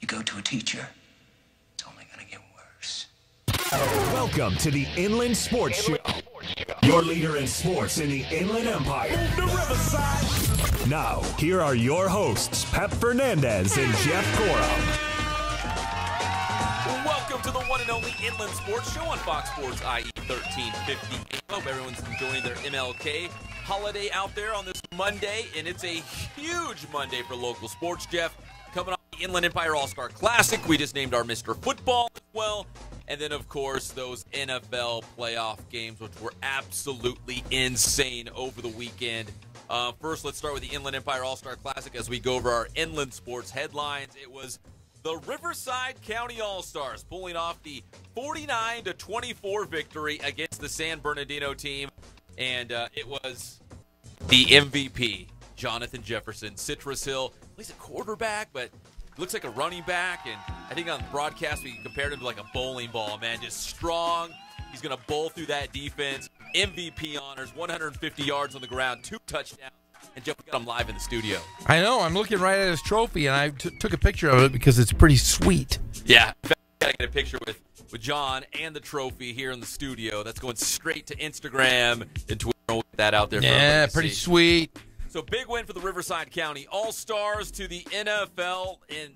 go to a teacher, it's only going to get worse. Welcome to the Inland Sports Show, your leader in sports in the Inland Empire. Move to Riverside. Now, here are your hosts, Pep Fernandez and Jeff Gorham. Welcome to the one and only Inland Sports Show on Fox Sports IE 1350. Hope everyone's enjoying their MLK holiday out there on this Monday, and it's a huge Monday for local sports, Jeff. Coming off the Inland Empire All-Star Classic, we just named our Mr. Football as well. And then, of course, those NFL playoff games, which were absolutely insane over the weekend. First, let's start with the Inland Empire All-Star Classic as we go over our Inland Sports headlines. It was the Riverside County All-Stars pulling off the 49-24 victory against the San Bernardino team. And it was the MVP, Jonathan Jefferson. Citrus Hill, he's a quarterback, but looks like a running back. And I think on the broadcast we compared him to like a bowling ball, man. Just strong. He's going to bowl through that defense. MVP honors, 150 yards on the ground, 2 touchdowns. And Jeff, we got him live in the studio. I know. I'm looking right at his trophy, and I took a picture of it because it's pretty sweet. Yeah. In fact, I got to get a picture with John and the trophy here in the studio. That's going straight to Instagram and Twitter. We'll get that out there. Yeah, pretty sweet. So big win for the Riverside County All-Stars to the NFL. And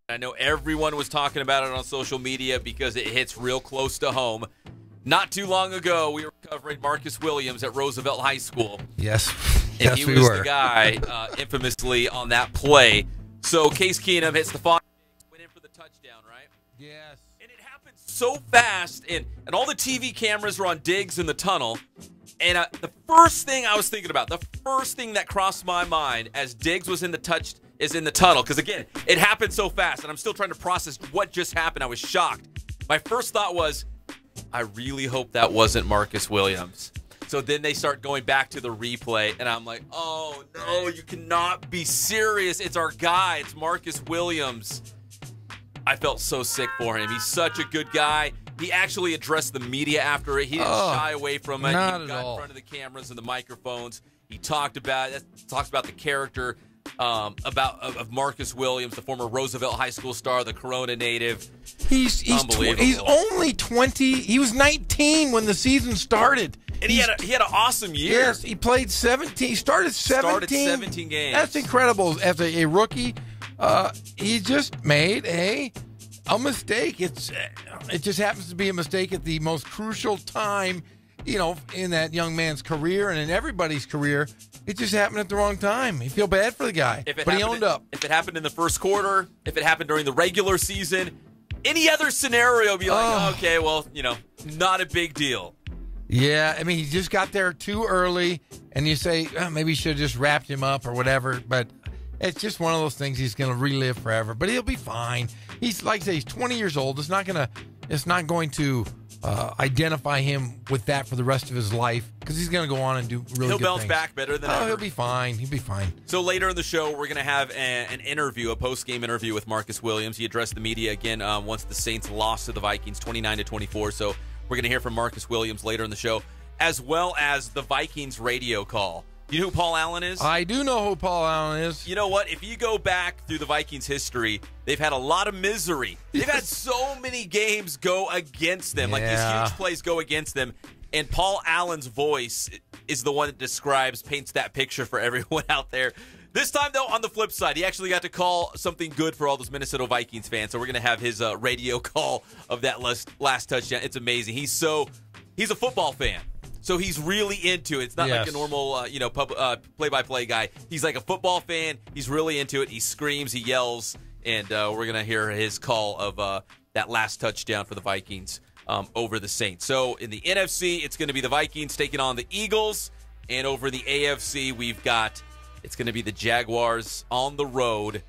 I know everyone was talking about it on social media because it hits real close to home. Not too long ago, we were covering Marcus Williams at Roosevelt High School. Yes. And yes, he we was were. the guy infamously on that play. So Case Keenum hits the 5, went in for the touchdown, right? Yes. And it happened so fast, and all the TV cameras were on Diggs in the tunnel. And the first thing I was thinking about, the first thing that crossed my mind as Diggs was in the tunnel, because again, it happened so fast, and I'm still trying to process what just happened. I was shocked. My first thought was, I really hope that wasn't Marcus Williams. So then they start going back to the replay, and I'm like, oh, no, you cannot be serious. It's our guy. It's Marcus Williams. I felt so sick for him. He's such a good guy. He actually addressed the media after it. He didn't shy away from it. He got in front of the cameras and the microphones. He talked about it. Talks about the character of Marcus Williams, the former Roosevelt High School star, the Corona native. He's only 20. He was 19 when the season started. And he had an awesome year. Yes, he played 17. He started 17 games. That's incredible. As a rookie, he just made a mistake. It just happens to be a mistake at the most crucial time, in that young man's career and in everybody's career. It just happened at the wrong time. You feel bad for the guy, but he owned up. If it happened in the first quarter, if it happened during the regular season, any other scenario, be like, okay, well, not a big deal. Yeah, I mean, he just got there too early, and you say, maybe you should have just wrapped him up or whatever, but it's just one of those things he's going to relive forever, but he'll be fine. He's, like I say, he's 20 years old. It's not going to identify him with that for the rest of his life because he's going to go on and do really good things. He'll bounce back better than ever. He'll be fine. He'll be fine. So later in the show, we're going to have an interview, a post-game interview with Marcus Williams. He addressed the media again once the Saints lost to the Vikings 29-24. So we're going to hear from Marcus Williams later in the show, as well as the Vikings radio call. You know who Paul Allen is? I do know who Paul Allen is. You know what? If you go back through the Vikings' history, they've had a lot of misery. They've had so many games go against them, like these huge plays go against them. And Paul Allen's voice is the one that paints that picture for everyone out there. This time, though, on the flip side, he actually got to call something good for all those Minnesota Vikings fans. So we're going to have his radio call of that last touchdown. It's amazing. He's a football fan. So he's really into it. It's not like a normal, play-by-play guy. He's like a football fan. He's really into it. He screams, he yells, and we're going to hear his call of that last touchdown for the Vikings over the Saints. So in the NFC, it's going to be the Vikings taking on the Eagles, and over the AFC, it's going to be the Jaguars on the road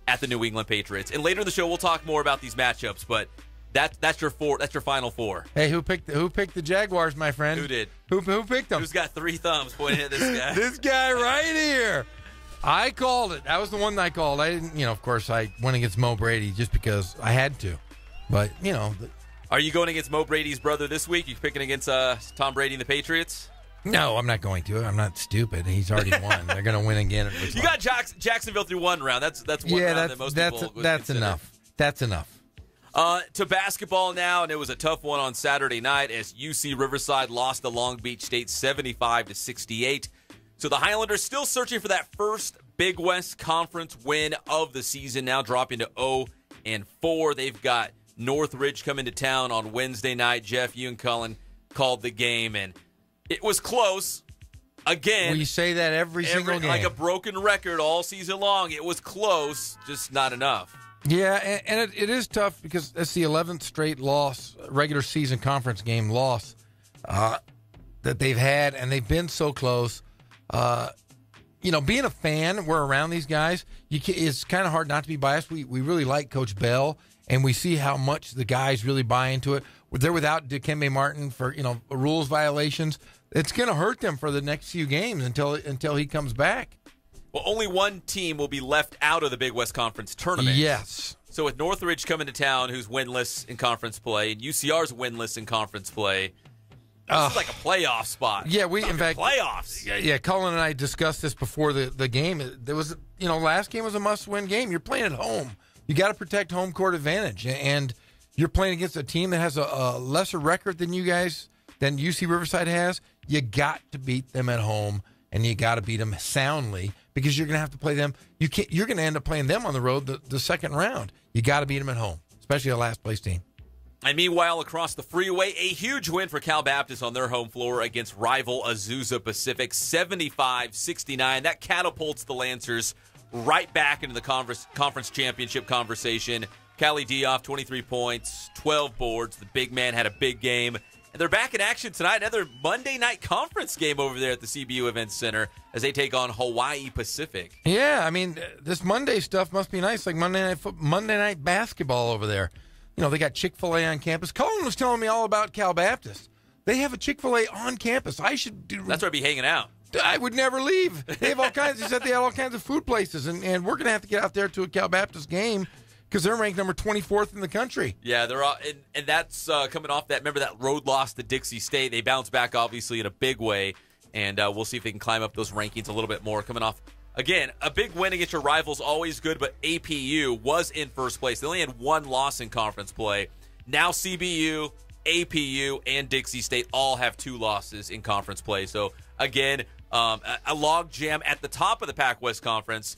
at the New England Patriots. And later in the show, we'll talk more about these matchups, but that's your final four. Hey, who picked the Jaguars, my friend? Who did? Who picked them? Who's got 3 thumbs pointing at this guy? This guy right here. I called it. That was the one that I called. I didn't, of course, I went against Mo Brady just because I had to. But, Are you going against Mo Brady's brother this week? You picking against Tom Brady and the Patriots? No, I'm not going to. I'm not stupid. He's already won. They're going to win again. You got Jacksonville through one round. That's one round that most people would that's consider. enough. That's enough. To basketball now, and it was a tough one on Saturday night as UC Riverside lost to Long Beach State 75-68. So the Highlanders still searching for that first Big West Conference win of the season, now dropping to 0-4. They've got Northridge coming to town on Wednesday night. Jeff, you and Cullen called the game, and it was close. Again, we say that every single game. Like a broken record all season long. It was close, just not enough. Yeah, and it is tough because it's the 11th straight loss, regular season conference game loss that they've had, and they've been so close. Being a fan, we're around these guys. It's kind of hard not to be biased. We really like Coach Bell, and we see how much the guys really buy into it. They're without Dikembe Martin for rules violations. It's going to hurt them for the next few games until he comes back. Well, only one team will be left out of the Big West Conference tournament. Yes. So with Northridge coming to town, who's winless in conference play, and UCR's winless in conference play, this is like a playoff spot. Yeah, in fact playoffs. Yeah, Cullen and I discussed this before the game. There was, last game was a must-win game. You're playing at home. You got to protect home court advantage, and you're playing against a team that has a lesser record than you guys, than UC Riverside has. You got to beat them at home, and you got to beat them soundly because you're going to have to play them. You're going to end up playing them on the road the second round. You got to beat them at home, especially a last-place team. And meanwhile, across the freeway, a huge win for Cal Baptist on their home floor against rival Azusa Pacific, 75-69. That catapults the Lancers right back into the conference championship conversation. Callie Dioff, 23 points, 12 boards. The big man had a big game. And they're back in action tonight. Another Monday night conference game over there at the CBU Events Center as they take on Hawaii Pacific. Yeah, I mean, this Monday stuff must be nice, like Monday night basketball over there. They got Chick-fil-A on campus. Cullen was telling me all about Cal Baptist. They have a Chick-fil-A on campus. I should do. That's where I'd be hanging out. I would never leave. They have all kinds. He said they have all kinds of food places, and we're going to have to get out there to a Cal Baptist game because they're ranked number 24th in the country. Yeah, they're all, and that's coming off that. Remember that road loss to Dixie State? They bounced back, obviously, in a big way, and we'll see if they can climb up those rankings a little bit more. Coming off, again, a big win against your rivals, always good, but APU was in first place. They only had one loss in conference play. Now CBU, APU, and Dixie State all have 2 losses in conference play. So, again, a log jam at the top of the Pac-West Conference,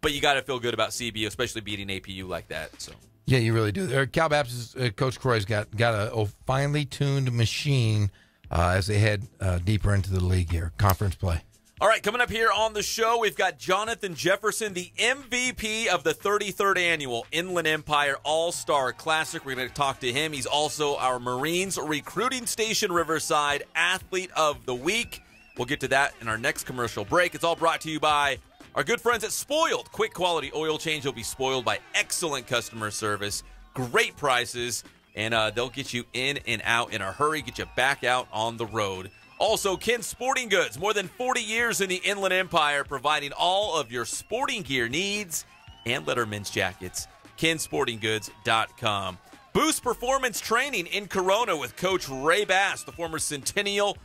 but you got to feel good about CBU, especially beating APU like that. So, yeah, you really do. Cal Baptist Coach Croy's got a finely tuned machine as they head deeper into the league here, conference play. All right, coming up here on the show, we've got Jonathan Jefferson, the MVP of the 33rd Annual Inland Empire All-Star Classic. We're going to talk to him. He's also our Marines Recruiting Station Riverside Athlete of the Week. We'll get to that in our next commercial break. It's all brought to you by our good friends at Spoiled. Quick quality oil change. You'll be spoiled by excellent customer service, great prices, and they'll get you in and out in a hurry, get you back out on the road. Also, Ken Sporting Goods, more than 40 years in the Inland Empire, providing all of your sporting gear needs and Letterman's jackets. KenSportingGoods.com. Boost Performance Training in Corona with Coach Ray Bass, the former Centennial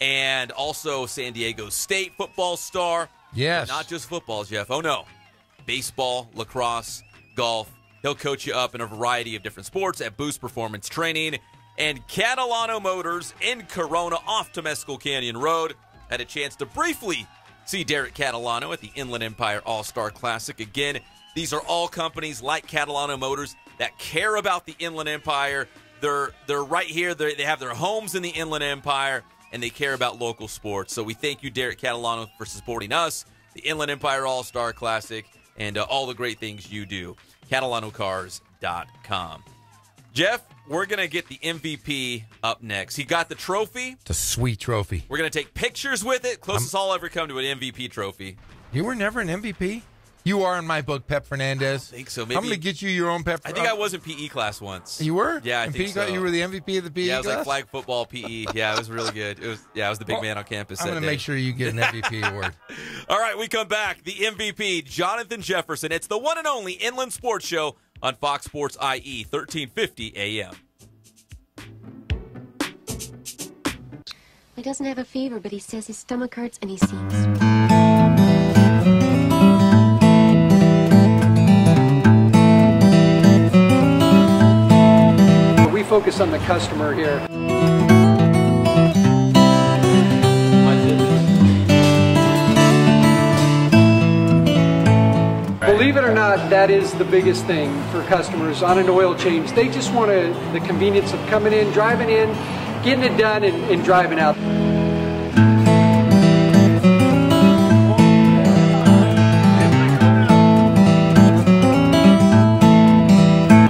and also San Diego State football star. Yes. Not just football, Jeff. Oh, no. Baseball, lacrosse, golf. He'll coach you up in a variety of different sports at Boost Performance Training. And Catalano Motors in Corona off Temescal Canyon Road. Had a chance to briefly see Derek Catalano at the Inland Empire All-Star Classic. Again, these are all companies like Catalano Motors that care about the Inland Empire. They're right here. They have their homes in the Inland Empire, and they care about local sports. So we thank you, Derek Catalano, for supporting us, the Inland Empire All-Star Classic, and all the great things you do. CatalanoCars.com. Jeff, we're going to get the MVP up next. He got the trophy. It's a sweet trophy. We're going to take pictures with it. Closest I'll ever come to an MVP trophy. You were never an MVP? You are in my book, Pep Fernandez. I think so. Maybe, I'm going to get you your own Pep. I think I was in PE class once. You were? Yeah, I in think PE so. You were the MVP of the PE Yeah, I was class? like flag football PE. Yeah, it was really good. I was the big man on campus. I'm going to make sure you get an MVP award. All right, we come back. The MVP, Jonathan Jefferson. It's the one and only Inland Sports Show on Fox Sports IE, 1350 AM. He doesn't have a fever, but he says his stomach hurts and he seems... We focus on the customer here. Believe it or not, that is the biggest thing for customers on an oil change. They just want the convenience of coming in, driving in, getting it done, and driving out.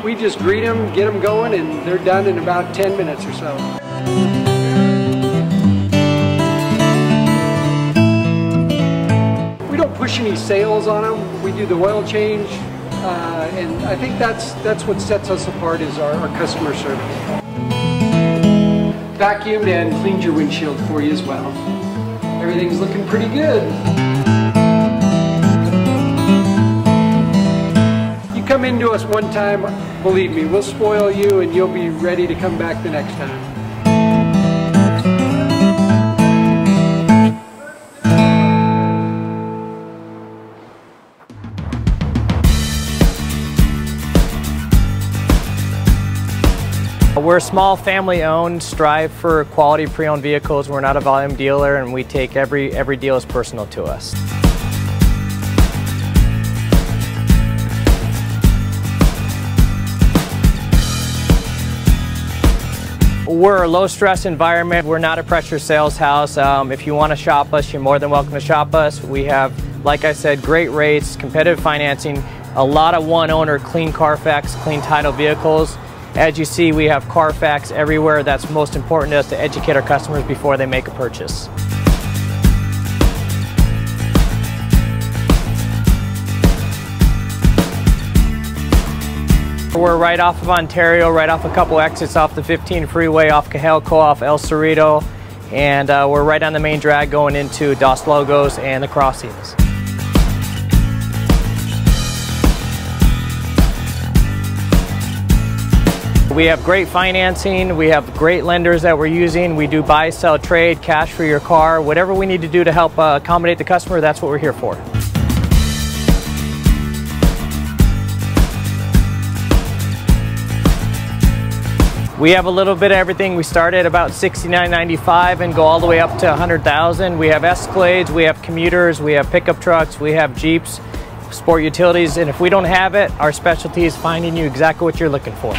We just greet them, get them going, and they're done in about 10 minutes or so. We don't push any sales on them. We do the oil change, and I think that's what sets us apart is our customer service. Vacuumed and cleaned your windshield for you as well. Everything's looking pretty good. You come into us one time, believe me, we'll spoil you and you'll be ready to come back the next time. We're a small family-owned, strive for quality pre-owned vehicles. We're not a volume dealer, and we take every deal as personal to us. We're a low-stress environment. We're not a pressure sales house. If you want to shop us, you're more than welcome to shop us. We have, like I said, great rates, competitive financing, a lot of one-owner, clean Carfax, clean title vehicles. As you see, we have Carfax everywhere. That's most important to us, to educate our customers before they make a purchase. We're right off of Ontario, right off a couple exits off the 15 freeway, off Cajelco, off El Cerrito, and we're right on the main drag going into Dos Logos and the Crossings. We have great financing, we have great lenders that we're using. We do buy, sell, trade, cash for your car. Whatever we need to do to help accommodate the customer, that's what we're here for. We have a little bit of everything. We start at about $69.95 and go all the way up to $100,000. We have Escalades, we have commuters, we have pickup trucks, we have Jeeps, sport utilities, and if we don't have it, our specialty is finding you exactly what you're looking for.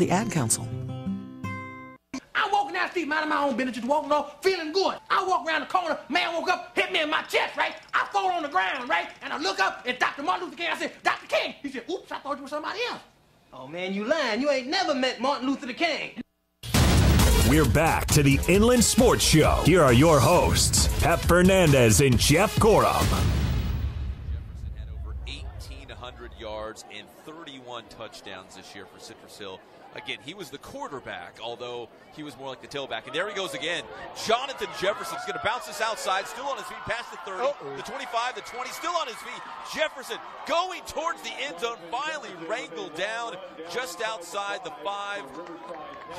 the Ad Council. I'm walking down the street, minding my own business, just walking along, feeling good. I walk around the corner, man woke up, hit me in my chest, right? I fall on the ground, right? And I look up, and Dr. Martin Luther King, I said, Dr. King. He said, oops, I thought you were somebody else. Oh, man, you lying. You ain't never met Martin Luther King. We're back to the Inland Sports Show. Here are your hosts, Pep Fernandez and Jeff Gorham. Jefferson had over 1,800 yards and 31 touchdowns this year for Citrus Hill. Again, he was the quarterback, although he was more like the tailback. And there he goes again. Jonathan Jefferson's going to bounce this outside, still on his feet, past the 30, the 25, the 20, still on his feet. Jefferson going towards the end zone, finally wrangled down just outside the 5.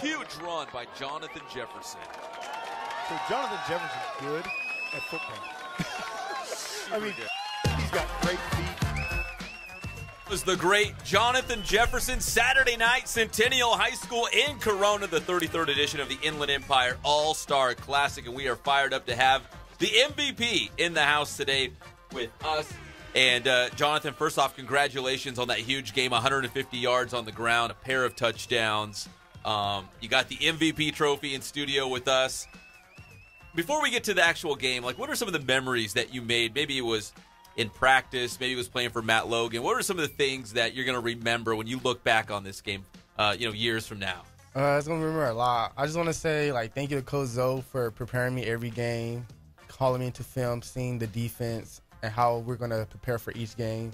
Huge run by Jonathan Jefferson. So Jonathan Jefferson's good at football. I mean, he's got great feet. Was the great Jonathan Jefferson. Saturday night, Centennial High School in Corona, the 33rd edition of the Inland Empire All-Star Classic, and we are fired up to have the MVP in the house today with us. And Jonathan, first off, congratulations on that huge game, 150 yards on the ground, a pair of touchdowns. You got the MVP trophy in studio with us. Before we get to the actual game, like, what are some of the memories that you made? Maybe it was in practice, maybe he was playing for Matt Logan. What are some of the things that you're going to remember when you look back on this game, years from now? I was going to remember a lot. I just want to say, thank you to Coach Zoe for preparing me every game, calling me into film, seeing the defense and how we're going to prepare for each game.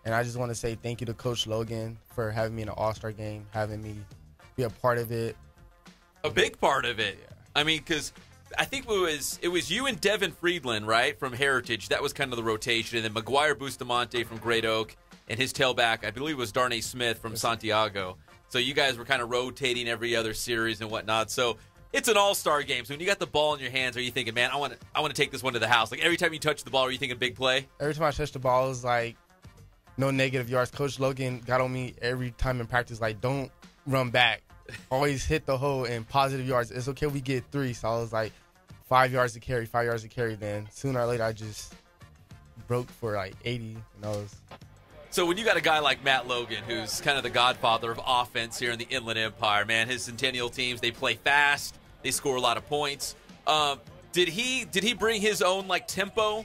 And I just want to say thank you to Coach Logan for having me in an All-Star game, having me be a part of it. A big part of it. Yeah. I mean, because I think it was you and Devin Friedland, right, from Heritage. That was kind of the rotation. And then McGuire Bustamante from Great Oak and his tailback, I believe, was Darnay Smith from Santiago. So you guys were kind of rotating every other series and whatnot. So it's an all-star game. So when you got the ball in your hands, are you thinking, man, I want to take this one to the house? Like, every time you touch the ball, are you thinking big play? Every time I touch the ball, it was like no negative yards. Coach Logan got on me every time in practice, like, don't run back. Always hit the hole in positive yards. It's okay if we get 3. So I was like, 5 yards to carry, 5 yards to carry. Then sooner or later, I just broke for like 80. So when you got a guy like Matt Logan, who's kind of the godfather of offense here in the Inland Empire, man, his Centennial teams, they play fast, they score a lot of points. Did he bring his own tempo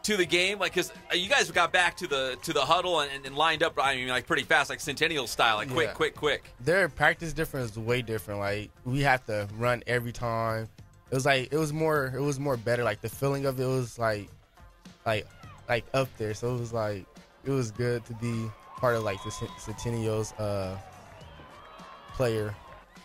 to the game? Because you guys got back to the huddle and lined up, I mean, pretty fast, like Centennial style, quick. Their practice difference is way different. Like, we have to run every time. It was more better. Like, the feeling of it was like up there. So it was good to be part of the Centennial's player.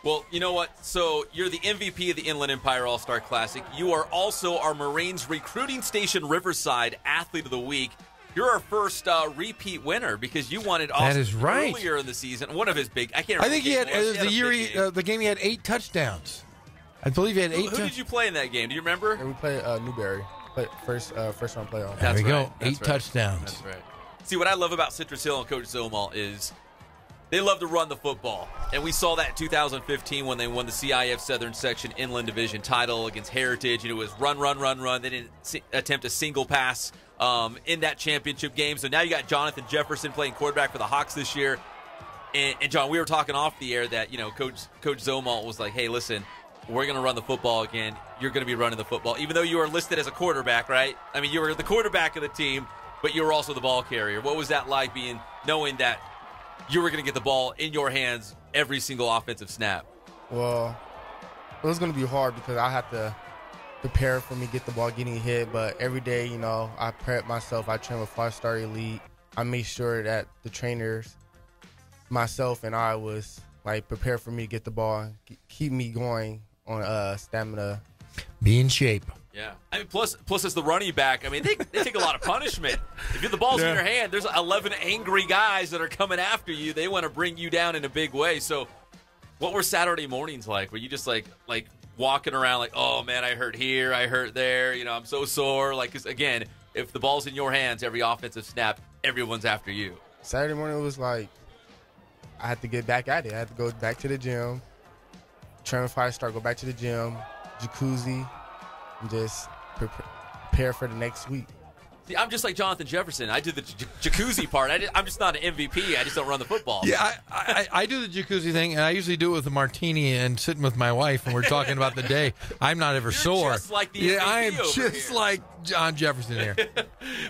Well, you know what? So you're the MVP of the Inland Empire All-Star Classic. You are also our Marines Recruiting Station Riverside Athlete of the Week. You're our first repeat winner because you wanted Austin that is right. earlier in the season. One of his big. I can't remember. I think he had the game he had 8 touchdowns. I believe he had 8. Who did you play in that game? Do you remember? Yeah, we played Newberry. First round playoff. There we go. That's 8 touchdowns. That's right. See, what I love about Citrus Hill and Coach Zomal is they love to run the football. And we saw that in 2015 when they won the CIF Southern Section Inland Division title against Heritage. And it was run. They didn't attempt a single pass in that championship game. So now you got Jonathan Jefferson playing quarterback for the Hawks this year. And John, we were talking off the air that, Coach Zomal was like, hey, listen, we're going to run the football again. You're going to be running the football. Even though you are listed as a quarterback, right? I mean, you were the quarterback of the team, but you were also the ball carrier. What was that like knowing that you were going to get the ball in your hands every single offensive snap? Well, it was going to be hard because I had to prepare for me to get the ball getting hit. But every day, I prep myself. I train with 5-Star Elite. I made sure that the trainers, myself, and I was prepared for me to get the ball, keep me going on stamina. Be in shape. Yeah. I mean, plus as the running back, I mean, they take a lot of punishment. If the ball's in your hand, there's 11 angry guys that are coming after you. They want to bring you down in a big way. So what were Saturday mornings like? Were you just like walking around oh, man, I hurt here, I hurt there, I'm so sore? Because, again, if the ball's in your hands, every offensive snap, everyone's after you. Saturday morning, it was I had to get back at it. I had to go back to the gym, train with 5-Star, go back to the gym, jacuzzi, and just prepare for the next week. See, I'm just like Jonathan Jefferson. I do the jacuzzi part. I'm just not an MVP. I just don't run the football. Yeah, I do the jacuzzi thing, and I usually do it with a martini and sitting with my wife, and we're talking about the day. I'm not ever sore. Just like the MVP I am over just here. like John Jefferson here.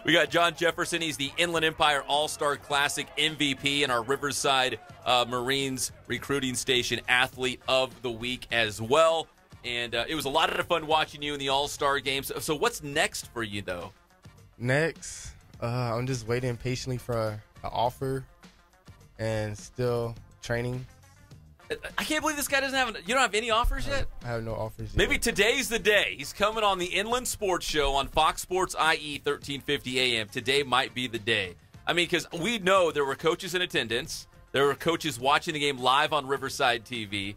We got John Jefferson. He's the Inland Empire All-Star Classic MVP and our Riverside Marines recruiting station athlete of the week as well. And it was a lot of fun watching you in the All-Star games. So what's next for you, though? Next, I'm just waiting patiently for an offer and still training. I can't believe this guy doesn't have you don't have any offers yet? I have no offers yet. Maybe today's the day. He's coming on the Inland Sports Show on Fox Sports IE 1350 AM. Today might be the day. I mean, because we know there were coaches in attendance. There were coaches watching the game live on Riverside TV.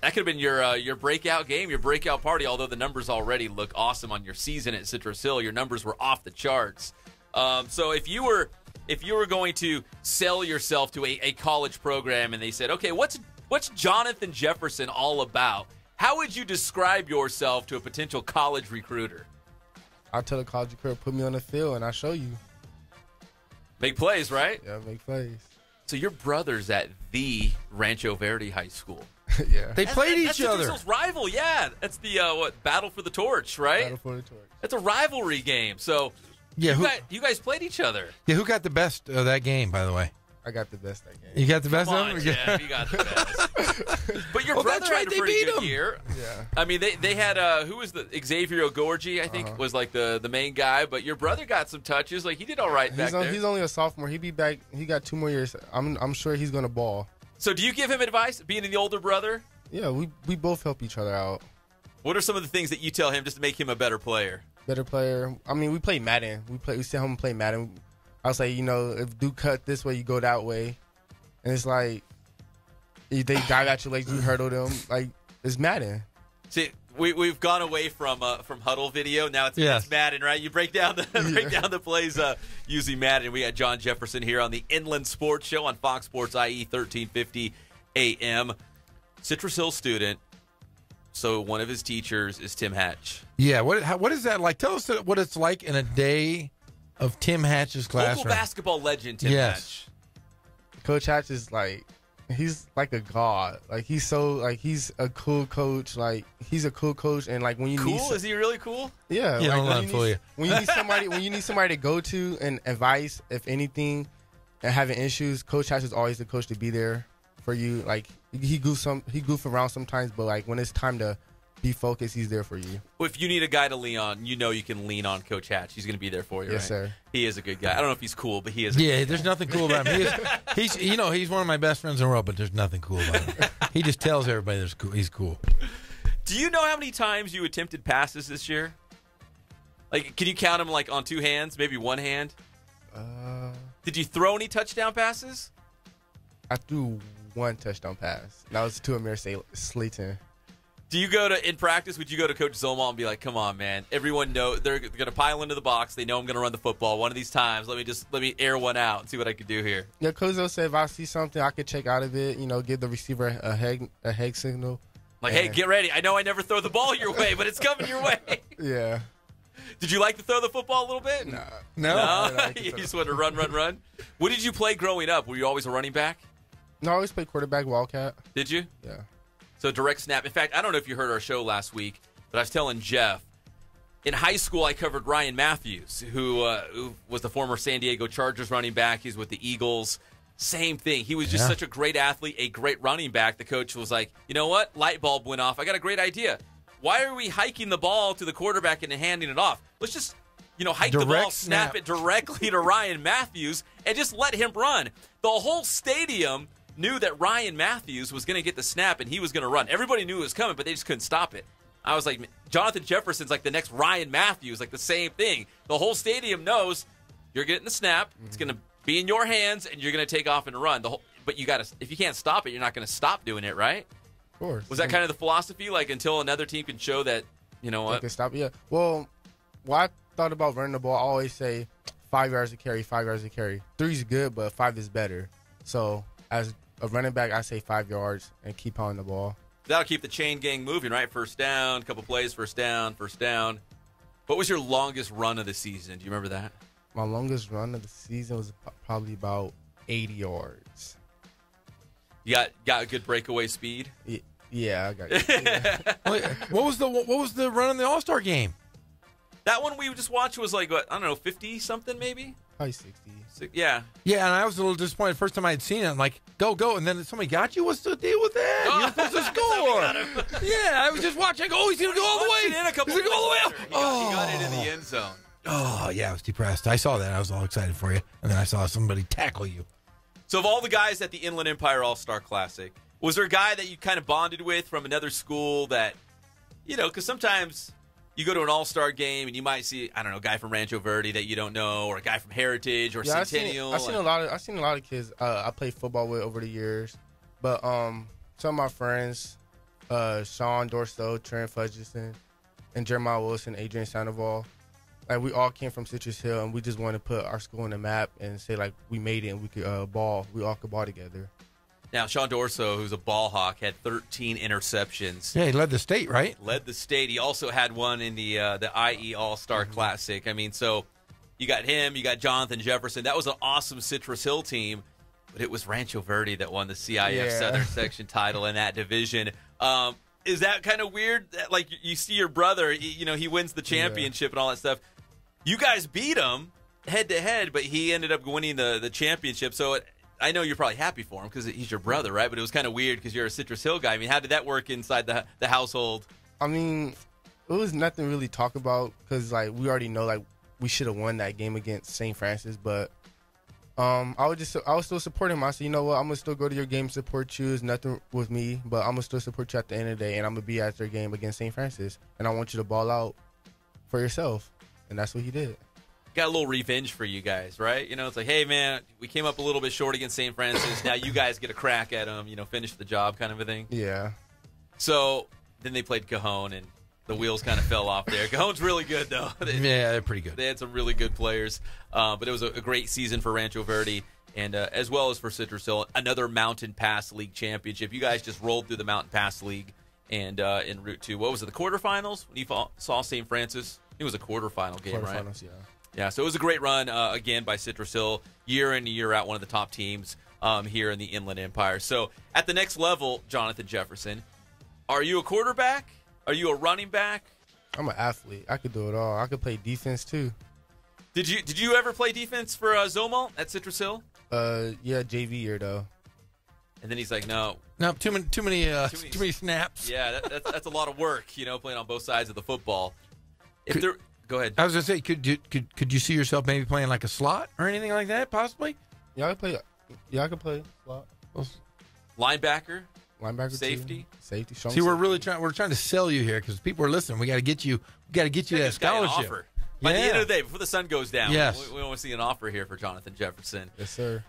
That could have been your breakout game, your breakout party, although the numbers already look awesome on your season at Citrus Hill. Your numbers were off the charts. So if you were going to sell yourself to a college program and they said, okay, what's Jonathan Jefferson all about? How would you describe yourself to a potential college recruiter? I'll tell the college recruiter, put me on the field, and I'll show you. Make plays, right? Yeah, make plays. So your brother's at the Rancho Verde High School. Yeah. They played each other. That's rival, yeah. That's the Battle for the Torch, right? Battle for the torch. That's a rivalry game. So Yeah, you guys played each other. Yeah, who got the best of that game, by the way? I got the best that game. You got the best Come of on, them? Jeff, you got the best. But your brother that's right, had a they pretty beat good him. year. Yeah. I mean, they had who was the Xavier Ogorji, I think, was like the main guy. But your brother got some touches. Like he did all right back there. He's only a sophomore. He'll be back. He got 2 more years. I'm sure he's gonna ball. So do you give him advice, being the older brother? Yeah, we both help each other out. What are some of the things that you tell him just to make him a better player? Better player. I mean, we play Madden. We sit home and play Madden. I'll say, if do cut this way, you go that way. And it's like, if they dive at your legs, you hurdle them. Like, it's Madden. See, we've gone away from huddle video. Now it's Madden, right? You break down the plays using Madden. We got John Jefferson here on the Inland Sports Show on Fox Sports IE 1350 AM. Citrus Hill student. So one of his teachers is Tim Hatch. Yeah, what is that like? Tell us what it's like in a day of Tim Hatch's classroom. Local basketball legend Tim Hatch. Coach Hatch is he's like a god. Like he's a cool coach. Like he's a cool coach, and like when you need is he really cool? Yeah, yeah. Like, when you need somebody to go to and advice, if anything, and having issues, Coach Hatch is always the coach to be there for you. Like he goof around sometimes, but like when it's time to be focused, he's there for you. Well, if you need a guy to lean on, you can lean on Coach Hatch. He's going to be there for you. Yes, right? sir. He is a good guy. I don't know if he's cool, but he is. There's nothing cool about him. He's one of my best friends in the world, but there's nothing cool about him. He just tells everybody he's cool. Do you know how many times you attempted passes this year? Like, can you count them like on 2 hands, maybe 1 hand? Did you throw any touchdown passes? I threw 1 touchdown pass. That was to Amir Slayton. Do you in practice, would you go to Coach Zolma and be like, come on, man, everyone knows they're going to pile into the box. They know I'm going to run the football. One of these times, let me air one out and see what I can do here. Yeah, Coach Zolma said if I see something, I could check out of it, give the receiver a head signal. Like, hey, get ready. I know I never throw the ball your way, but it's coming your way. Yeah. Did you like to throw the football a little bit? No. You just want to run. What did you play growing up? Were you always a running back? No, I always played quarterback, wildcat. Did you? Yeah. So direct snap. In fact, I don't know if you heard our show last week, but I was telling Jeff, in high school I covered Ryan Matthews, who was the former San Diego Chargers running back. He's with the Eagles. Same thing. He was just such a great athlete, a great running back. The coach was like, you know what? Light bulb went off. I got a great idea. Why are we hiking the ball to the quarterback and handing it off? Let's just, hike the ball, snap it directly to Ryan Matthews, and just let him run. The whole stadium knew that Ryan Matthews was going to get the snap and he was going to run. Everybody knew it was coming, but they just couldn't stop it. I was like, Jonathan Jefferson's like the next Ryan Matthews, like the same thing. The whole stadium knows you're getting the snap. Mm-hmm. It's going to be in your hands, and you're going to take off and run. But if you can't stop it, you're not going to stop doing it, right? Of course. Was that kind of the philosophy, like until another team can show that, what? They can stop it, yeah. Well, when I thought about running the ball, I always say 5 yards to carry, 5 yards to carry. 3 is good, but 5 is better. So as a running back, I say 5 yards and keep on the ball. That'll keep the chain gang moving, right? First down, couple plays, first down. What was your longest run of the season? Do you remember that? My longest run of the season was probably about 80 yards. You got a good breakaway speed? Yeah, I got it. What was the run in the All-Star game? That one we just watched was like, what, I don't know, 50-something maybe? Probably 60. Yeah. Yeah, and I was a little disappointed. First time I had seen it, I'm like, go. And then somebody got you? What's the deal with that? You're supposed to score. Yeah, I was just watching. Oh, he's going to go all the way. He's going to go all the way up. He got it in the end zone. Oh, yeah, I was depressed. I saw that. I was all excited for you. And then I saw somebody tackle you. So of all the guys at the Inland Empire All-Star Classic, was there a guy that you kind of bonded with from another school that, you know, because sometimes you go to an All-Star game and you might see, I don't know, a guy from Rancho Verde that you don't know, or a guy from Heritage or Centennial. I've seen a lot of kids I played football with over the years. But some of my friends, Sean Dorso, Trent Fudgeson, and Jeremiah Wilson, Adrian Sandoval, like we all came from Citrus Hill, and we just wanted to put our school on the map and say like we made it and we could ball. We all could ball together. Now, Sean Dorso, who's a ball hawk, had 13 interceptions. Yeah, he led the state, right? Led the state. He also had one in the IE All-Star Classic. I mean, so you got him, you got Jonathan Jefferson. That was an awesome Citrus Hill team, but it was Rancho Verde that won the CIF Southern Section title in that division. Is that kind of weird? Like, you see your brother, you know, he wins the championship and all that stuff. You guys beat him head-to-head, but he ended up winning the championship. So I know you're probably happy for him because he's your brother, right? But it was kind of weird because you're a Citrus Hill guy. I mean, how did that work inside the household? I mean, it was nothing really to talk about because, like, we already know, like, we should have won that game against St. Francis. But I was still supporting him. I said, you know what, I'm going to still go to your game, support you. It's nothing with me, but I'm going to still support you at the end of the day, and I'm going to be at their game against St. Francis. And I want you to ball out for yourself. And that's what he did. Got a little revenge for you guys, right? You know, it's like, hey, man, we came up a little bit short against St. Francis. Now you guys get a crack at them, you know, finish the job kind of a thing. Yeah. So then they played Cajon, and the wheels kind of fell off there. Cajon's really good, though. Yeah, they're pretty good. They had some really good players. But it was a great season for Rancho Verde, and as well as for Citrus Hill, another Mountain Pass League championship. You guys just rolled through the Mountain Pass League and in Route 2. What was it, the quarterfinals when you saw St. Francis? It was a quarterfinal game, right? Quarterfinals, yeah. Yeah, so it was a great run, again, by Citrus Hill, year in and year out, one of the top teams here in the Inland Empire. So at the next level, Jonathan Jefferson, are you a quarterback? Are you a running back? I'm an athlete. I could do it all. I could play defense, too. Did you ever play defense for Zomalt at Citrus Hill? Yeah, JV year, though. And then he's like, no. No, too many snaps. Yeah, that's a lot of work, you know, playing on both sides of the football. Go ahead. I was going to say, could you see yourself maybe playing like a slot or anything like that, possibly? Yeah, I could play slot. Linebacker, safety. Safety. See, we're trying to sell you here because people are listening. We got to get you that scholarship. By the end of the day, before the sun goes down, yes. we want to see an offer here for Jonathan Jefferson. Yes, sir.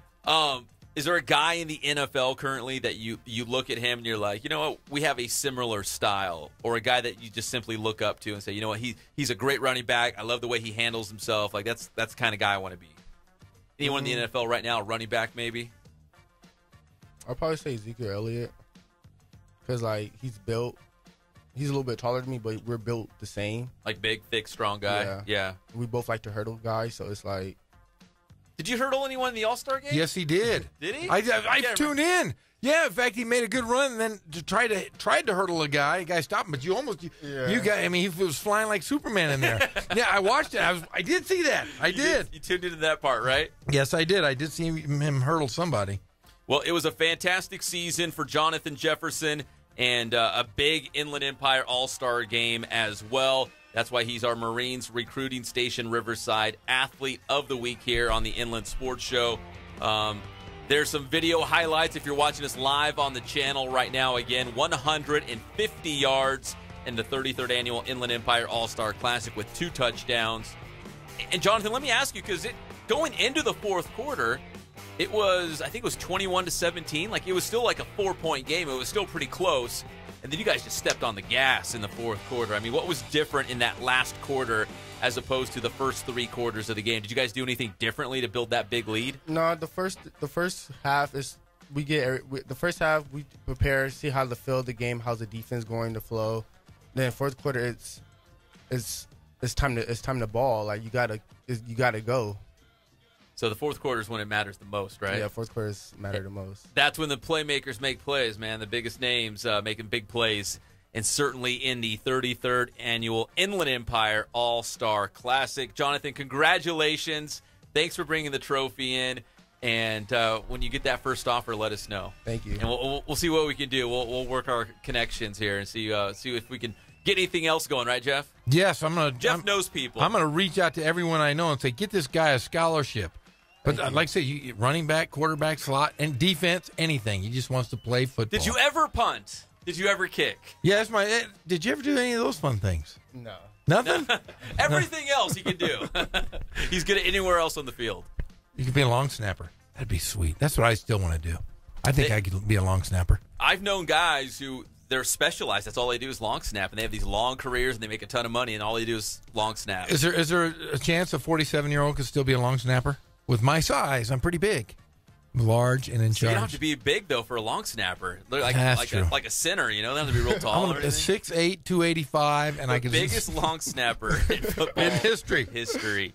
Is there a guy in the NFL currently that you look at him and you're like, you know what, we have a similar style, or a guy that you just simply look up to and say, you know what, he's a great running back. I love the way he handles himself. Like that's the kind of guy I want to be. Anyone in the NFL right now, running back maybe? I'll probably say Ezekiel Elliott because like he's a little bit taller than me, but we're built the same. Like big, thick, strong guy. Yeah. We both like to hurdle guys, so it's like. Did you hurdle anyone in the All-Star game? Yes, he did. Did he? I tuned in. Yeah, in fact, he made a good run and then tried to hurdle a guy. The guy stopped him, but he was flying like Superman in there. Yeah, I watched it. I did see that. I did. You tuned into that part, right? Yes, I did. I did see him hurdle somebody. Well, it was a fantastic season for Jonathan Jefferson and a big Inland Empire All-Star game as well. That's why he's our Marines Recruiting Station Riverside Athlete of the Week here on the Inland Sports Show. There's some video highlights if you're watching us live on the channel right now. Again, 150 yards in the 33rd Annual Inland Empire All-Star Classic with 2 touchdowns. And, Jonathan, let me ask you, because going into the fourth quarter, I think it was 21-17. Like, it was still like a 4-point game. It was still pretty close. And then you guys just stepped on the gas in the fourth quarter. I mean, what was different in that last quarter as opposed to the first 3 quarters of the game? Did you guys do anything differently to build that big lead? No, the first half is the first half we prepare, see how the field, the game, how's the defense going to flow. Then fourth quarter, it's time to ball. Like you gotta go. So the fourth quarter is when it matters the most, right? Yeah, fourth quarters matter the most. That's when the playmakers make plays, man. The biggest names making big plays. And certainly in the 33rd Annual Inland Empire All-Star Classic. Jonathan, congratulations. Thanks for bringing the trophy in. And when you get that first offer, let us know. Thank you. And we'll see what we can do. We'll work our connections here and see if we can get anything else going, right, Jeff? Yes, Jeff knows people. I'm gonna reach out to everyone I know and say, get this guy a scholarship. But like I say, running back, quarterback, slot, and defense, anything. He just wants to play football. Did you ever punt? Did you ever kick? Yeah, did you ever do any of those fun things? No. Nothing? Everything else he can do. He's good at anywhere else on the field. You could be a long snapper. That'd be sweet. That's what I still want to do. I think I could be a long snapper. I've known guys who they're specialized. That's all they do is long snap, and they have these long careers, and they make a ton of money, and all they do is long snap. Is there a chance a 47-year-old could still be a long snapper? With my size, I'm pretty big. I'm large and in charge. You don't have to be big, though, for a long snapper. Like a center, you know? They don't have to be real tall or anything. 6'8", 285, and the I can biggest long snapper in football in history.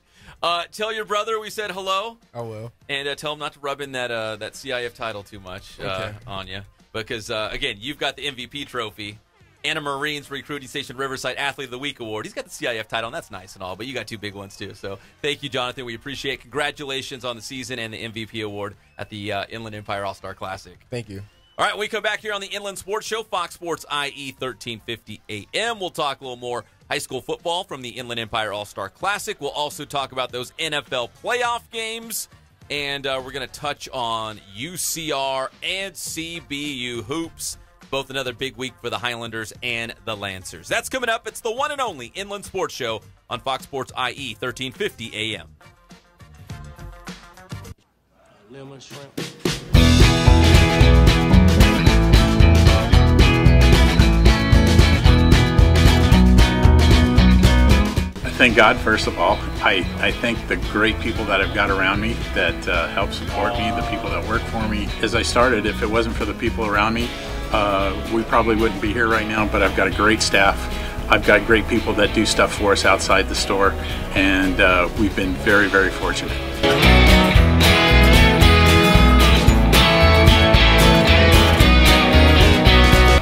Tell your brother we said hello. I will. And tell him not to rub in that CIF title too much on you. Because, again, you've got the MVP trophy and a Marines Recruiting Station Riverside Athlete of the Week award. He's got the CIF title, and that's nice and all, but you got two big ones, too. So thank you, Jonathan. We appreciate it. Congratulations on the season and the MVP award at the Inland Empire All-Star Classic. Thank you. All right, we come back here on the Inland Sports Show, Fox Sports IE 1350 AM. We'll talk a little more high school football from the Inland Empire All-Star Classic. We'll also talk about those NFL playoff games, and we're going to touch on UCR and CBU hoops. Both another big week for the Highlanders and the Lancers. That's coming up. It's the one and only Inland Sports Show on Fox Sports IE 1350 AM. Lemon shrimp. Thank God, first of all. I thank the great people that I've got around me that help support me, the people that work for me. As I started, if it wasn't for the people around me, we probably wouldn't be here right now, but I've got a great staff. I've got great people that do stuff for us outside the store, and we've been very, very fortunate.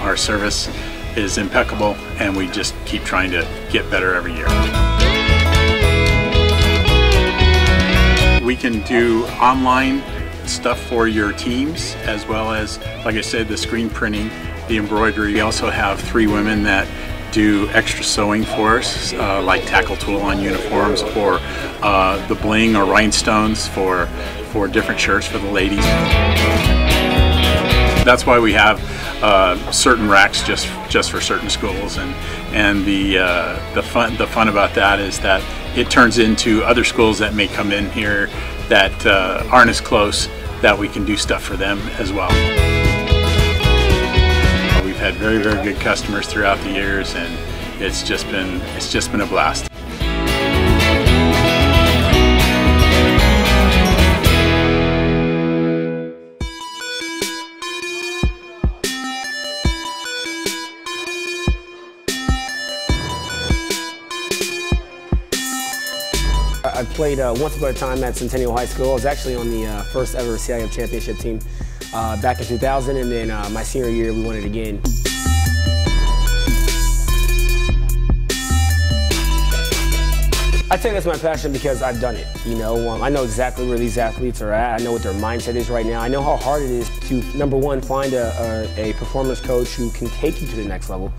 Our service is impeccable, and we just keep trying to get better every year. We can do online stuff for your teams, as well as, like I said, the screen printing, the embroidery. We also have 3 women that do extra sewing for us, like tackle tool on uniforms, or the bling or rhinestones for different shirts for the ladies. That's why we have certain racks just for certain schools, and the fun about that is that it turns into other schools that may come in here that aren't as close, that we can do stuff for them as well. We've had very, very good customers throughout the years, and it's just been a blast. I played once upon a time at Centennial High School. I was actually on the first ever CIF championship team back in 2000, and then my senior year we won it again. I think that's my passion because I've done it. You know, I know exactly where these athletes are at. I know what their mindset is right now. I know how hard it is to, number one, find a performance coach who can take you to the next level.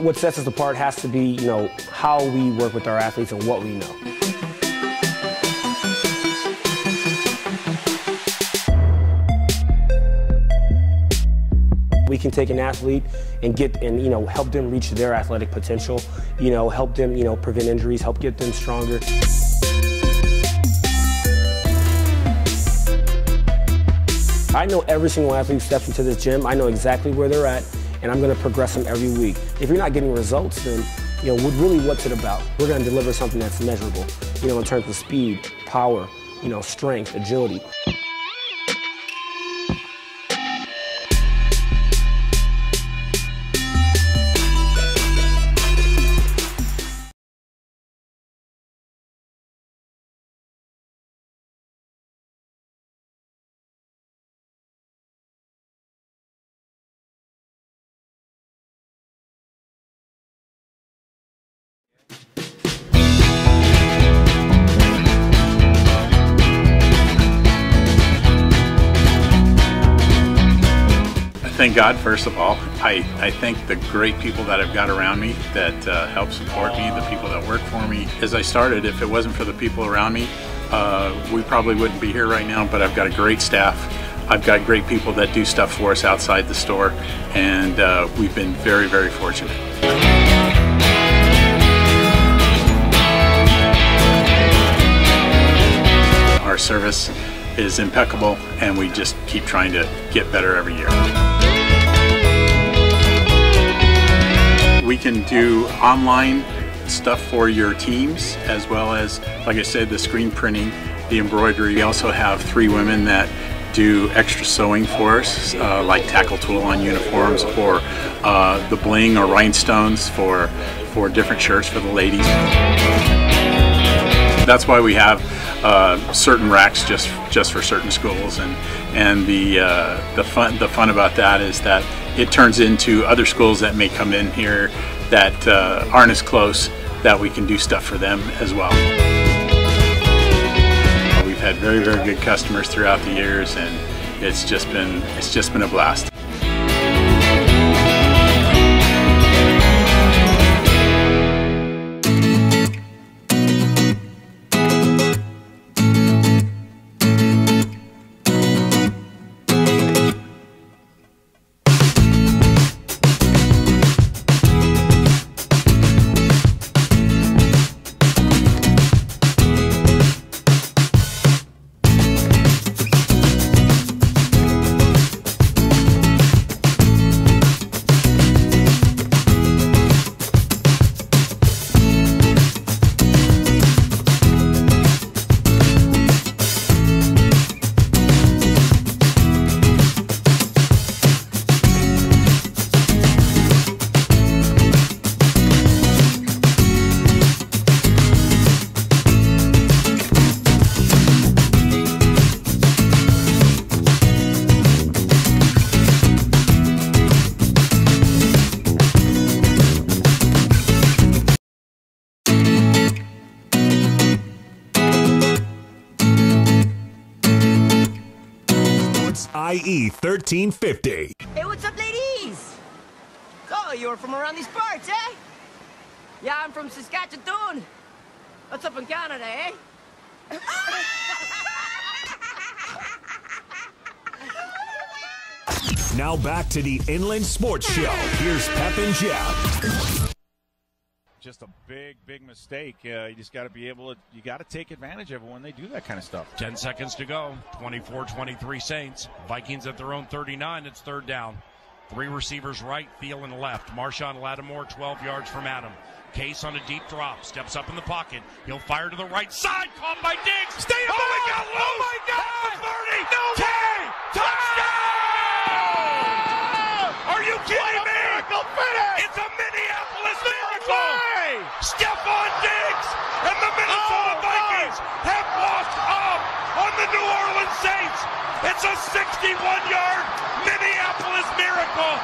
What sets us apart has to be, you know, how we work with our athletes and what we know. We can take an athlete and you know, help them reach their athletic potential, you know, help them, you know, prevent injuries, help get them stronger. I know every single athlete who steps into this gym. I know exactly where they're at, and I'm going to progress them every week. If you're not getting results, then, you know, really what's it about? We're going to deliver something that's measurable, you know, in terms of speed, power, you know, strength, agility. thank God, first of all. I thank the great people that I've got around me that help support me, the people that work for me. As I started, if it wasn't for the people around me, we probably wouldn't be here right now, but I've got a great staff. I've got great people that do stuff for us outside the store, and we've been very, very fortunate. Our service is impeccable, and we just keep trying to get better every year. We can do online stuff for your teams, as well as, like I said, the screen printing, the embroidery. We also have 3 women that do extra sewing for us, like tackle tool on uniforms, or the bling or rhinestones for different shirts for the ladies. That's why we have certain racks just for certain schools, and the fun about that is that it turns into other schools that may come in here that aren't as close, that we can do stuff for them as well. We've had very, very good customers throughout the years, and it's just been a blast. IE 1350. Hey, what's up, ladies? So, you're from around these parts, eh? Yeah, I'm from Saskatchewan. What's up in Canada, eh? Now back to the Inland Sports Show. Here's Pep and Jeff. Just a big mistake. You just got to be able to, you got to take advantage of it when they do that kind of stuff. 10 seconds to go. 24-23 Saints. Vikings at their own 39. It's third down. 3 receivers right, Thielen left. Marshawn Lattimore 12 yards from Adam. Case on a deep drop. Steps up in the pocket. He'll fire to the right side. Caught by Diggs. Stay oh, alive. He got loose. Oh, my God. 30. No way. Touchdown. Are you kidding me? Miracle finish. It's a Minneapolis no miracle. Way. Stephon Diggs and the Minnesota Vikings have walked up on the New Orleans Saints. It's a 61-yard Minneapolis miracle.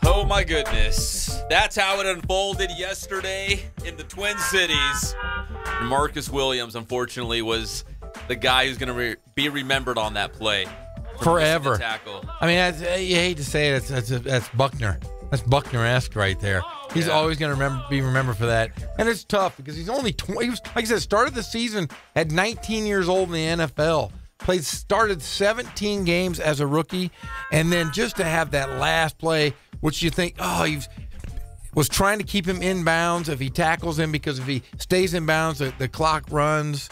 Oh my goodness. That's how it unfolded yesterday in the Twin Cities. Marcus Williams, unfortunately, was the guy who's going to be remembered on that play. Forever. Tackle. I mean, you hate to say it, that's Buckner. That's Buckner-esque right there. He's always going to be remembered for that. And it's tough because he's only 20. He was, like I said, started the season at 19 years old in the NFL. Started 17 games as a rookie. And then just to have that last play, which you think, he was trying to keep him in bounds if he tackles him, because if he stays in bounds, the clock runs.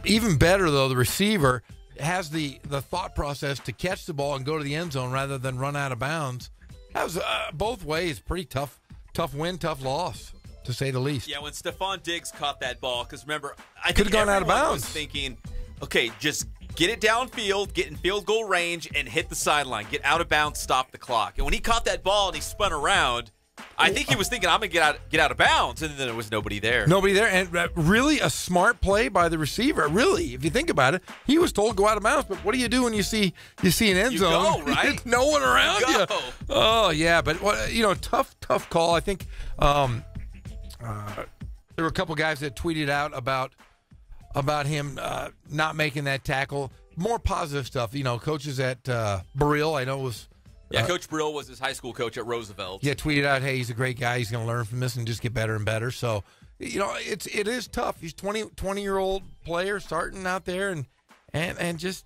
Even better, though, the receiver has the thought process to catch the ball and go to the end zone rather than run out of bounds. That was both ways pretty tough win, tough loss, to say the least. Yeah, when Stephon Diggs caught that ball, because remember, I could have gone out of bounds. Was thinking, okay, just get it downfield, get in field goal range, and hit the sideline. Get out of bounds, stop the clock. And when he caught that ball and he spun around, I think he was thinking, I'm going to get out of bounds, and then there was nobody there. Nobody there, and really a smart play by the receiver. Really, if you think about it, he was told to go out of bounds, but what do you do when you see an end zone? You go, right? No one around you. Oh, yeah, but tough call. I think there were a couple guys that tweeted out about him not making that tackle. more positive stuff. Coaches at Barile, I know was. Yeah, Coach Barile was his high school coach at Roosevelt. Yeah, tweeted out, hey, he's a great guy. He's going to learn from this and just get better and better. So, it is tough. He's 20-year-old player starting out there and just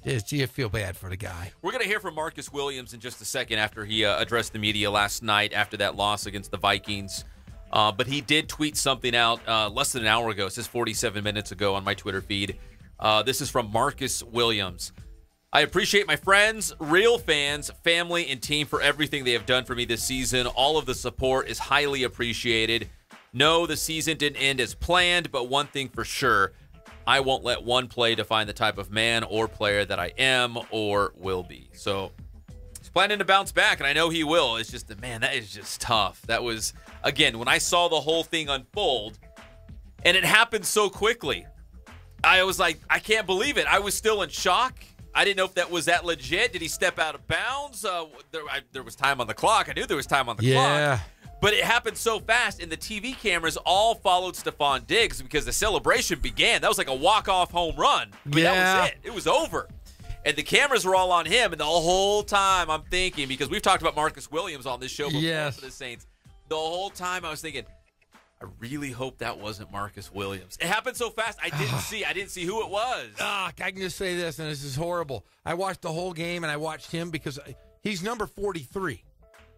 you feel bad for the guy. We're going to hear from Marcus Williams in just a second after he addressed the media last night after that loss against the Vikings. But he did tweet something out less than an hour ago. It says 47 minutes ago on my Twitter feed. This is from Marcus Williams. I appreciate my friends, real fans, family, and team for everything they have done for me this season. All of the support is highly appreciated. No, the season didn't end as planned, but one thing for sure, I won't let one play define the type of man or player that I am or will be. So he's planning to bounce back, and I know he will. It's just, man, that is just tough. That was, again, when I saw the whole thing unfold, and it happened so quickly, I was like, I can't believe it. I was still in shock. I didn't know if that was that legit. Did he step out of bounds? There was time on the clock. I knew there was time on the clock. But it happened so fast, and the TV cameras all followed Stephon Diggs because the celebration began. That was like a walk-off home run. I mean, that was it. It was over. And the cameras were all on him, and the whole time I'm thinking, because we've talked about Marcus Williams on this show before for the Saints, the whole time I was thinking, I really hope that wasn't Marcus Williams. It happened so fast, I didn't see who it was. I can just say this, and this is horrible. I watched the whole game, and I watched him because he's number 43.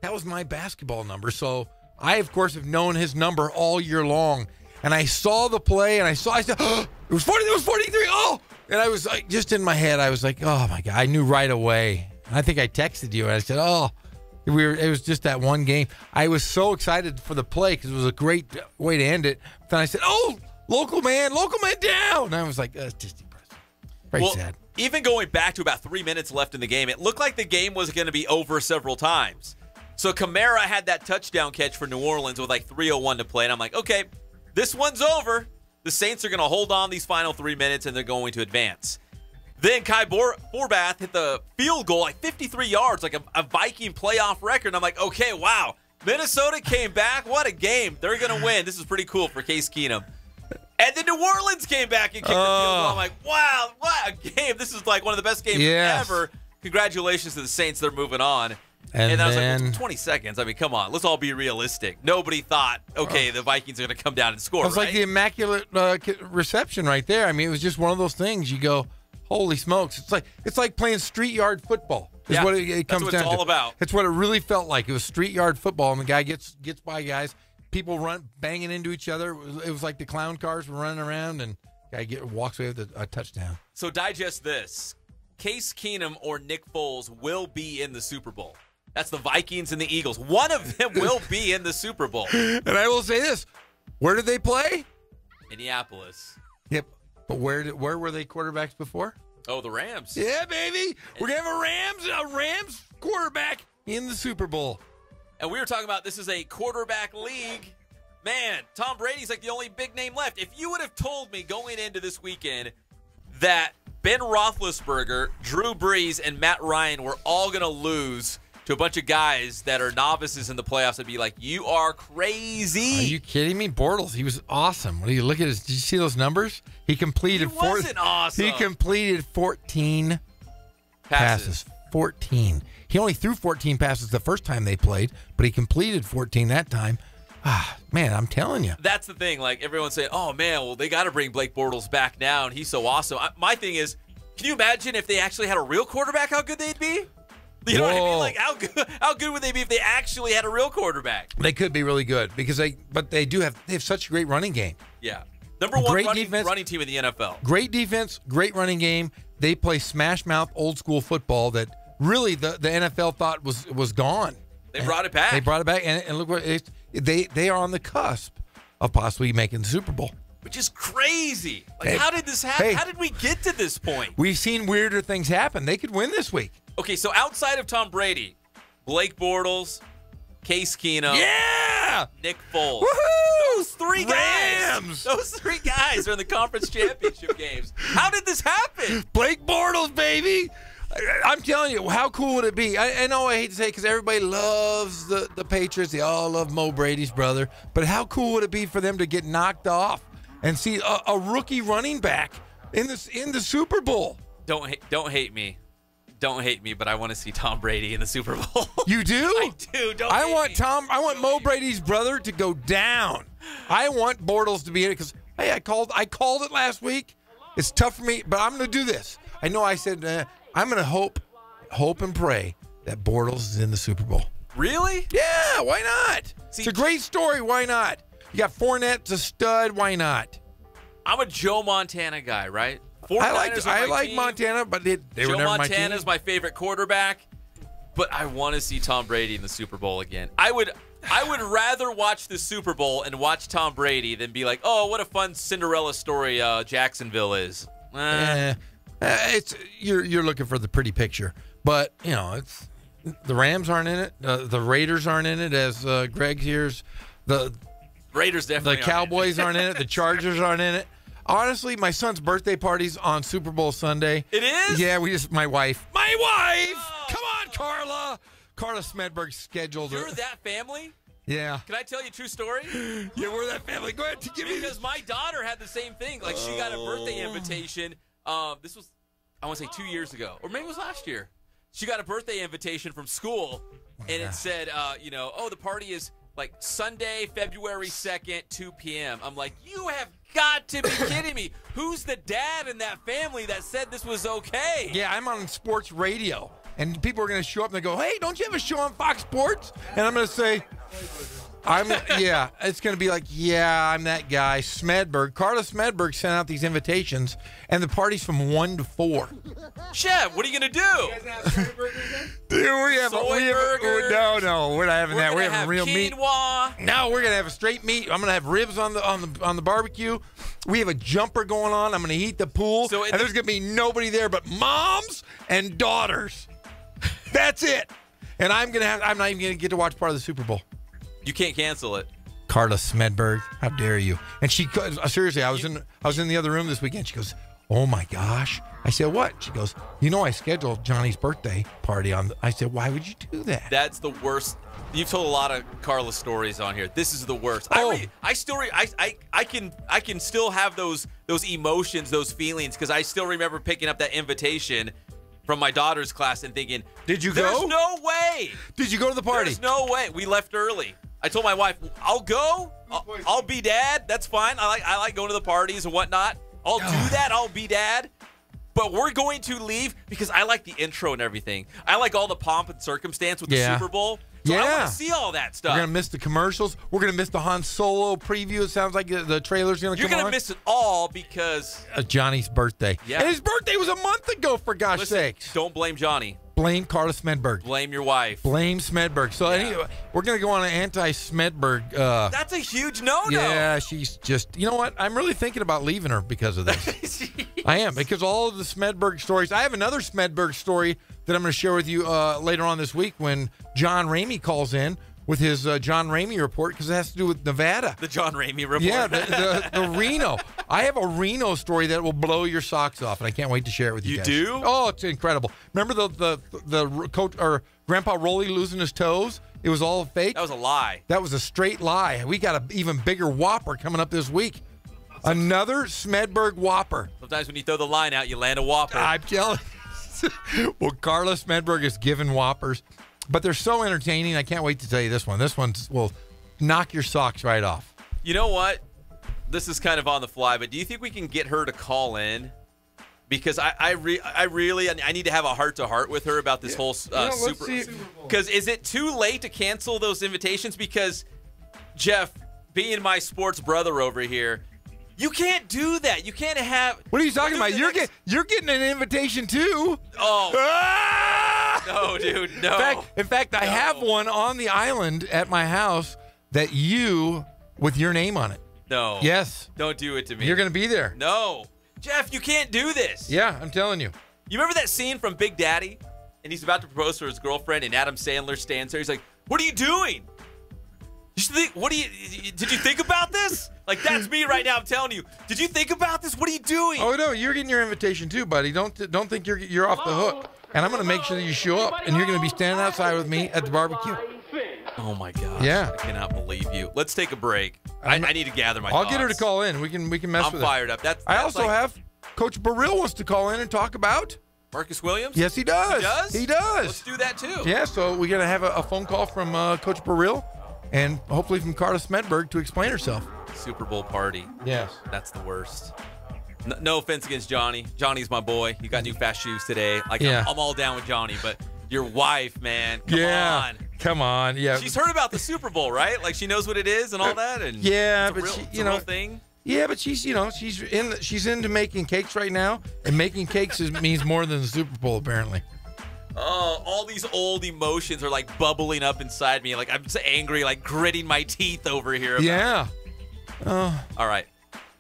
That was my basketball number. So I, of course, have known his number all year long. And I saw the play, and I said, oh, it was 40. It was 43. Oh, and I was like, just in my head, I was like, oh my God, I knew right away. And I think I texted you, and I said, oh. It was just that one game. I was so excited for the play because it was a great way to end it. Then I said, oh, local man down. And I was like, that's just depressing. Very sad. Even going back to about 3 minutes left in the game, it looked like the game was going to be over several times. So Kamara had that touchdown catch for New Orleans with like 3:01 to play. And I'm like, okay, this one's over. The Saints are going to hold on these final 3 minutes, and they're going to advance. Then Kai Forbath hit the field goal like 53 yards, like a Viking playoff record. And I'm like, okay, wow. Minnesota came back. What a game. They're going to win. This is pretty cool for Case Keenum. And then New Orleans came back and kicked the field goal. I'm like, wow, what a game. This is like one of the best games ever. Congratulations to the Saints. They're moving on. And I was like, well, 20 seconds. I mean, come on. Let's all be realistic. Nobody thought, okay, the Vikings are going to come down and score, It was like the immaculate reception right there. I mean, it was just one of those things. You go, holy smokes. It's like playing street yard football. Is what it comes down to. That's what it's all about. It's what it really felt like. It was street yard football, and the guy gets by guys. People run banging into each other. It was like the clown cars were running around, and guy walks away with a touchdown. So digest this. Case Keenum or Nick Foles will be in the Super Bowl. That's the Vikings and the Eagles. One of them will be in the Super Bowl. And I will say this. Where did they play? Minneapolis. Yep. But where were they quarterbacks before? Oh, the Rams. Yeah, baby. We're going to have a Rams quarterback in the Super Bowl. And we were talking about this is a quarterback league. Man, Tom Brady's like the only big name left. If you would have told me going into this weekend that Ben Roethlisberger, Drew Brees, and Matt Ryan were all going to lose to a bunch of guys that are novices in the playoffs, I'd be like, you are crazy. Are you kidding me? Bortles, he was awesome. When you look at did you see those numbers? He completed awesome. He completed 14 passes. 14. He only threw 14 passes the first time they played, but he completed 14 that time. Man, I'm telling you. That's the thing. Like, everyone's saying, oh, man, well, they got to bring Blake Bortles back now, and he's so awesome. My thing is, can you imagine if they actually had a real quarterback, how good they'd be? You know what I mean? Like, how good would they be if they actually had a real quarterback? They could be really good because they have such a great running game. Yeah. Number one running team in the NFL. Great defense, great running game. They play smash mouth old school football that really the NFL thought was gone. They brought it back. They brought it back, and look what they are on the cusp of possibly making the Super Bowl. Which is crazy. Like, how did this happen? How did we get to this point? We've seen weirder things happen. They could win this week. Okay, so outside of Tom Brady, Blake Bortles, Case Keenum, Nick Foles. Woohoo! Those three guys are in the conference championship games. How did this happen? Blake Bortles, baby. I'm telling you, how cool would it be? I know I hate to say it because everybody loves the Patriots. They all love Mo Brady's brother. But how cool would it be for them to get knocked off and see a rookie running back in the Super Bowl? Don't hate me. Don't hate me, but I want to see Tom Brady in the Super Bowl. You do? I do. I want Mo Brady's brother to go down. I want Bortles to be in it because, hey, I called it last week. It's tough for me, but I'm going to do this. I know I said I'm going to hope and pray that Bortles is in the Super Bowl. Really? Yeah, why not? It's a great story. Why not? You got Fournette's a stud. Why not? I'm a Joe Montana guy, right? I like Montana, but they were never my team. Joe Montana's my favorite quarterback, but I want to see Tom Brady in the Super Bowl again. I would rather watch the Super Bowl and watch Tom Brady than be like, oh, what a fun Cinderella story Jacksonville is. It's you're looking for the pretty picture, but it's the Rams aren't in it. The Raiders aren't in it, as Greg hears. The Raiders definitely. The Cowboys aren't in it. The Chargers aren't in it. Honestly, my son's birthday party's on Super Bowl Sunday. It is? Yeah, my wife. Oh. Come on, Karla. Karla Smedberg scheduled her. You're that family? Yeah. Can I tell you a true story? Yeah, we're that family. Go ahead. Because my daughter had the same thing. Like, she got a birthday invitation. This was, I want to say 2 years ago. Or maybe it was last year. She got a birthday invitation from school, and it said, the party is like Sunday, February 2nd, 2 p.m. I'm like, you have got to be kidding me. Who's the dad in that family that said this was okay? Yeah, I'm on sports radio, and people are going to show up and they go, hey, don't you have a show on Fox Sports? And I'm going to say, it's going to be like, I'm that guy, Smedberg. Karla Smedberg sent out these invitations, and the party's from 1 to 4. Chef, what are you going to do? Dude, no, we're not having that. We're having real meat. No, we're going to have a straight meat. I'm going to have ribs on the barbecue. We have a jumper going on. I'm going to heat the pool, and there's going to be nobody there but moms and daughters. That's it. And I'm not even going to get to watch part of the Super Bowl. You can't cancel it. Karla Smedberg, how dare you? And she seriously, I was in the other room this weekend. She goes, "Oh my gosh!" I said, "What?" She goes, I scheduled Johnny's birthday party on." I said, "Why would you do that?" That's the worst. You've told a lot of Karla stories on here. This is the worst. Oh. I can still have those emotions, those feelings, because I still remember picking up that invitation from my daughter's class and thinking, "Did you go? There's no way." Did you go to the party? There's no way. We left early. I told my wife, "I'll go. I'll be dad. That's fine. I like going to the parties and whatnot. I'll do that. I'll be dad." But we're going to leave because I like the intro and everything. I like all the pomp and circumstance with the Super Bowl. So I want to see all that stuff. We're going to miss the commercials. We're going to miss the Han Solo preview. It sounds like the trailer's going to come on. You're going to miss it all because Johnny's birthday. Yeah. And his birthday was a month ago, for gosh sakes. Don't blame Johnny. Blame Karla Smedberg. Blame your wife. Blame Smedberg. So anyway, we're going to go on an anti-Smedberg. That's a huge no-no. Yeah, she's just, you know what? I'm really thinking about leaving her because of this. I am, because all of the Smedberg stories. I have another Smedberg story that I'm going to share with you later on this week when John Ramey calls in with his John Ramey report, because it has to do with Nevada. The John Ramey report. Yeah, the Reno. I have a Reno story that will blow your socks off, and I can't wait to share it with you guys. You do? Oh, it's incredible. Remember the coach or Grandpa Rolly losing his toes? It was all fake? That was a lie. That was a straight lie. We got an even bigger Whopper coming up this week. Another Smedberg Whopper. Sometimes when you throw the line out, you land a Whopper. I'm telling you. Well, Karla Smedberg is giving Whoppers. But they're so entertaining. I can't wait to tell you this one. This one will knock your socks right off. You know what? This is kind of on the fly, but do you think we can get her to call in? Because I really need to have a heart-to-heart with her about this whole Super Bowl. Because is it too late to cancel those invitations? Because, Jeff, being my sports brother over here, you can't do that. You can't have... What are you talking about? You're getting an invitation, too. Oh. Ah! No, dude, no. In fact, I have one on the island at my house with your name on it. No. Yes. Don't do it to me. You're going to be there. No. Jeff, you can't do this. Yeah, I'm telling you. You remember that scene from Big Daddy? And he's about to propose to his girlfriend, and Adam Sandler stands there. He's like, "What are you doing? Did you think about this?" Like, that's me right now. I'm telling you. Did you think about this? What are you doing? Oh, no, you're getting your invitation too, buddy. Don't think you're off the hook. And I'm going to make sure that you show up, and you're going to be standing outside with me at the barbecue. Oh, my gosh. Yeah. I cannot believe you. Let's take a break. I need to gather my thoughts. I'll get her to call in. We can mess with it. I'm fired up. I also have Coach Barile wants to call in and talk about Marcus Williams? Yes, he does. He does? He does. Let's do that, too. Yeah, so we're going to have a phone call from Coach Barile and hopefully from Karla Smedberg to explain herself. Super Bowl party. Yes. That's the worst. No offense against Johnny. Johnny's my boy. You got new fast shoes today. Like, Yeah. I'm all down with Johnny, but your wife, man, come on. Come on. Yeah. She's heard about the Super Bowl, right? Like, she knows what it is and all that? And Yeah, it's a but real, she, it's you a know, real thing. Yeah, but she's into making cakes right now, and making cakes means more than the Super Bowl apparently. Oh, all these old emotions are like bubbling up inside me. Like, I'm so angry, like gritting my teeth over here. Yeah. All right.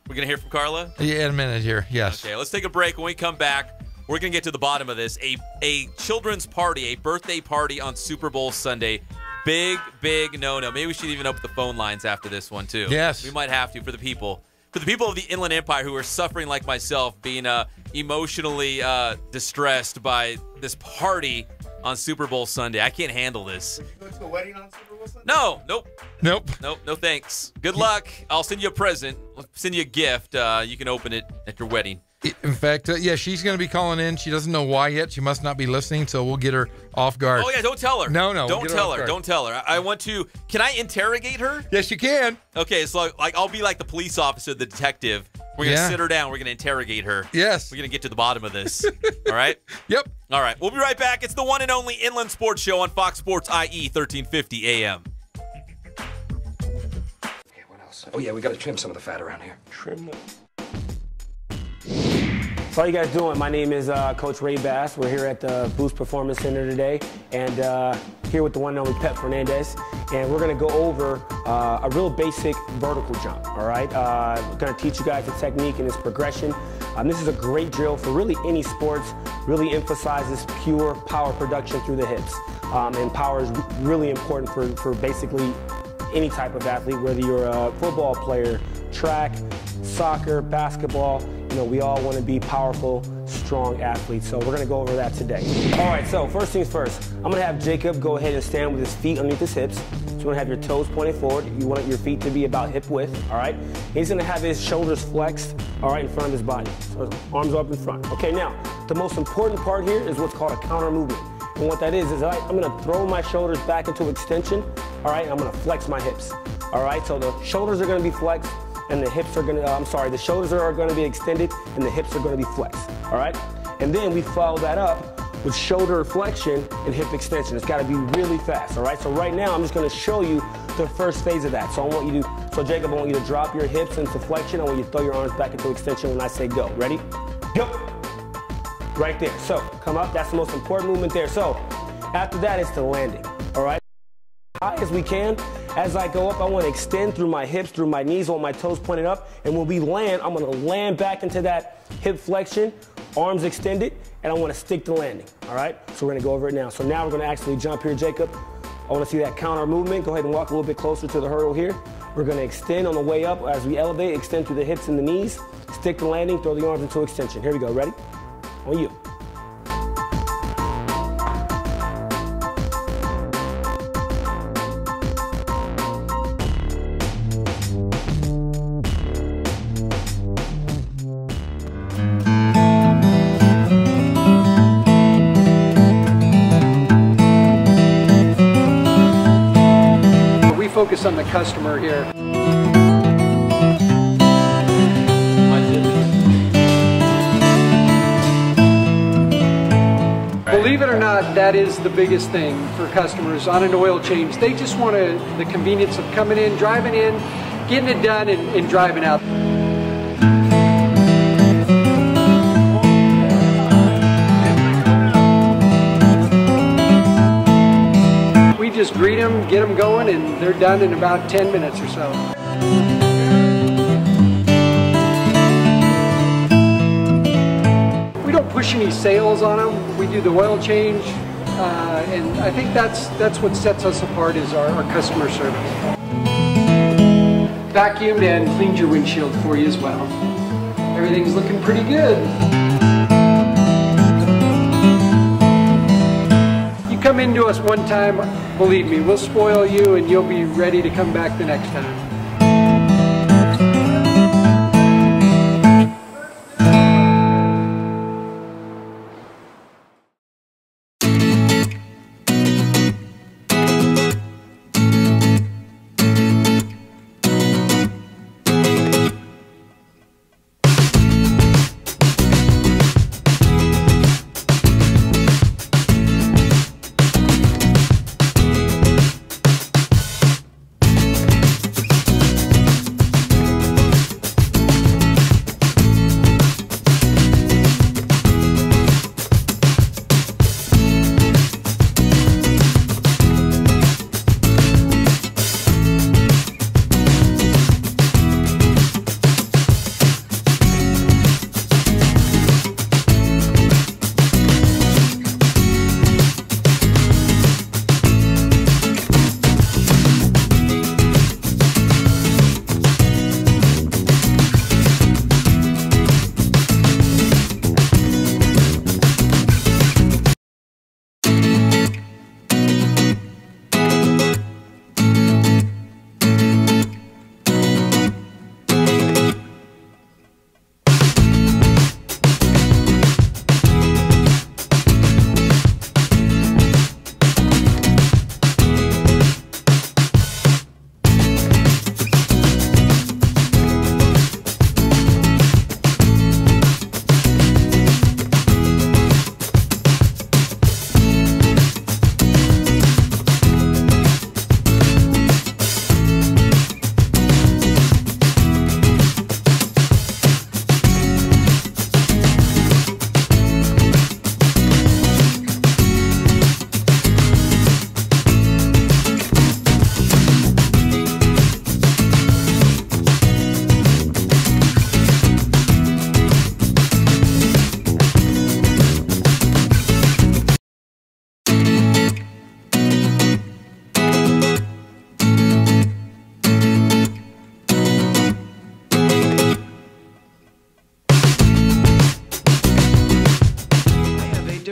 We're going to hear from Karla? Yeah, in a minute here. Yes. Okay, let's take a break. When we come back, we're going to get to the bottom of this. A children's party, a birthday party on Super Bowl Sunday. Big, big no-no. Maybe we should even open the phone lines after this one, too. Yes. We might have to for the people. For the people of the Inland Empire who are suffering like myself, being emotionally distressed by this party on Super Bowl Sunday. I can't handle this. Would you go to a wedding on Super Bowl Sunday? No, nope. Nope. Nope, no thanks. Good luck. I'll send you a present. I'll send you a gift. You can open it at your wedding. In fact, yeah, she's going to be calling in. She doesn't know why yet. She must not be listening, so we'll get her off guard. Oh, yeah, don't tell her. No, Don't tell her. Don't tell her. I want to. Can I interrogate her? Yes, you can. Okay, so like I'll be like the police officer, the detective. We're going to sit her down. We're going to interrogate her. Yes. We're going to get to the bottom of this. All right? Yep. All right. We'll be right back. It's the one and only Inland Sports Show on Fox Sports IE 1350 AM. Okay, what else? Oh, yeah, we got to trim some of the fat around here. Trim it. So how you guys doing? My name is Coach Ray Bass. We're here at the Boost Performance Center today, and here with the one and only Pep Fernandez, and we're going to go over a real basic vertical jump, all right? We're going to teach you guys the technique and its progression. This is a great drill for really any sports, really emphasizes pure power production through the hips, and power is really important for basically any type of athlete, whether you're a football player, track, soccer, basketball. You know, we all want to be powerful, strong athletes, so we're going to go over that today. All right, so first things first, I'm going to have Jacob go ahead and stand with his feet underneath his hips. So you want to have your toes pointed forward. You want your feet to be about hip width, all right? He's going to have his shoulders flexed, all right, in front of his body. So his arms up in front. Okay, now, the most important part here is what's called a counter movement. And what that is I'm going to throw my shoulders back into extension, all right? I'm going to flex my hips, all right? So the shoulders are going to be flexed, and the hips are going to, the shoulders are going to be extended and the hips are going to be flexed, all right? And then we follow that up with shoulder flexion and hip extension. It's got to be really fast, all right? So right now, I'm just going to show you the first phase of that. So Jacob, I want you to drop your hips into flexion. I want you to throw your arms back into extension when I say go. Ready? Go. Right there. So come up. That's the most important movement there. So after that, it's the landing, all right? High as we can. As I go up, I want to extend through my hips, through my knees, on my toes pointed up. And when we land, I'm going to land back into that hip flexion, arms extended, and I want to stick the landing, all right? So we're going to go over it now. So now we're going to actually jump here, Jacob. I want to see that counter movement. Go ahead and walk a little bit closer to the hurdle here. We're going to extend on the way up. As we elevate, extend through the hips and the knees, stick the landing, throw the arms into extension. Here we go. Ready? On you. Focus on the customer here. Believe it or not, that is the biggest thing for customers on an oil change. They just want the convenience of coming in, driving in, getting it done, and driving out. Just greet them, get them going, and they're done in about 10 minutes or so. We don't push any sales on them. We do the oil change, and I think that's what sets us apart is our customer service. Vacuumed and cleaned your windshield for you as well. Everything's looking pretty good. Come into us one time, believe me, we'll spoil you and you'll be ready to come back the next time.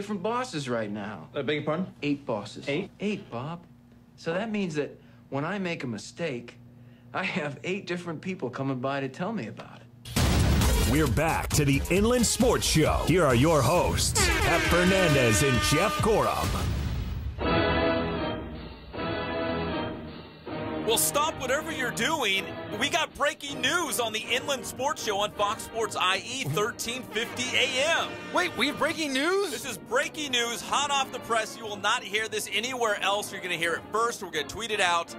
different bosses right now. I beg your pardon? 8 bosses. 8? 8, Bob. So that means that when I make a mistake, I have 8 different people coming by to tell me about it. We're back to the Inland Sports Show. Here are your hosts, Pep Fernandez and Jeff Gorham. Well, stop whatever you're doing. We got breaking news on the Inland Sports Show on Fox Sports IE 1350 AM. Wait, we have breaking news? This is breaking news, hot off the press. You will not hear this anywhere else. You're going to hear it first. We're going to tweet it out.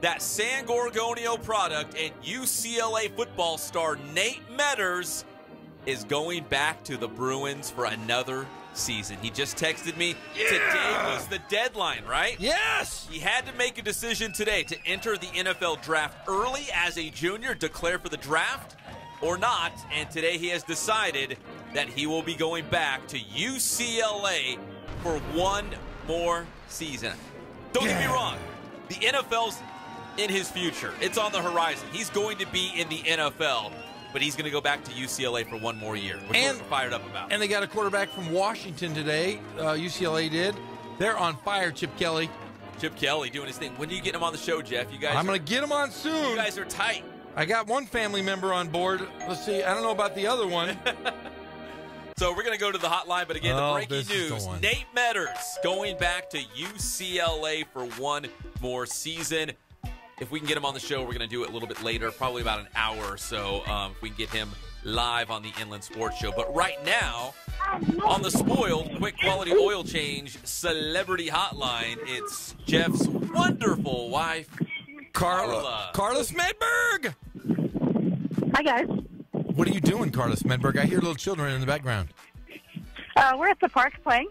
That San Gorgonio product and UCLA football star Nate Metters is going back to the Bruins for another season. He just texted me. Yeah. Today was the deadline, right? Yes! He had to make a decision today to enter the NFL draft early as a junior, declare for the draft, or not. And today he has decided that he will be going back to UCLA for one more season. Don't get me wrong. The NFL's in his future. It's on the horizon. He's going to be in the NFL, but he's going to go back to UCLA for one more year, which we're fired up about. And they got a quarterback from Washington today. UCLA did. They're on fire, Chip Kelly. Chip Kelly doing his thing. When do you get him on the show, Jeff? You guys? I'm going to get him on soon. You guys are tight. I got one family member on board. Let's see. I don't know about the other one. So we're going to go to the hotline, but again, the breaking news. Nate Metters going back to UCLA for one more season. If we can get him on the show, we're going to do it a little bit later, probably about an hour or so, if we can get him live on the Inland Sports Show. But right now, on the Spoiled Quick Quality Oil Change Celebrity Hotline, it's Jeff's wonderful wife, Karla. Karla Smedberg! Hi, guys. What are you doing, Karla Smedberg? I hear little children in the background. We're at the park playing.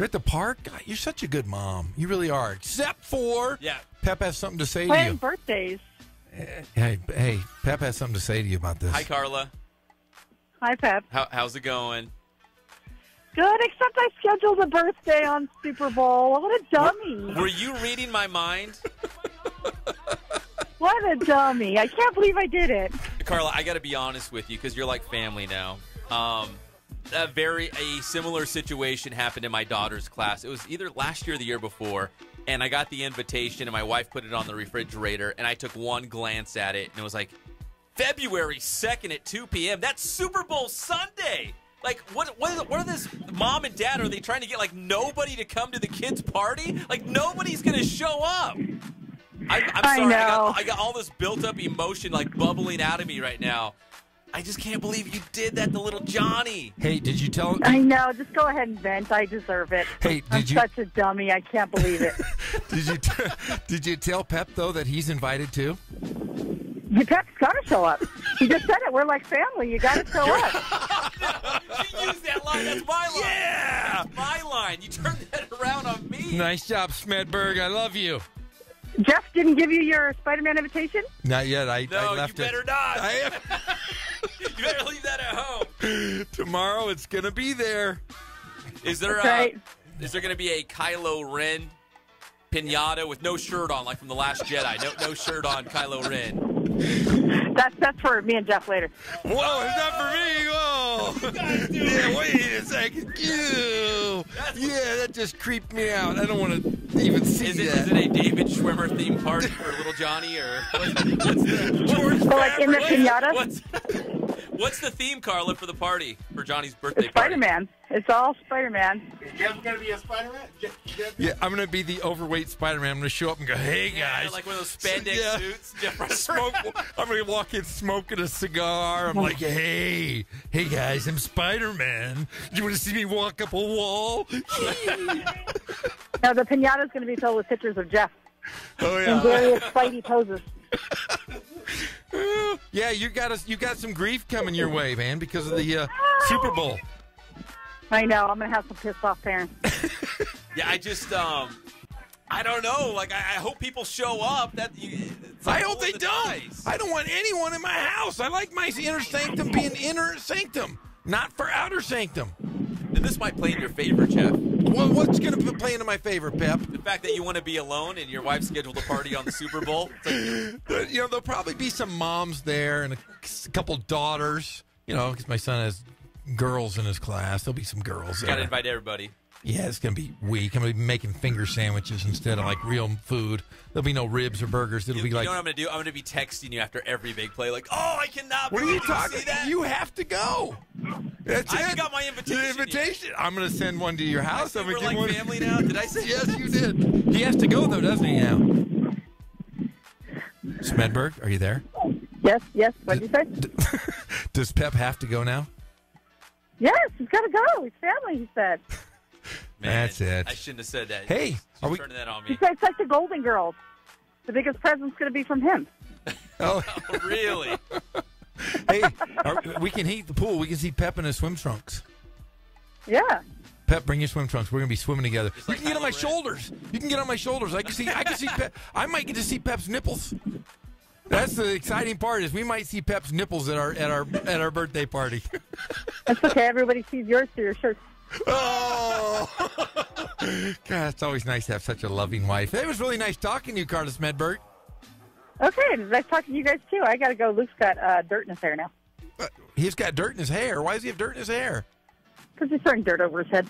You're at the park? God, you're such a good mom. You really are. Except for Pep has something to say to you. Playing birthdays. Hey, Pep has something to say to you about this. Hi, Karla. Hi, Pep. How's it going? Good, except I scheduled a birthday on Super Bowl. What a dummy. Were you reading my mind? What a dummy. I can't believe I did it. Karla, I got to be honest with you because you're like family now. A similar situation happened in my daughter's class. It was either last year or the year before, and I got the invitation, and my wife put it on the refrigerator, and I took one glance at it, and it was like, February 2nd at 2 p.m. That's Super Bowl Sunday. Like, what are this mom and dad? Are they trying to get, like, nobody to come to the kids' party? Like, nobody's going to show up. I'm sorry. I got all this built-up emotion, like, bubbling out of me right now. I just can't believe you did that to little Johnny. Hey, did you tell... I know. Just go ahead and vent. I deserve it. Hey, I'm such a dummy. I can't believe it. Did you tell Pep, though, that he's invited too? Pep's got to show up. He just said it. We're like family. You got to show up. You used that line. That's my line. Yeah! That's my line. You turned that around on me. Nice job, Smedberg. I love you. Jeff didn't give you your Spider-Man invitation? Not yet. I left you better not. I am. You better leave that at home. Tomorrow it's going to be there. Is there going to be a Kylo Ren pinata with no shirt on, like from The Last Jedi? No shirt on Kylo Ren. That's for me and Jeff later. Whoa, it's not for me. Whoa. Yeah, wait a second. Ew. Yeah, that just creeped me out. I don't want to even see that. Is it a David Schwimmer themed party for little Johnny, or what's the George like in the pinata? What's the theme, Karla, for the party for Johnny's birthday party? Spider-Man. It's all Spider-Man. Is Jeff going to be a Spider-Man? Yeah, I'm going to be the overweight Spider-Man. I'm going to show up and go, hey, guys. Yeah, like one of those spandex suits. I'm going to walk in smoking a cigar. I'm like, hey guys, I'm Spider-Man. Do you want to see me walk up a wall? No, the pinata's going to be filled with pictures of Jeff. Oh, yeah. In various Spidey poses. Yeah, you got some grief coming your way, man, because of the Super Bowl. I know. I'm going to have some pissed off parents. Yeah, I just, I don't know. Like, I hope people show up. I hope they don't. I don't want anyone in my house. I like my inner sanctum being inner sanctum, not for outer sanctum. Then this might play in your favor, Jeff. Well, what's going to play into my favor, Pep? The fact that you want to be alone and your wife scheduled a party on the Super Bowl. Like, there'll probably be some moms there and a couple daughters. Because my son has girls in his class. There'll be some girls there. Got to invite everybody. Yeah, it's going to be weak. I'm going to be making finger sandwiches instead of like real food. There'll be no ribs or burgers. It'll be like. You know what I'm going to do? I'm going to be texting you after every big play, like, "Oh, I cannot." What are you talking? See that? You have to go. That's I it. haven't got my invitation. The invitation. I'm going to send one to your house. I'm We're going to like family now. Did I say? Yes, you did. He has to go though, doesn't he? Now. Smedberg, are you there? Yes. What did you say? Does Pep have to go now? Yes, he's got to go. He's family, he said. Man, that's it. I shouldn't have said that. Hey, are we turning that on He me? said it's like the Golden Girls. The biggest present's going to be from him. Oh, really? Hey, we can heat the pool. We can see Pep in his swim trunks. Yeah. Pep, bring your swim trunks. We're gonna be swimming together. You can get on my shoulders. You can get on my shoulders. I can see Pep. I might get to see Pep's nipples. That's the exciting part. Is we might see Pep's nipples at our birthday party. That's okay. Everybody sees yours through your shirt. Oh, God, it's always nice to have such a loving wife. It was really nice talking to you, Karla Smedberg. Okay, nice talking to you guys too. I got to go. Luke's got dirt in his hair now. He's got dirt in his hair. Why does he have dirt in his hair? Because he's throwing dirt over his head.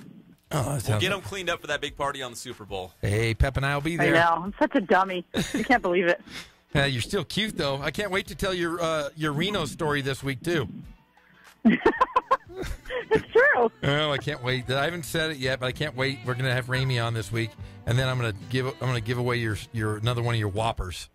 Oh, We'll get him cleaned up for that big party on the Super Bowl. Hey, Pep and I will be there. I know. I'm such a dummy. You can't believe it. You're still cute, though. I can't wait to tell your Reno story this week, too. It's true. Oh, I can't wait. I haven't said it yet, but I can't wait. We're gonna have Ramey on this week, and then I'm gonna give away your another one of your Whoppers.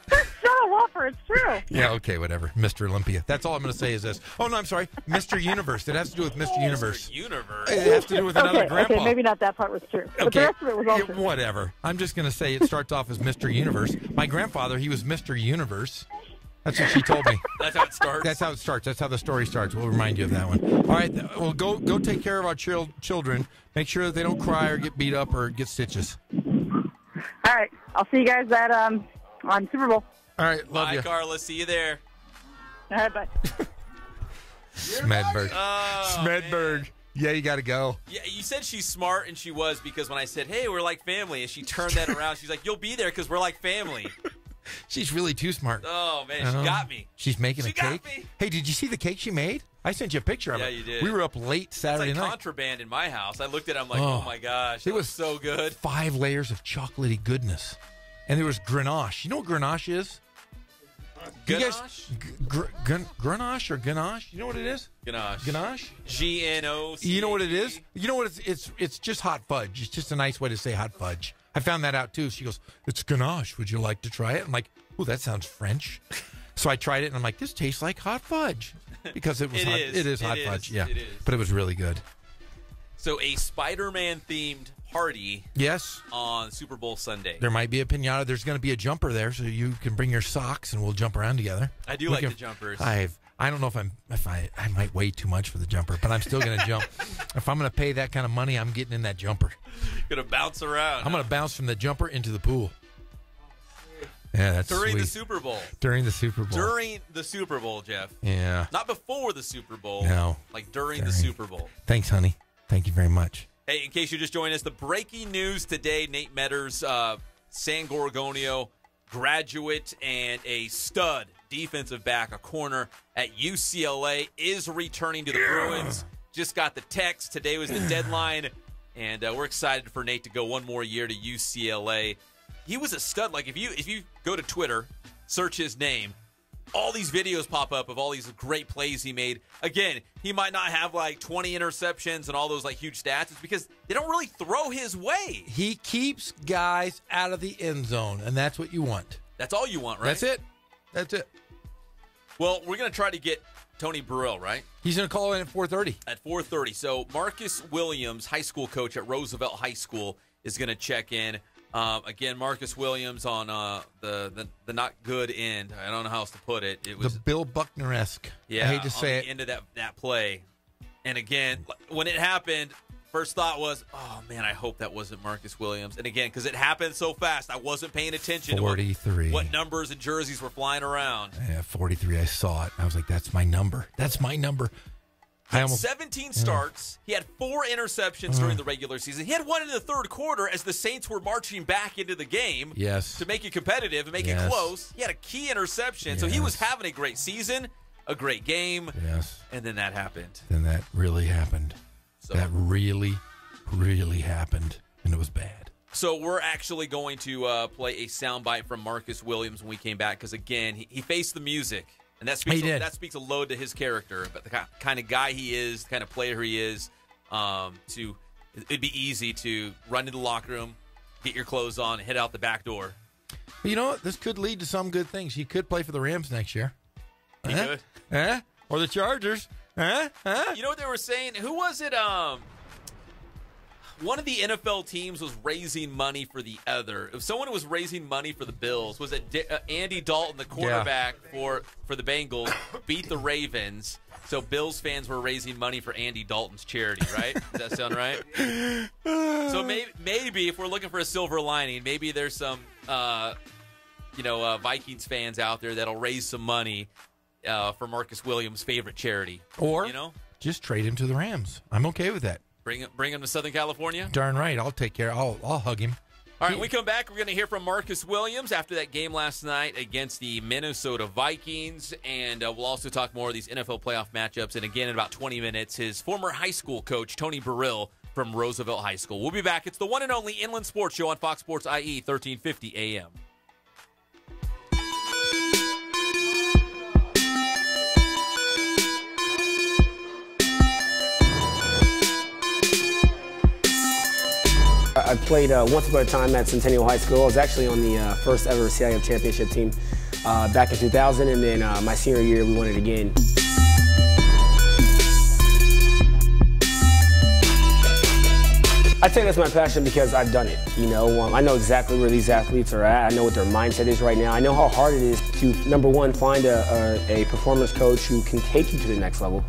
Shut a Whopper. It's true. Yeah, okay, whatever. Mr. Olympia. That's all I'm going to say is this. Oh, no, I'm sorry. Mr. Universe. It has to do with Mr. Universe. Mr. Universe. It has to do with another grandpa. Okay, maybe not that part was true. But the rest of it was all true. Whatever. I'm just going to say it starts off as Mr. Universe. My grandfather, he was Mr. Universe. That's what she told me. That's how it starts? That's how it starts. That's how the story starts. We'll remind you of that one. All right. Well, go take care of our children. Make sure that they don't cry or get beat up or get stitches. All right. I'll see you guys at on Super Bowl. All right. Love Bye, you. Karla. See you there. All right, bye. Smedberg. Smedberg. Man. Yeah, you got to go. Yeah, you said she's smart, and she was, because when I said, "Hey, we're like family," and she turned that around, she's like, "You'll be there because we're like family." She's really too smart. Oh, man, she got me. She's making a cake. Me. Hey, did you see the cake she made? I sent you a picture of it. Yeah, you did. We were up late Saturday it's like night. contraband in my house. I looked at it, I'm like, oh my gosh, it was so good. 5 layers of chocolatey goodness. And there was Grenache. You know what Grenache is? Ganache? Grenache or Ganache? You know what it is? Ganache. Ganache? G-N-O-C. You know what it is? You know what it's just hot fudge. It's just a nice way to say hot fudge. I found that out too. She goes, "It's Ganache. Would you like to try it?" I'm like, "Oh, that sounds French." So I tried it and I'm like, "This tastes like hot fudge." Because it was it is hot fudge. Yeah. It is. But it was really good. So a Spider-Man themed party. Yes. On Super Bowl Sunday. There might be a piñata. There's going to be a jumper there, so you can bring your socks and we'll jump around together. I do like the jumpers. I don't know if I might weigh too much for the jumper, but I'm still going to jump. If I'm going to pay that kind of money, I'm getting in that jumper. Gonna bounce around. I'm going to bounce from the jumper into the pool. Yeah, that's during sweet. the Super Bowl. During the Super Bowl. During the Super Bowl, Jeff. Yeah. Not before the Super Bowl. No. Like during the Super Bowl. Thanks, honey. Thank you very much. Hey, in case you're just joining us, the breaking news today: Nate Metters, San Gorgonio graduate and a stud defensive back, a corner at UCLA, is returning to the Bruins. Just got the text. Today was the deadline, and we're excited for Nate to go one more year to UCLA. He was a stud. Like, if you go to Twitter, search his name, all these videos pop up of all these great plays he made. Again, he might not have like 20 interceptions and all those like huge stats. It's because they don't really throw his way. He keeps guys out of the end zone, and that's what you want. That's all you want, right? That's it. That's it. Well, we're going to try to get Tony Barile, right? He's going to call in at 4:30. At 4:30. So Marcus Williams, high school coach at Roosevelt High School, is going to check in. Again, Marcus Williams on the not good end. I don't know how else to put it. It was the Bill Buckner-esque. Yeah, I hate to say it. End of that play. And again, when it happened, first thought was, oh man, I hope that wasn't Marcus Williams. And again, because it happened so fast, I wasn't paying attention 43. to what numbers and jerseys were flying around. Yeah, 43. I saw it. I was like, that's my number. That's my number. He had 17 starts. He had 4 interceptions during the regular season. He had 1 in the third quarter as the Saints were marching back into the game. Yes. To make it competitive and make it close. He had a key interception. So he was having a great season, a great game. Yes. And then that happened. Then that really happened. So, that really really happened, and it was bad. So we're actually going to play a soundbite from Marcus Williams when we came back because, again, he faced the music, and that speaks a load to his character, but the kind of guy he is, the kind of player he is. It'd be easy to run to the locker room, get your clothes on, and head out the back door. But you know what? This could lead to some good things. He could play for the Rams next year. He could. Or the Chargers. You know what they were saying? Who was it? One of the NFL teams was raising money for the other. If someone was raising money for the Bills, was it Andy Dalton, the quarterback for the Bengals, beat the Ravens. So Bills fans were raising money for Andy Dalton's charity, right? Does that sound right? So maybe if we're looking for a silver lining, maybe there's some Vikings fans out there that'll raise some money for Marcus Williams' favorite charity. Or just trade him to the Rams. I'm okay with that. Bring him to Southern California? Darn right. I'll take care. I'll hug him. All right, when we come back, we're going to hear from Marcus Williams after that game last night against the Minnesota Vikings, and we'll also talk more of these NFL playoff matchups. And again, in about 20 minutes, his former high school coach, Tony Barile from Roosevelt High School. We'll be back. It's the one and only Inland Sports Show on Fox Sports IE, 1350 AM. I played once upon a time at Centennial High School. I was actually on the first ever CIF championship team back in 2000, and then my senior year we won it again. I say that's my passion because I've done it. I know exactly where these athletes are at. I know what their mindset is right now. I know how hard it is to, number one, find a performance coach who can take you to the next level.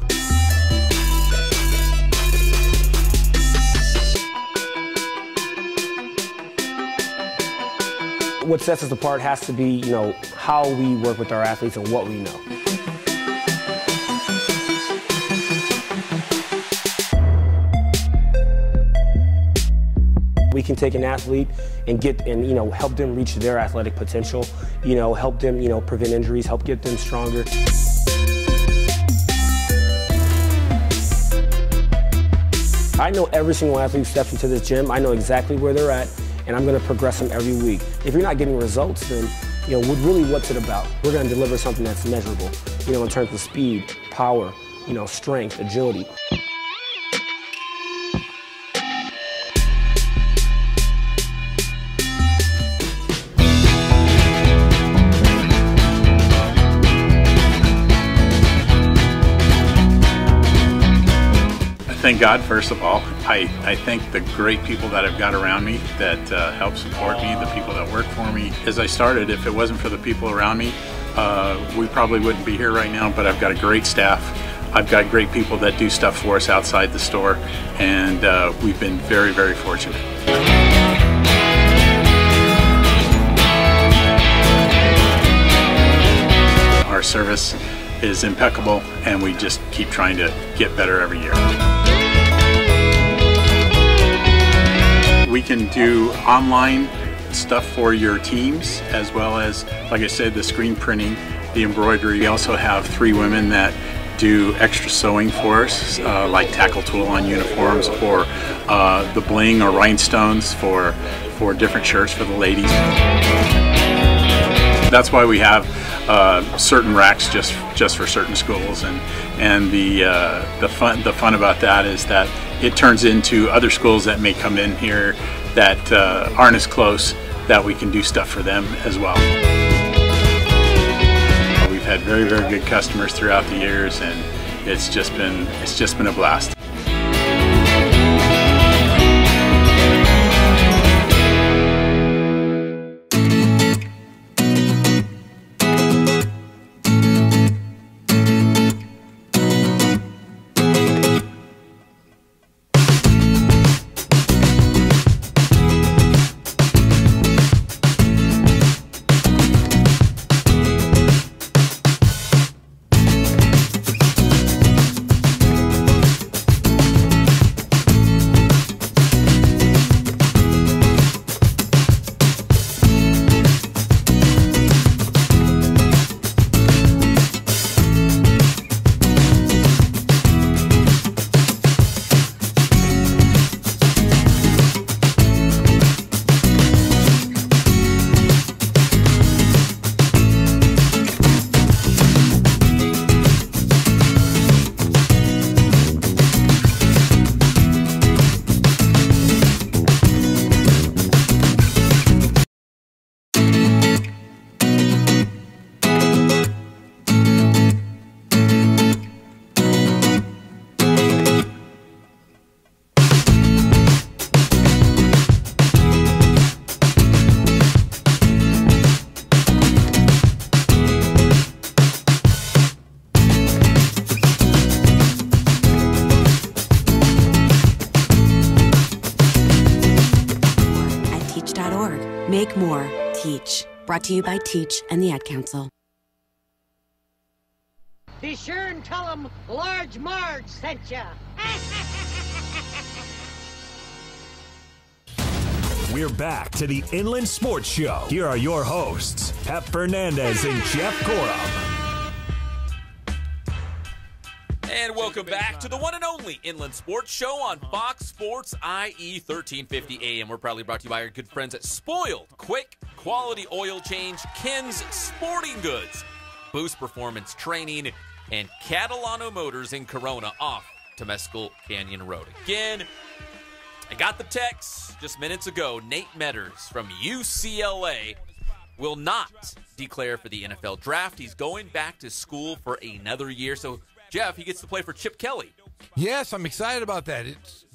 What sets us apart has to be, how we work with our athletes and what we know. We can take an athlete and help them reach their athletic potential, help them, prevent injuries, help get them stronger. I know every single athlete who steps into this gym. I know exactly where they're at, and I'm going to progress them every week. If you're not getting results, then, really what's it about? We're going to deliver something that's measurable, in terms of speed, power, strength, agility. Thank God, first of all. I thank the great people that I've got around me that help support me, the people that work for me. As I started, if it wasn't for the people around me, we probably wouldn't be here right now, but I've got a great staff. I've got great people that do stuff for us outside the store, and we've been very, very fortunate. Our service is impeccable, and we just keep trying to get better every year. We can do online stuff for your teams, as well as, like I said, the screen printing, the embroidery. We also have 3 women that do extra sewing for us, like tackle tool on uniforms, or the bling or rhinestones for different shirts for the ladies. That's why we have certain racks just for certain schools, and the fun about that is that it turns into other schools that may come in here that aren't as close, that we can do stuff for them as well. We've had very, very good customers throughout the years, and it's just been a blast. teach.org. Make more. Teach. Brought to you by Teach and the Ad Council. Be sure and tell them Large Marge sent ya. We're back to the Inland Sports Show. Here are your hosts, Pep Fernandez and Jeff Gorham. And welcome back to the one and only Inland Sports Show on Fox Sports IE 1350 AM. We're proudly brought to you by our good friends at Spoiled. Quick, quality oil change, Ken's Sporting Goods, Boost Performance Training, and Catalano Motors in Corona off Temescal Canyon Road. Again, I got the text just minutes ago. Nate Metters from UCLA will not declare for the NFL draft. He's going back to school for another year. So, Jeff, he gets to play for Chip Kelly. Yes, I'm excited about that.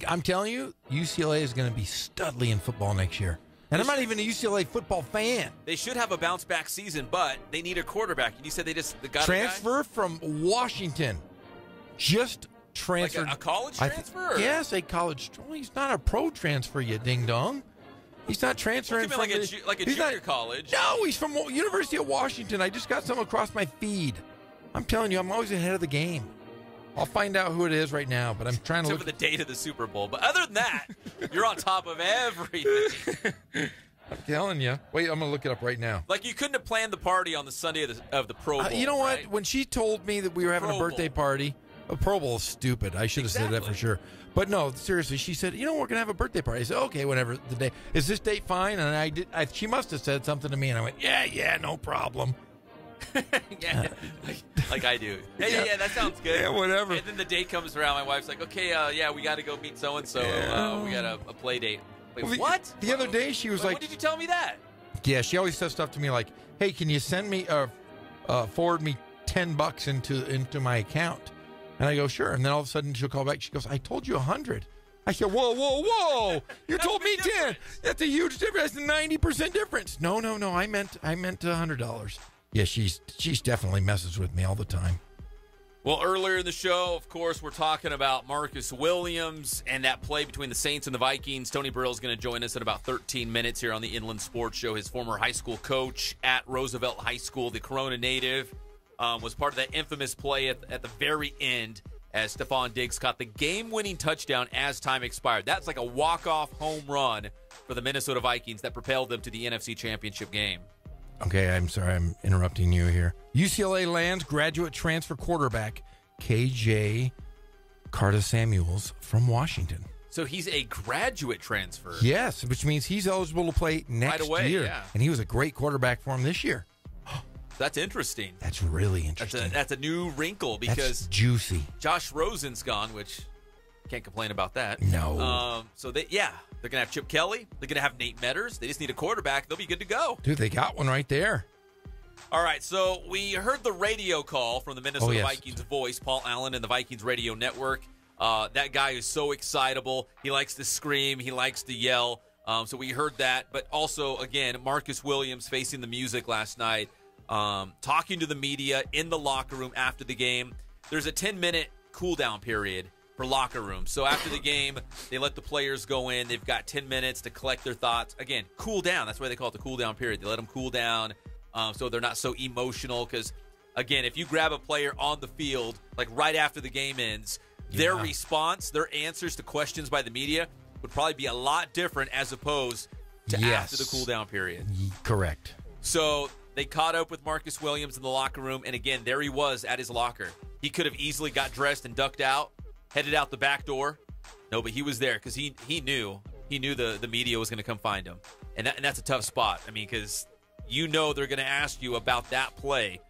I'm telling you, UCLA is going to be studly in football next year. And I'm not even a UCLA football fan. They should have a bounce-back season, but they need a quarterback. You said they got transfer from Washington. Just transferred. Like a college transfer? Yes, a college. Well, he's not a pro transfer yet, ding-dong. He's not transferring from like a junior college. No, he's from University of Washington. I just got some across my feed. I'm telling you, I'm always ahead of the game. I'll find out who it is right now, but I'm trying to look for the date of the Super Bowl. But other than that, you're on top of everything. I'm telling you. Wait, I'm going to look it up right now. Like you couldn't have planned the party on the Sunday of the Pro Bowl. You know what? Right? When she told me that we were having a birthday party, a Pro Bowl is stupid. I should have said that for sure. But no, seriously, she said, we're going to have a birthday party. I said, okay, whenever the day. Is this date fine? And she must have said something to me, and I went, yeah, no problem. Yeah, like I do. Hey, yeah, that sounds good. Yeah, whatever. And then the date comes around. My wife's like, okay, we got to go meet so-and-so. We got a play date. Wait, well, what? The other day she was like... When did you tell me that? Yeah, she always says stuff to me like, hey, can you send me forward me $10 into my account? And I go, sure. And then all of a sudden she'll call back. She goes, I told you 100. I said, whoa. You told me 10. That's a huge difference. That's a 90% difference. No. I meant $100. Yeah, she's definitely messes with me all the time. Well, earlier in the show, of course, we're talking about Marcus Williams and that play between the Saints and the Vikings. Tony Barile is going to join us in about 13 minutes here on the Inland Sports Show. His former high school coach at Roosevelt High School, the Corona native, was part of that infamous play at the very end as Stephon Diggs caught the game-winning touchdown as time expired. That's like a walk-off home run for the Minnesota Vikings that propelled them to the NFC Championship game. Okay, I'm sorry, I'm interrupting you here. UCLA lands graduate transfer quarterback KJ Carter-Samuels from Washington. So he's a graduate transfer. Yes, which means he's eligible to play next year. Yeah. And he was a great quarterback for him this year. That's interesting. That's really interesting. That's a new wrinkle because that's juicy. Josh Rosen's gone, which can't complain about that. No. So they're going to have Chip Kelly. They're going to have Nate Metters. They just need a quarterback. They'll be good to go. Dude, they got one right there. All right, so we heard the radio call from the Minnesota Vikings voice, Paul Allen, and the Vikings radio network. That guy is so excitable. He likes to scream. He likes to yell. So we heard that. But also, again, Marcus Williams facing the music last night, talking to the media in the locker room after the game. There's a 10-minute cool-down period for locker rooms. So after the game, they let the players go in. They've got 10 minutes to collect their thoughts. Again, cool down. That's why they call it the cool-down period. They let them cool down so they're not so emotional because, again, if you grab a player on the field, like right after the game ends, their response, their answers to questions by the media would probably be a lot different as opposed to after the cool-down period. Correct. So they caught up with Marcus Williams in the locker room, and again, there he was at his locker. He could have easily got dressed and ducked out, headed out the back door. No, but he was there because he knew the media was going to come find him. And that's a tough spot. I mean, because they're going to ask you about that play.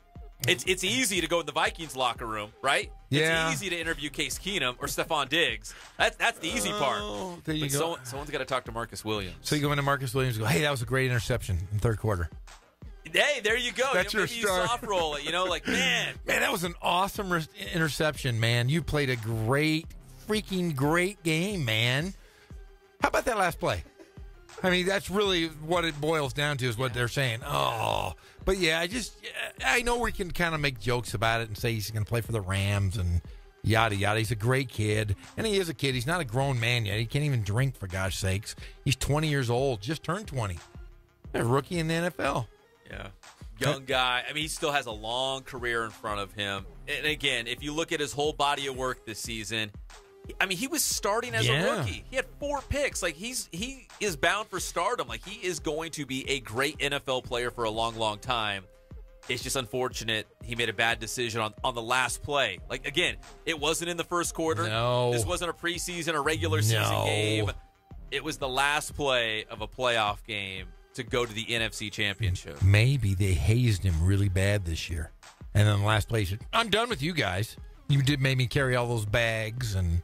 It's easy to go in the Vikings locker room, right? Yeah. It's easy to interview Case Keenum or Stephon Diggs. That's the easy part. There you go. Someone's got to talk to Marcus Williams. So you go into Marcus Williams and go, hey, that was a great interception in third quarter. Hey, there you go. That's your maybe star. You soft roll it, like, man, that was an awesome interception, man. You played a freaking great game, man. How about that last play? I mean, that's really what it boils down to is what they're saying. Oh, but yeah, I know we can kind of make jokes about it and say he's going to play for the Rams and yada, yada. He's a great kid, and he is a kid. He's not a grown man yet. He can't even drink, for gosh sakes. He's 20 years old, just turned 20. A rookie in the NFL. Yeah. Young guy. I mean, he still has a long career in front of him. And again, if you look at his whole body of work this season, I mean, he was starting as a rookie. He had 4 picks. Like, he is bound for stardom. Like, he is going to be a great NFL player for a long, long time. It's just unfortunate he made a bad decision on the last play. Like, again, it wasn't in the first quarter. No. This wasn't a preseason or regular season game. It was the last play of a playoff game to go to the NFC Championship. Maybe they hazed him really bad this year. And then the last play, he said, I'm done with you guys. You did make me carry all those bags, and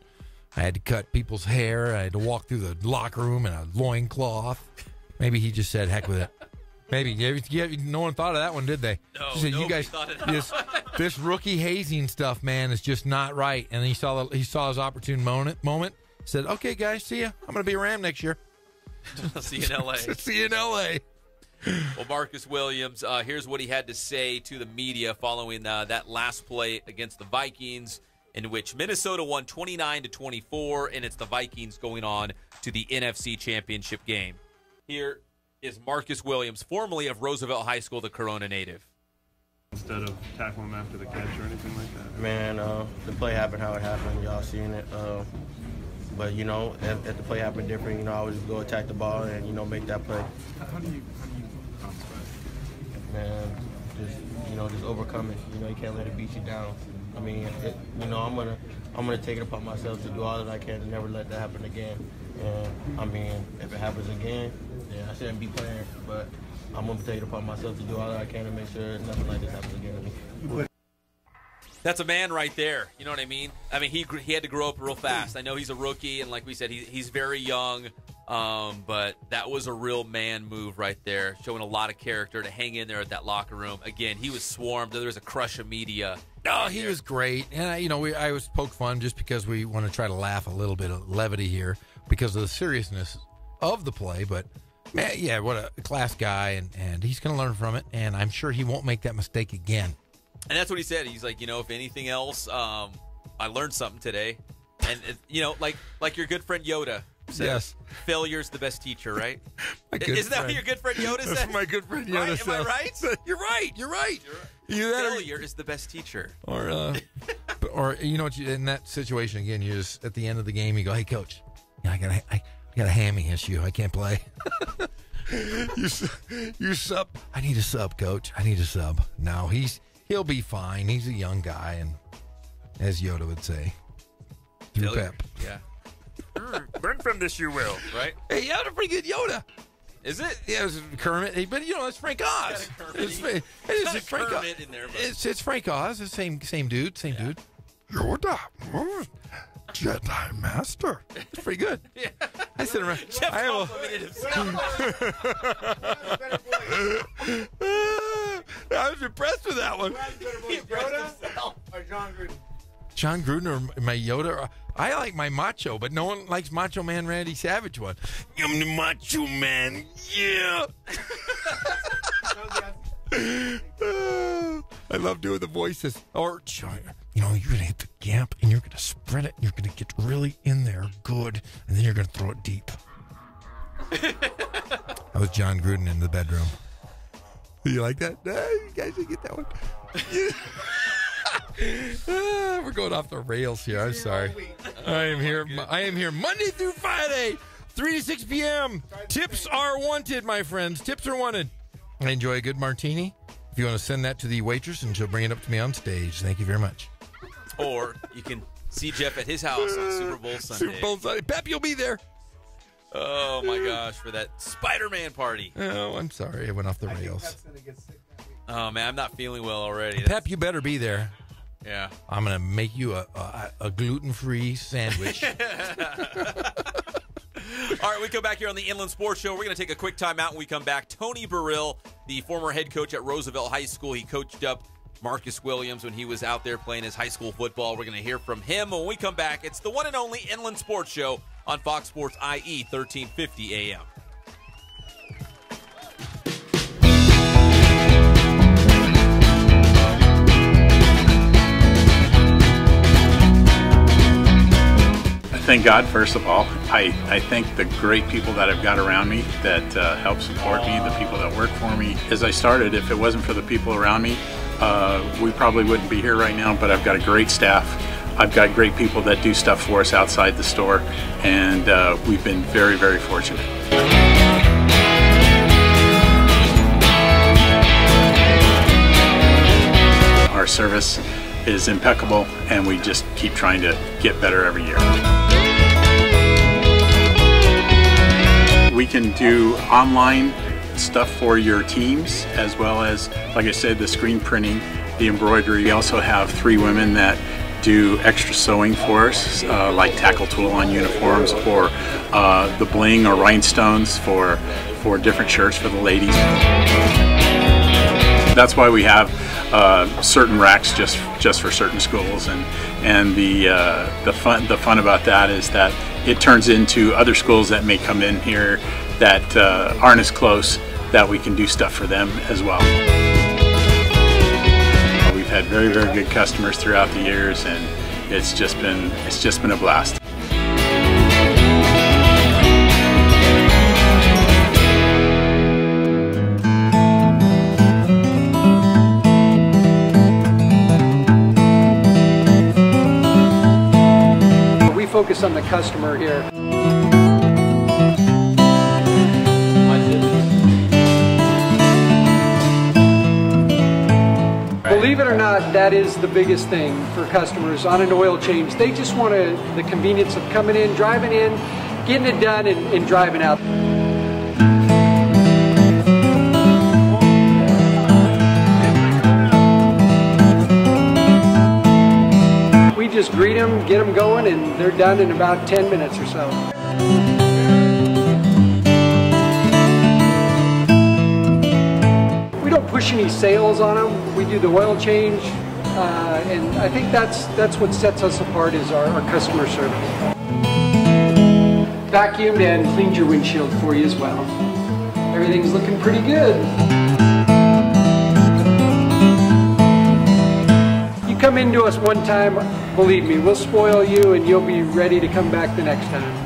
I had to cut people's hair. I had to walk through the locker room in a loincloth. Maybe he just said, heck with it. Maybe. No one thought of that one, did they? No, said, you guys, thought of that. this rookie hazing stuff, man, is just not right. And he saw his opportune moment. Said, okay, guys, see ya. I'm going to be a Ram next year. See you in L.A. See you in L.A. Well, Marcus Williams, here's what he had to say to the media following that last play against the Vikings, in which Minnesota won 29-24, and it's the Vikings going on to the NFC Championship game. Here is Marcus Williams, formerly of Roosevelt High School, the Corona native. Instead of tackling him after the catch or anything like that? Man, the play happened how it happened. Y'all seen it. But, you know, if the play happened different, you know, I would just go attack the ball and, you know, make that play. How do you bounce back? Man, just overcome it. You know, you can't let it beat you down. I mean, I'm gonna take it upon myself to do all that I can to never let that happen again. And I mean, if it happens again, then I shouldn't be playing. But I'm gonna take it upon myself to do all that I can to make sure nothing like this happens again to me. That's a man right there. You know what I mean? I mean, he had to grow up real fast. I know he's a rookie, and like we said, he's very young. But that was a real man move right there, showing a lot of character to hang in there at that locker room. Again, he was swarmed. There was a crush of media. No, he was great. And, I was poke fun just because we want to try to laugh a little bit of levity here because of the seriousness of the play. But, man, yeah, what a class guy, and he's going to learn from it, and I'm sure he won't make that mistake again. And that's what he said. He's like, if anything else, I learned something today. And, like your good friend Yoda said, yes, failure's the best teacher, right? Isn't that what your good friend Yoda said? That's my good friend Yoda said. Am I right? You're right. Failure is the best teacher. Or in that situation, again, you just, at the end of the game, you go, hey, coach, I got a hammy issue. I can't play. you sub. I need a sub, coach. I need a sub. No, he'll be fine. He's a young guy, and as Yoda would say, through Pep. Yeah. Learn from this, you will. Right? Hey, you had a pretty good Yoda. Is it? Yeah, it was Kermit. But, it's Frank Oz. It's Frank Oz. In there, but... It's Frank Oz. The same dude. Dude. Yoda. Jedi Master. It's pretty good. Yeah. I sit around. Jeff complimented himself. I was impressed with that one. Yoda or John Gruden? John Gruden or my Yoda? I like my Macho, but no one likes Macho Man Randy Savage one. I'm the Macho Man, yeah. I love doing the voices. Or, you're going to hit the gap, and you're going to spread it, and you're going to get really in there good, and then you're going to throw it deep. That was John Gruden in the bedroom. You like that? You guys didn't get that one. We're going off the rails here. I'm sorry. I am here Monday through Friday, 3 to 6 p.m. Tips are wanted, my friends. Tips are wanted. I enjoy a good martini. If you want to send that to the waitress, and she'll bring it up to me on stage. Thank you very much. Or you can see Jeff at his house on Super Bowl Sunday. Super Bowl Sunday. Pep, you'll be there. Oh, my gosh, for that Spider-Man party. Oh, I'm sorry. I went off the rails. Oh, man, I'm not feeling well already. Pep, you better be there. Yeah. I'm going to make you a gluten-free sandwich. All right, we come back here on the Inland Sports Show. We're going to take a quick time out when we come back. Tony Barile, the former head coach at Roosevelt High School. He coached up Marcus Williams when he was out there playing his high school football. We're going to hear from him when we come back. It's the one and only Inland Sports Show on Fox Sports IE 1350 AM. thank God, first of all. I thank the great people that I've got around me that help support me, the people that work for me. As I started, if it wasn't for the people around me, we probably wouldn't be here right now, but I've got a great staff. I've got great people that do stuff for us outside the store, and we've been very, very fortunate. Our service is impeccable, and we just keep trying to get better every year. We can do online stuff for your teams, as well as, like I said, the screen printing, the embroidery. We also have 3 women that do extra sewing for us, like tackle tool on uniforms, or the bling or rhinestones for different shirts for the ladies. That's why we have certain racks just for certain schools, and the fun about that is that it turns into other schools that may come in here that aren't as close, that we can do stuff for them as well. We've had very, very good customers throughout the years, and it's just been a blast. We focus on the customer here. Believe it or not, that is the biggest thing for customers on an oil change. They just want the convenience of coming in, driving in, getting it done, and driving out. We just greet them, get them going, and they're done in about 10 minutes or so. We don't push any sales on them. We do the oil change, and I think that's what sets us apart is our customer service. Vacuumed and cleaned your windshield for you as well. Everything's looking pretty good. You come into us one time, believe me, we'll spoil you and you'll be ready to come back the next time.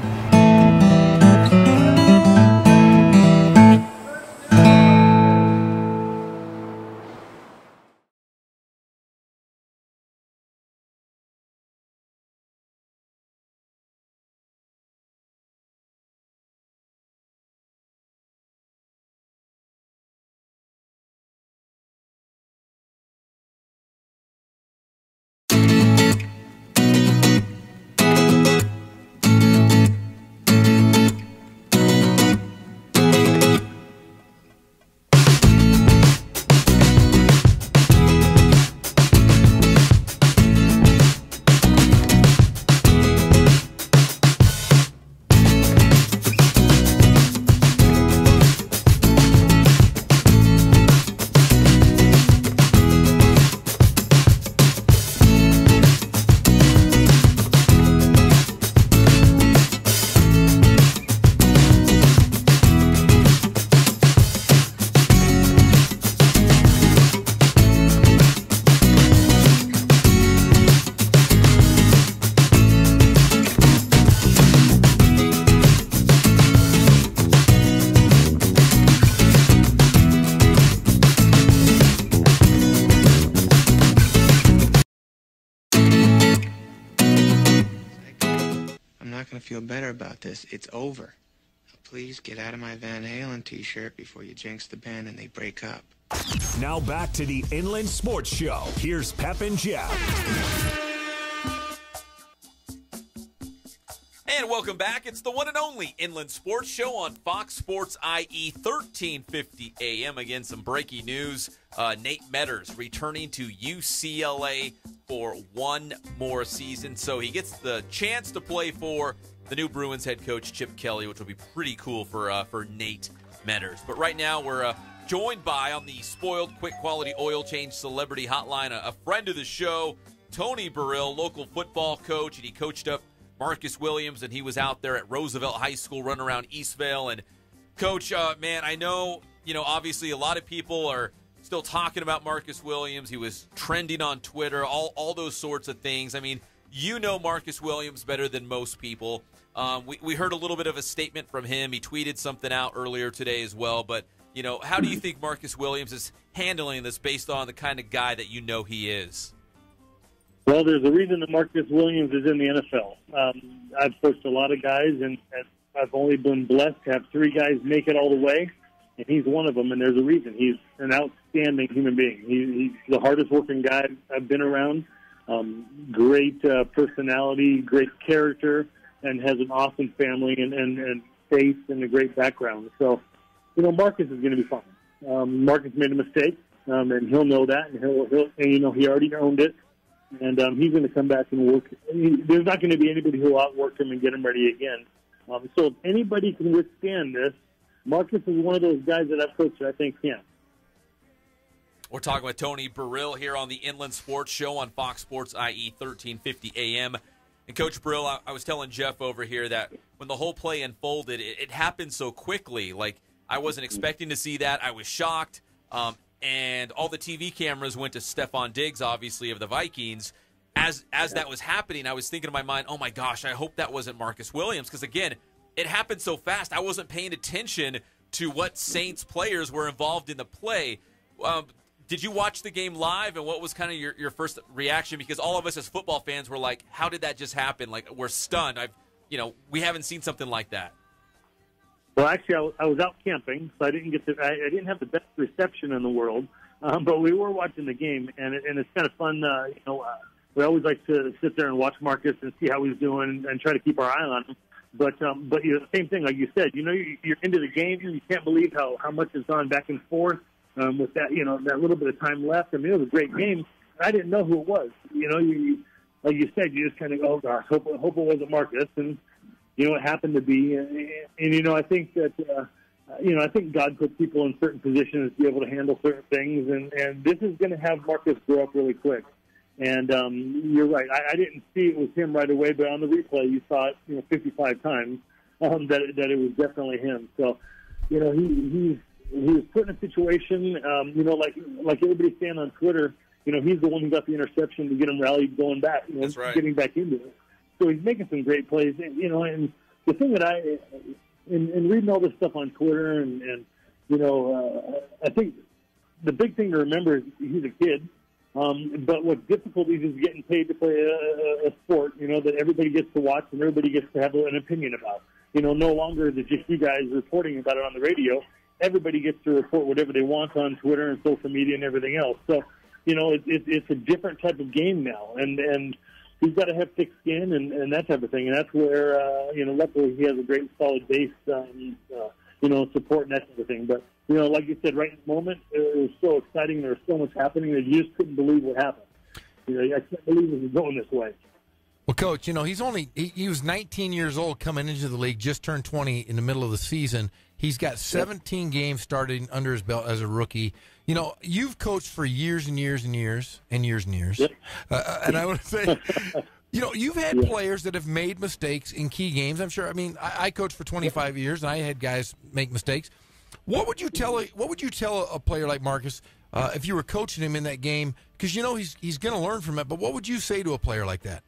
Feel better about this. It's over. Please get out of my Van Halen t-shirt before you jinx the band and they break up. Now back to the Inland Sports Show. Here's Pep and Jeff. And welcome back. It's the one and only Inland Sports Show on Fox Sports IE 1350 AM. Again, some breaking news. Nate Metters returning to UCLA for one more season. So he gets the chance to play for the new Bruins head coach, Chip Kelly, which will be pretty cool for Nate Metters. But right now we're joined by, on the Spoiled Quick Quality Oil Change Celebrity Hotline, a friend of the show, Tony Barile, local football coach, and he coached up Marcus Williams, and he was out there at Roosevelt High School running around Eastvale. And Coach, man, I know, obviously a lot of people are still talking about Marcus Williams. He was trending on Twitter, all those sorts of things. I mean, you know Marcus Williams better than most people. We heard a little bit of a statement from him. He tweeted something out earlier today as well. But, how do you think Marcus Williams is handling this based on the kind of guy that you know he is? Well, there's a reason that Marcus Williams is in the NFL. I've coached a lot of guys, and I've only been blessed to have 3 guys make it all the way, and he's one of them, and there's a reason. He's an outstanding human being. He's the hardest working guy I've been around. Great personality, great character, and has an awesome family and faith and a great background. So, Marcus is going to be fine. Marcus made a mistake, and he'll know that, and he already owned it. And he's going to come back and work. There's not going to be anybody who will outwork him and get him ready again. So if anybody can withstand this, Marcus is one of those guys that I've coached that I think can. We're talking with Tony Barile here on the Inland Sports Show on Fox Sports IE 1350 AM. And Coach Barile, I was telling Jeff over here that when the whole play unfolded, it happened so quickly. Like, I wasn't expecting to see that. I was shocked. And all the TV cameras went to Stephon Diggs, obviously, of the Vikings. As that was happening, I was thinking in my mind, oh, my gosh, I hope that wasn't Marcus Williams. Because, again, it happened so fast. I wasn't paying attention to what Saints players were involved in the play. Did you watch the game live, and what was kind of your first reaction? Because all of us as football fans were like, how did that just happen? Like, we're stunned. We haven't seen something like that. Well, actually, I was out camping, so I didn't I didn't have the best reception in the world, but we were watching the game, and it's kind of fun. We always like to sit there and watch Marcus and see how he's doing and try to keep our eye on him. But the same thing, like you said, you're into the game, and you can't believe how much has gone back and forth with that, that little bit of time left. I mean, it was a great game. I didn't know who it was. Like you said, you just kind of go, oh gosh, hope it wasn't Marcus, and it happened to be. And I think that, I think God put people in certain positions to be able to handle certain things. And this is going to have Marcus grow up really quick. And you're right. I didn't see it was him right away, but on the replay, you saw it, 55 times, that it was definitely him. So, he was put in a situation, like everybody's saying on Twitter, he's the one who got the interception to get him rallied going back, That's right. Getting back into it. So he's making some great plays, and the thing that in reading all this stuff on Twitter, I think the big thing to remember is he's a kid, but what's difficult is getting paid to play a sport, that everybody gets to watch and everybody gets to have an opinion about. No longer is it just you guys reporting about it on the radio. Everybody gets to report whatever they want on Twitter and social media and everything else. So, it's a different type of game now, and he's got to have thick skin and that type of thing. And that's where, luckily he has a great solid base, support and that type of thing. But, like you said, right in the moment, it was so exciting. There was so much happening that you just couldn't believe what happened. I can't believe it was going this way. Well, Coach, he was 19 years old coming into the league, just turned 20 in the middle of the season. He's got 17 games started under his belt as a rookie. You've coached for years and years and years and years and years. Yep. And I want to say, you've had players that have made mistakes in key games. I'm sure. I mean, I coached for 25 years, and I had guys make mistakes. What would you tell a player like Marcus if you were coaching him in that game? Because he's going to learn from it. But what would you say to a player like that?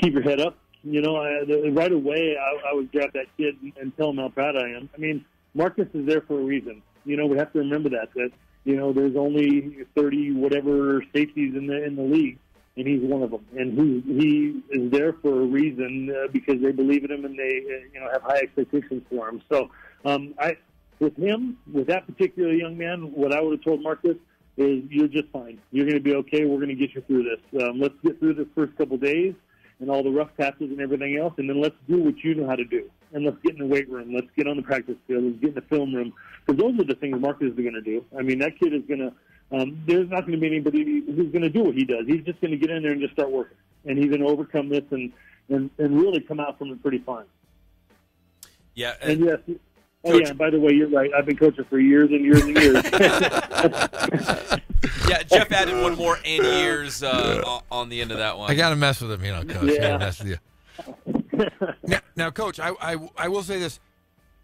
Keep your head up. Right away, I would grab that kid and tell him how proud I am. I mean, Marcus is there for a reason. We have to remember that there's only 30 whatever safeties in the league, and he's one of them. And he is there for a reason because they believe in him and they have high expectations for him. So with that particular young man, what I would have told Marcus is, you're just fine. You're going to be okay. We're going to get you through this. Let's get through the first couple days and all the rough patches and everything else, and then let's do what you know how to do. And let's get in the weight room. Let's get on the practice field. Let's get in the film room. Because those are the things Marcus is going to do. I mean, that kid is going to there's not going to be anybody who's going to do what he does. He's just going to get in there and just start working. And he's going to overcome this and really come out from it pretty fine. Yeah. And yes. Oh, yeah, and by the way, you're right. I've been coaching for years and years and years. Yeah, Jeff added one more and years on the end of that one. I got to mess with him, Coach. Yeah. I got to mess with you. Now, Coach, I will say this.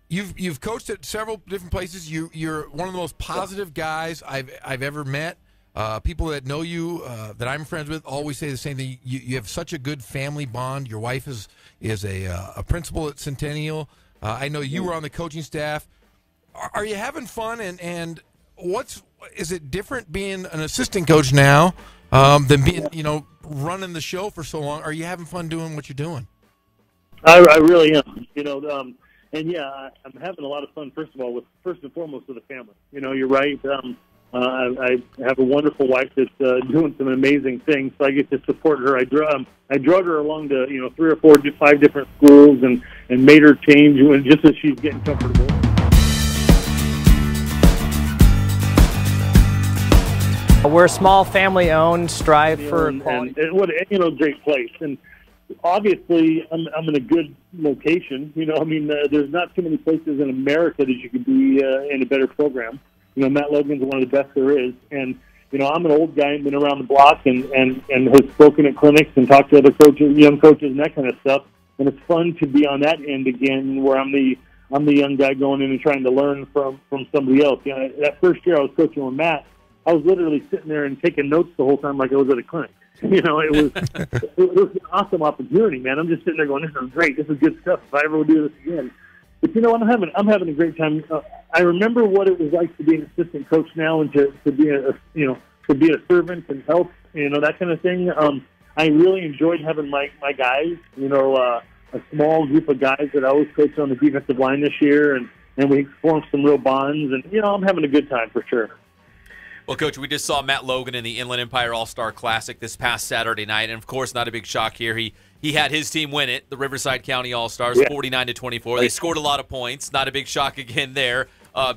You've coached at several different places. You're one of the most positive guys I've ever met. People that know you, that I'm friends with, always say the same thing. You have such a good family bond. Your wife is a principal at Centennial. I know you were on the coaching staff. Are you having fun? And is it different being an assistant coach now than being running the show for so long? Are you having fun doing what you're doing? I really am. And yeah, I'm having a lot of fun. First and foremost with the family. You're right. I have a wonderful wife that's doing some amazing things, so I get to support her. I drug her along to 3 or 4, 5 different schools and made her change just as she's getting comfortable. We're a small family-owned, strive for quality. And what a great place. And obviously, I'm in a good location. There's not too many places in America that you could be in a better program. Matt Logan's one of the best there is. And, I'm an old guy, been around the block and has spoken at clinics and talked to other coaches, young coaches and that kind of stuff. And it's fun to be on that end again where I'm the young guy going in and trying to learn from somebody else. That first year I was coaching with Matt, I was literally sitting there and taking notes the whole time like I was at a clinic. It was an awesome opportunity, man. I'm just sitting there going, this is great. This is good stuff. If I ever would do this again. But I'm having a great time. I remember what it was like to be an assistant coach now and to be a servant and help, that kind of thing. I really enjoyed having my guys, a small group of guys that I always coached on the defensive line this year, and we formed some real bonds. And I'm having a good time for sure. Well, Coach, we just saw Matt Logan in the Inland Empire All-Star Classic this past Saturday night, and of course, not a big shock here. He had his team win it, the Riverside County All-Stars, 49-24. They scored a lot of points. Not a big shock again there,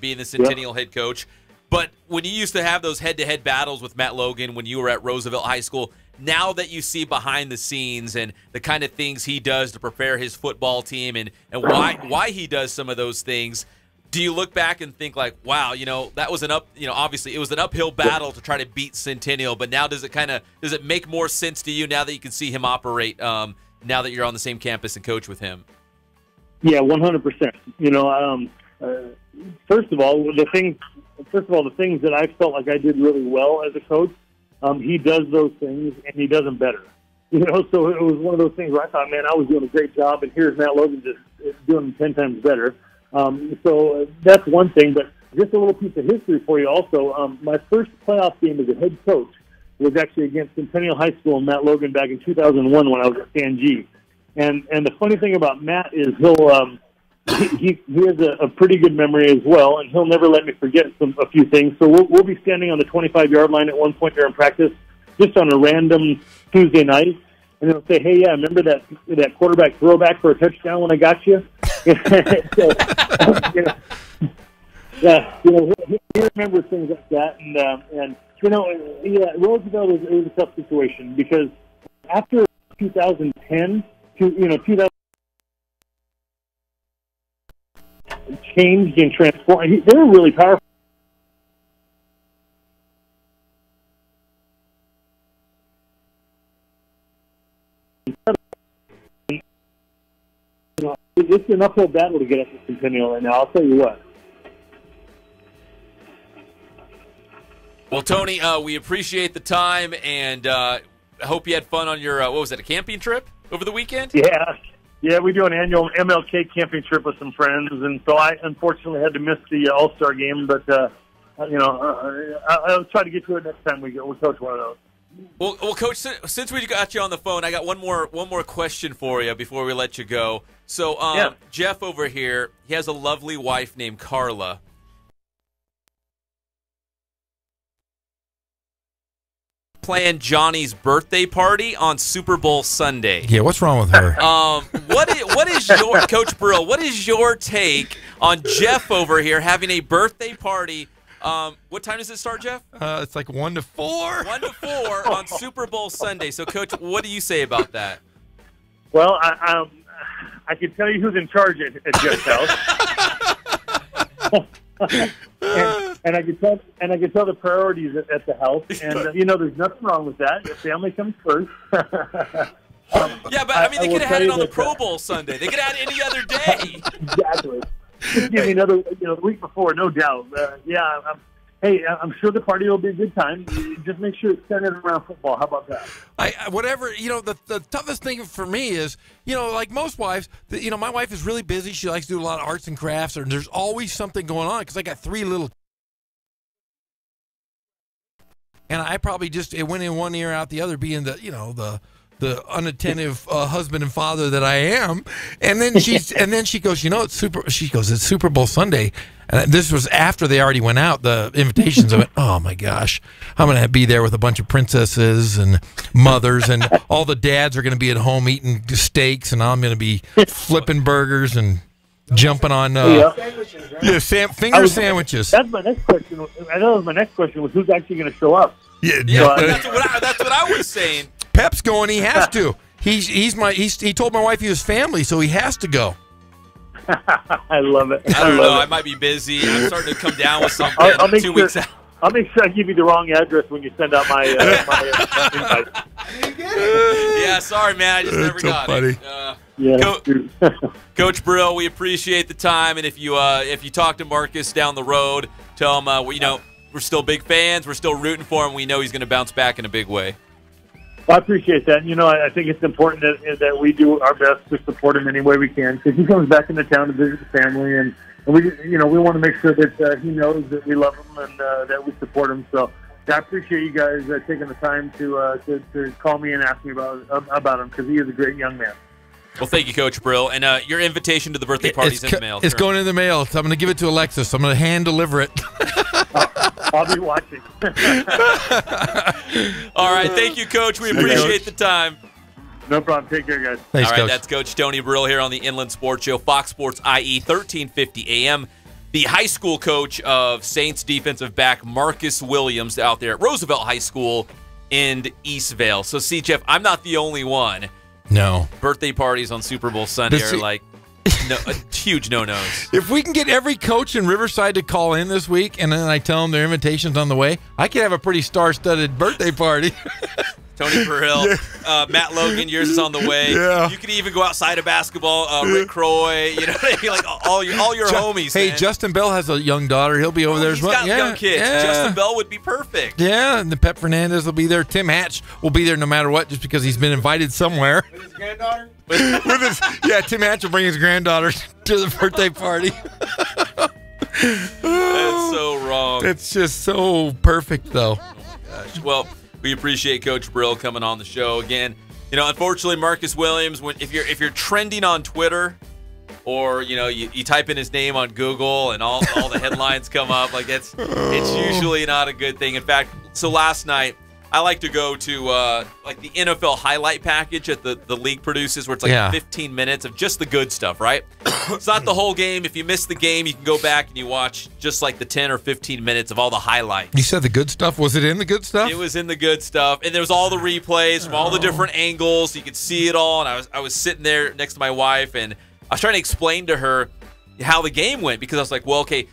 being the Centennial head coach. But when you used to have those head-to-head battles with Matt Logan when you were at Roosevelt High School, now that you see behind the scenes and the kind of things he does to prepare his football team and why he does some of those things, do you look back and think like, wow, that was obviously it was an uphill battle to try to beat Centennial, but now does it make more sense to you now that you can see him operate, now that you're on the same campus and coach with him? Yeah, 100%. First of all, the things that I felt like I did really well as a coach, he does those things and he does them better. So it was one of those things where I thought, man, I was doing a great job, and here's Matt Logan just doing 10 times better. So that's one thing, but just a little piece of history for you also. My first playoff game as a head coach was actually against Centennial High School and Matt Logan back in 2001 when I was at San G. And the funny thing about Matt is he has a pretty good memory as well, and he'll never let me forget a few things. So we'll be standing on the 25-yard line at one point during practice, just on a random Tuesday night, and he'll say, "Hey, yeah, remember that quarterback throwback for a touchdown when I got you?" He remembers things like that, and Roosevelt was a tough situation because after 2010, 2000 changed and transformed. They were really powerful. It's an uphill battle to get up to Centennial right now, I'll tell you what. Well, Tony, we appreciate the time, and I hope you had fun on your, a camping trip over the weekend? Yeah, we do an annual MLK camping trip with some friends, and so I unfortunately had to miss the All-Star game, but, I'll try to get to it next time we coach one of those. Well, Coach, since we got you on the phone, I got one more question for you before we let you go. So, Jeff over here, he has a lovely wife named Karla. Plan Johnny's birthday party on Super Bowl Sunday. Yeah, what's wrong with her? What is your Coach Barile? What is your take on Jeff over here having a birthday party? What time does it start, Jeff? It's like 1 to 4. 1 to 4 on Super Bowl Sunday. So, Coach, what do you say about that? Well, I can tell you who's in charge at Jeff's house. and I can tell the priorities at the house, and there's nothing wrong with that. The family comes first. Yeah, but I mean, they could have had it on the Pro Bowl Sunday. They could have had it any other day. Exactly. Just give me another, the week before, no doubt. Hey, I'm sure the party will be a good time. Just make sure it's centered around football. How about that? The toughest thing for me is, like most wives, my wife is really busy. She likes to do a lot of arts and crafts, and there's always something going on because I got 3 little. And I probably it went in one ear out the other, being the unattentive husband and father that I am. And then she goes, it's Super Bowl Sunday. And this was after they already went out, the invitations. I went, oh my gosh, I'm going to be there with a bunch of princesses and mothers, and all the dads are going to be at home eating steaks, and I'm going to be flipping burgers and jumping on finger sandwiches. That's my next question. I know my next question was who's actually going to show up. Yeah, that's what I was saying. Pep's going. He has to. He told my wife he was family, so he has to go. I love it. I don't know. I might be busy. I'm starting to come down with something. I'll make 2 weeks out. I'll make sure I give you the wrong address when you send out my invite. Yeah, sorry, man. I just never got it. Coach Barile, we appreciate the time, and if you talk to Marcus down the road, tell him we're still big fans. We're still rooting for him. We know he's going to bounce back in a big way. Well, I appreciate that. I think it's important that we do our best to support him any way we can, because he comes back into town to visit the family, and we want to make sure that he knows that we love him and that we support him. So I appreciate you guys taking the time to call me and ask me about him, because he is a great young man. Well, thank you, Coach Barile. And your invitation to the birthday party is in the mail. It's going in the mail. So I'm going to give it to Alexis. I'm going to hand deliver it. I'll be watching. All right. Thank you, Coach. We appreciate the time. No problem. Take care, guys. Thanks, All right. Coach. That's Coach Tony Barile here on the Inland Sports Show, Fox Sports IE, 1350 AM. The high school coach of Saints defensive back Marcus Williams out there at Roosevelt High School in Eastvale. So, see, Jeff, I'm not the only one. No. Birthday parties on Super Bowl Sunday are like huge no-nos. If we can get every coach in Riverside to call in this week, and then I tell them their invitation's on the way, I could have a pretty star-studded birthday party. Tony Barile, Matt Logan, yours is on the way. Yeah. You could even go outside of basketball. Rick Croy, like all your homies. Hey, man. Justin Bell has a young daughter. He'll be over there as well. He's got young kids. Yeah. Justin Bell would be perfect. Yeah, and the Pep Fernandez will be there. Tim Hatch will be there no matter what, just because he's been invited somewhere. With his granddaughter? Tim Hatch will bring his granddaughter to the birthday party. That's so wrong. It's just so perfect, though. Gosh. Well, we appreciate Coach Barile coming on the show again. Unfortunately, Marcus Williams, if you're trending on Twitter, or you type in his name on Google and all the headlines come up, like it's usually not a good thing. In fact, so last night I like to go to like the NFL highlight package that the league produces, where it's like 15 minutes of just the good stuff, right? It's not the whole game. If you miss the game, you can go back and you watch just like the 10 or 15 minutes of all the highlights. You said the good stuff? Was it in the good stuff? It was in the good stuff. And there was all the replays from all the different angles. So you could see it all. And I was sitting there next to my wife, and I was trying to explain to her how the game went, because I was like, well, okay,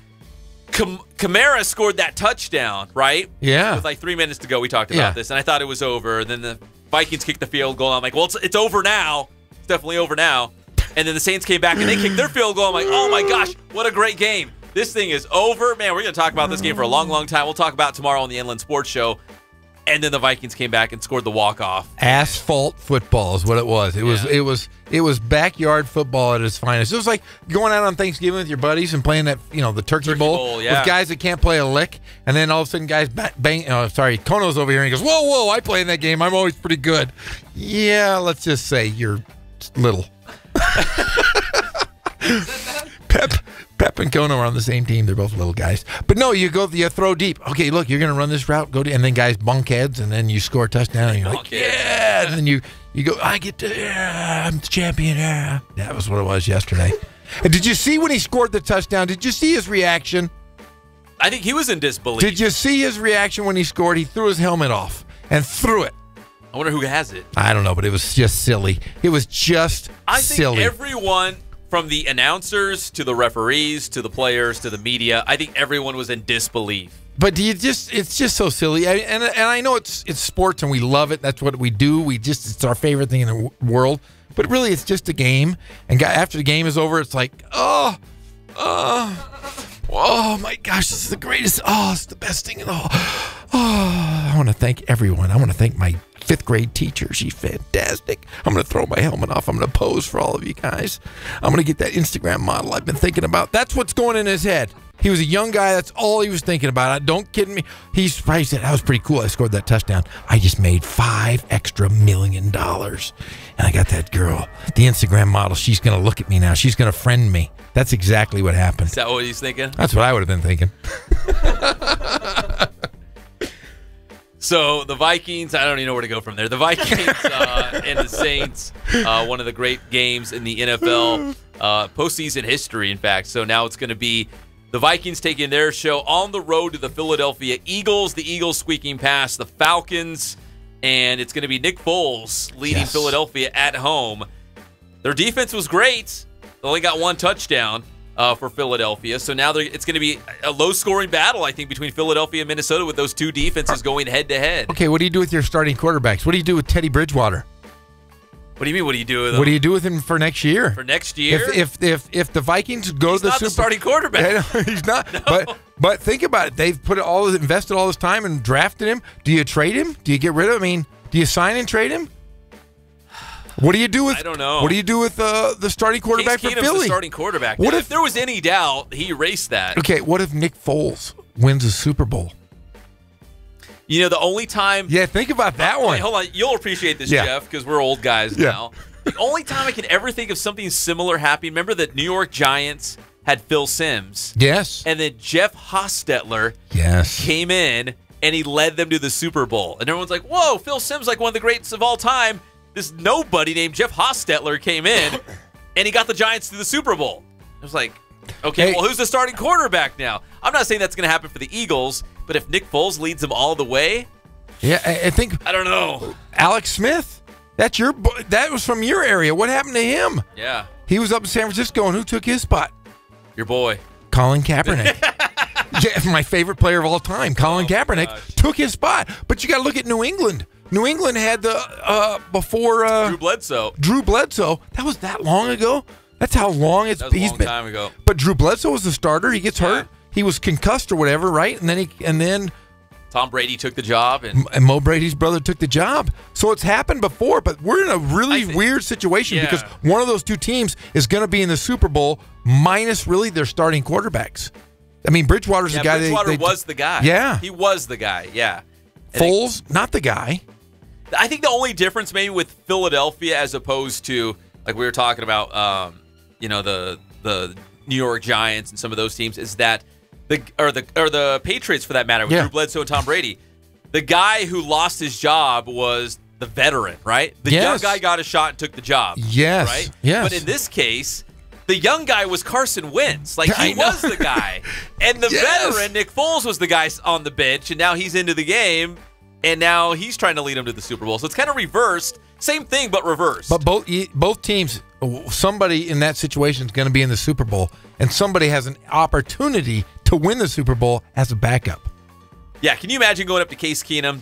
Kamara scored that touchdown, right? Yeah. With like 3 minutes to go, we talked about this, and I thought it was over. Then the Vikings kicked the field goal. I'm like, well, it's over now. It's definitely over now. And then the Saints came back, and they kicked their field goal. I'm like, oh, my gosh, what a great game. This thing is over. Man, we're going to talk about this game for a long, long time. We'll talk about it tomorrow on the Inland Sports Show. And then the Vikings came back and scored the walk-off. Asphalt football is what it was. It was backyard football at its finest. It was like going out on Thanksgiving with your buddies and playing that, the turkey bowl with guys that can't play a lick. And then all of a sudden, guys Kono's over here and he goes, whoa, I play in that game. I'm always pretty good. Yeah, let's just say you're little. Pep and Kono are on the same team. They're both little guys. But no, you throw deep. Okay, look, you're going to run this route. And then guys bunk heads, and then you score a touchdown. And you're like, yeah. And then you go, I'm the champion. Yeah. That was what it was yesterday. And did you see when he scored the touchdown? Did you see his reaction? I think he was in disbelief. Did you see his reaction when he scored? He threw his helmet off and threw it. I wonder who has it. I don't know, but it was just silly. It was just silly. I think everyone, from the announcers to the referees to the players to the media, I think everyone was in disbelief. But it's just so silly. And I know it's sports and we love it. That's what we do. It's our favorite thing in the world. But really, it's just a game. And after the game is over, it's like, Oh, my gosh, this is the greatest. Oh, it's the best thing in all. Oh, I want to thank everyone. I want to thank my 5th grade teacher. She's fantastic. I'm going to throw my helmet off. I'm going to pose for all of you guys. I'm going to get that Instagram model I've been thinking about. That's what's going in his head. He was a young guy. That's all he was thinking about. Don't kid me. He said, that was pretty cool. I scored that touchdown. I just made $5 extra million. And I got that girl, the Instagram model. She's going to look at me now. She's going to friend me. That's exactly what happened. Is that what he's thinking? That's what I would have been thinking. So the Vikings, I don't even know where to go from there. The Vikings and the Saints, one of the great games in the NFL postseason history, in fact. So now it's going to be the Vikings taking their show on the road to the Philadelphia Eagles. The Eagles squeaking past the Falcons, and it's going to be Nick Foles leading Philadelphia at home. Their defense was great. They only got 1 touchdown for Philadelphia. So now it's going to be a low-scoring battle, I think, between Philadelphia and Minnesota with those 2 defenses going head-to-head. Okay, what do you do with your starting quarterbacks? What do you do with Teddy Bridgewater? What do you mean, what do you do with him? What do you do with him for next year? For next year? If the Vikings go to the Super Bowl. He's not the starting quarterback. He's not. No. But think about it. They've invested all this time and drafted him. Do you trade him? Do you get rid of him? I mean, do you sign and trade him? What do you do with? I don't know. What do you do with the starting quarterback Case for Keenum's Philly? The starting quarterback. What if there was any doubt, he erased that. Okay, what if Nick Foles wins a Super Bowl? You know, the only time... Yeah, think about that one. Wait, hold on. You'll appreciate this, Jeff, because we're old guys now. The only time I can ever think of something similar happening, remember the New York Giants had Phil Simms? Yes. And then Jeff Hostetler came in, and he led them to the Super Bowl. And everyone's like, whoa, Phil Simms like one of the greats of all time. This nobody named Jeff Hostetler came in, and he got the Giants to the Super Bowl. I was like, okay, well, who's the starting quarterback now? I'm not saying that's going to happen for the Eagles, but if Nick Foles leads them all the way, I think I don't know. Alex Smith, that was from your area. What happened to him? Yeah, he was up in San Francisco, and who took his spot? Your boy, Colin Kaepernick. My favorite player of all time, Colin Kaepernick, took his spot. But you got to look at New England. New England had the before Drew Bledsoe. Drew Bledsoe. That was that long ago. That's how long it's been. That was a long time ago. But Drew Bledsoe was the starter. He gets hurt. He was concussed or whatever, right? And then Tom Brady took the job, and Mo Brady's brother took the job. So it's happened before, but we're in a really weird situation because one of those 2 teams is going to be in the Super Bowl minus really their starting quarterbacks. I mean, Bridgewater's the guy. Bridgewater was the guy. Yeah, he was the guy. Yeah, Foles, not the guy. I think the only difference maybe with Philadelphia as opposed to like we were talking about, the New York Giants and some of those teams is that the Patriots for that matter with Drew Bledsoe and Tom Brady, the guy who lost his job was the veteran, right? The young guy got a shot and took the job. Yes, right. Yes. But in this case, the young guy was Carson Wentz. Like he was the guy, and the veteran Nick Foles was the guy on the bench, and now he's into the game. And now he's trying to lead them to the Super Bowl. So it's kind of reversed. Same thing, but reversed. But both teams, somebody in that situation is going to be in the Super Bowl, and somebody has an opportunity to win the Super Bowl as a backup. Yeah, can you imagine going up to Case Keenum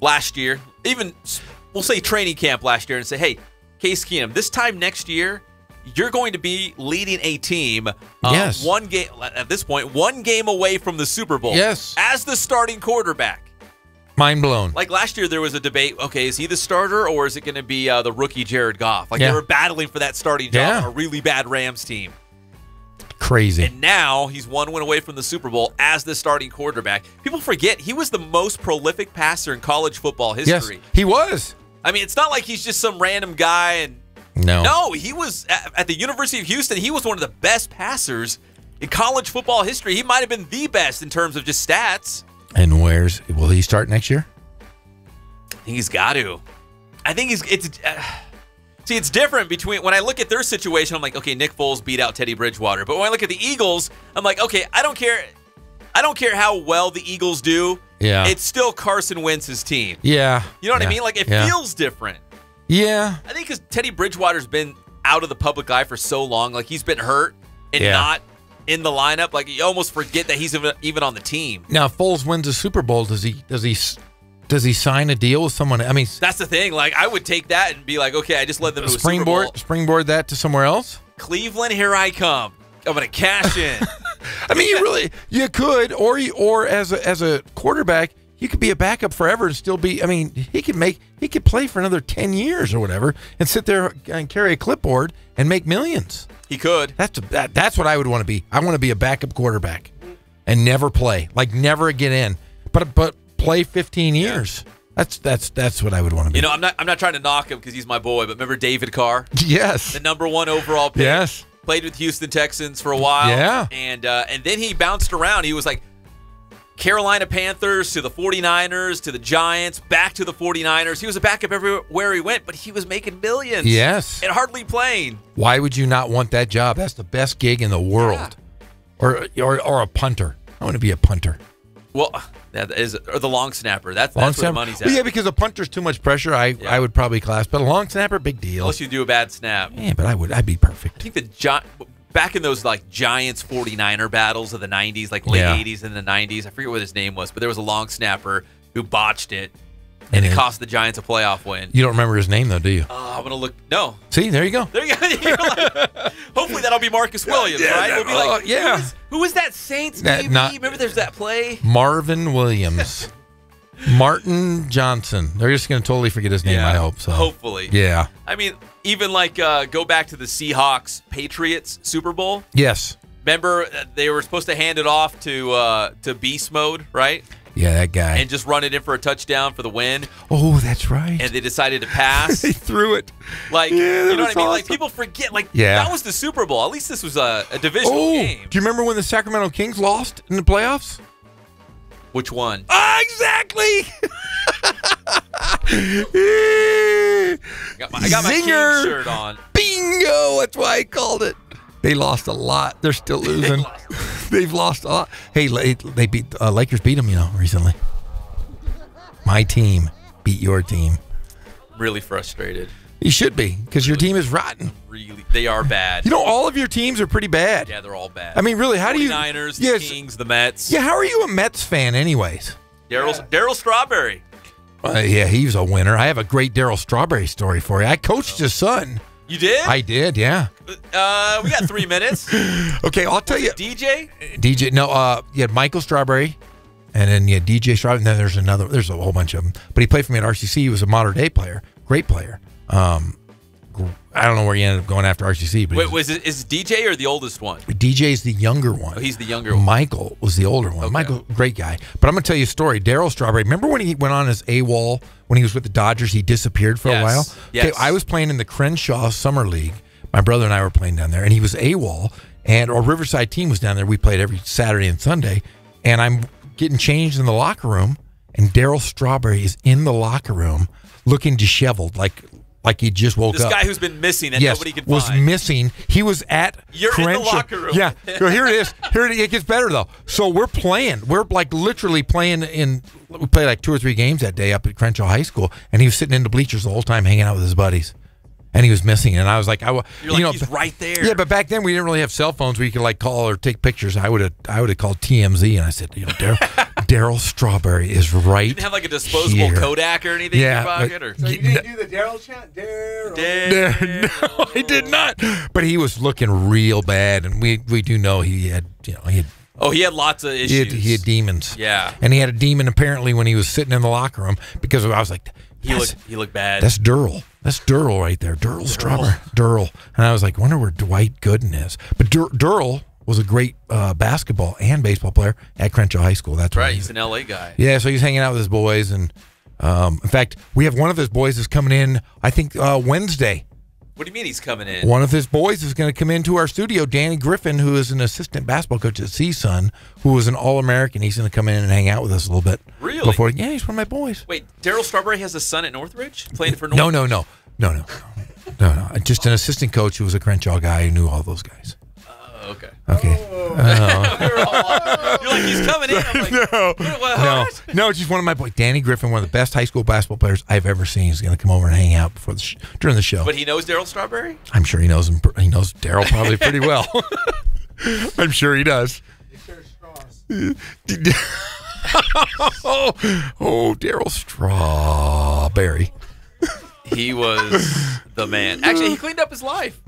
last year, even we'll say training camp last year, and say, hey, Case Keenum, this time next year, you're going to be leading a team one game at this point, 1 game away from the Super Bowl. Yes. As the starting quarterback. Mind blown. Like last year, there was a debate. Okay, is he the starter or is it going to be the rookie Jared Goff? Like they were battling for that starting job on a really bad Rams team. Crazy. And now he's 1 win away from the Super Bowl as the starting quarterback. People forget he was the most prolific passer in college football history. Yes, he was. I mean, it's not like he's just some random guy. And no, he was at the University of Houston. He was one of the best passers in college football history. He might have been the best in terms of just stats. And will he start next year? I think he's got to. I think it's different between when I look at their situation. I'm like, okay, Nick Foles beat out Teddy Bridgewater. But when I look at the Eagles, I'm like, okay, I don't care how well the Eagles do. Yeah, it's still Carson Wentz's team. Yeah, you know what I mean? Like it feels different. Yeah, I think because Teddy Bridgewater's been out of the public eye for so long, like he's been hurt and not in the lineup, like you almost forget that he's even on the team. Now, if Foles wins a Super Bowl, does he sign a deal with someone? I mean, that's the thing. Like I would take that and be like, okay, I just led them to a Super Bowl. Springboard that to somewhere else. Cleveland, here I come. I'm gonna cash in. I mean, you could, or as a quarterback, you could be a backup forever and still be. I mean, he could play for another 10 years or whatever, and sit there and carry a clipboard and make millions. He could. That's what I would want to be. I want to be a backup quarterback and never play, like never get in, but play 15 years. That's what I would want to be. You know, I'm not trying to knock him because he's my boy, but remember David Carr? Yes. The #1 overall pick. Yes. Played with Houston Texans for a while. Yeah. And then he bounced around. He was like Carolina Panthers to the 49ers to the Giants, back to the 49ers. He was a backup everywhere he went, but he was making millions. Yes. And hardly playing. Why would you not want that job? That's the best gig in the world. Yeah. Or a punter. I want to be a punter. Well, that is, or the long snapper. That's where the money's at. Well, yeah, because a punter's too much pressure. I would probably class, but a long snapper, big deal. Unless you do a bad snap. Yeah, but I'd be perfect. I think back in those like Giants 49er battles of the 90s, like late 80s and the 90s, I forget what his name was, but there was a long snapper who botched it, and it cost the Giants a playoff win. You don't remember his name, though, do you? I'm going to look. No. See, there you go. There you go. Hopefully that'll be Marcus Williams, right? We'll be like, who is that Saints DB? Remember there's that play? Marvin Williams. Martin Johnson. They're just going to totally forget his name, I hope. So. Hopefully. Yeah. I mean, even like go back to the Seahawks-Patriots Super Bowl. Yes. Remember, they were supposed to hand it off to Beast Mode, right? Yeah, that guy. And just run it in for a touchdown for the win. Oh, that's right. And they decided to pass. They threw it. Like, you know what I mean? Awesome. Like, people forget, like, that was the Super Bowl. At least this was a divisional game. Do you remember when the Sacramento Kings lost in the playoffs? Which one? Exactly. I got my Kings shirt on. Bingo. That's why I called it. They lost a lot. They're still losing. They've lost a lot. Hey, they beat Lakers beat them, recently. My team beat your team. Really frustrated. You should be, because your team is rotten. Really, they are bad. You know, all of your teams are pretty bad. Yeah, they're all bad. I mean, really, how do you? 49ers, the Kings, the Mets. Yeah, how are you a Mets fan, anyways? Darryl Strawberry. Yeah, he's a winner. I have a great Darryl Strawberry story for you. I coached his son. You did? I did, yeah. We got 3 minutes. Okay, I'll tell you. DJ? No, you had Michael Strawberry, and then you had DJ Strawberry, and then there's a whole bunch of them. But he played for me at RCC. He was a modern day player, great player. I don't know where he ended up going after RCC. But wait, is DJ or the oldest one? DJ's the younger one. Oh, he's the younger one. Michael was the older one. Okay. Michael, great guy. But I'm going to tell you a story. Darryl Strawberry, remember when he went on his AWOL when he was with the Dodgers? He disappeared for a while? Yes. Okay, I was playing in the Crenshaw Summer League. My brother and I were playing down there, and he was AWOL, and our Riverside team was down there. We played every Saturday and Sunday, and I'm getting changed in the locker room, and Darryl Strawberry is in the locker room looking disheveled, like he just woke up. This guy who's been missing that nobody could find. Was missing. He was at You're Crenshaw. In the locker room. Yeah. So here it is. It gets better, though. So we're playing. We're like literally playing we played like 2 or 3 games that day up at Crenshaw High School, and he was sitting in the bleachers the whole time hanging out with his buddies. And he was missing, and I was like, he's right there. Yeah, but back then we didn't really have cell phones where you could like call or take pictures. I would have called TMZ, and I said, Darryl Strawberry is right. You didn't have like a disposable here. Kodak or anything in your pocket, or so you didn't do the Darryl chant, Darryl. No, I did not. But he was looking real bad, and we do know he had he had lots of issues. He had demons. Yeah, and he had a demon apparently when he was sitting in the locker room because I was like, he looked bad. That's Durrell. That's Durrell right there. Darryl Strawberry. Durrell. And I was like, wonder where Dwight Gooden is. But Durrell was a great basketball and baseball player at Crenshaw High School. That's right. He's an LA guy. Yeah, so he's hanging out with his boys. And in fact, we have one of his boys is coming in, I think, Wednesday. What do you mean he's coming in? One of his boys is going to come into our studio, Danny Griffin, who is an assistant basketball coach at CSUN, who was an All-American. He's going to come in and hang out with us a little bit. Really? Yeah, he's one of my boys. Wait, Darryl Strawberry has a son at Northridge? Playing for Northridge? No. Just an assistant coach who was a Crenshaw guy who knew all those guys. Okay. You're like, he's coming in. I'm like, No, just one of my boys. Danny Griffin, one of the best high school basketball players I've ever seen, is going to come over and hang out during the show. But he knows Darryl Strawberry? I'm sure he knows him. He knows Darryl probably pretty well. I'm sure he does. Darryl Strawberry. He was the man. Actually, he cleaned up his life.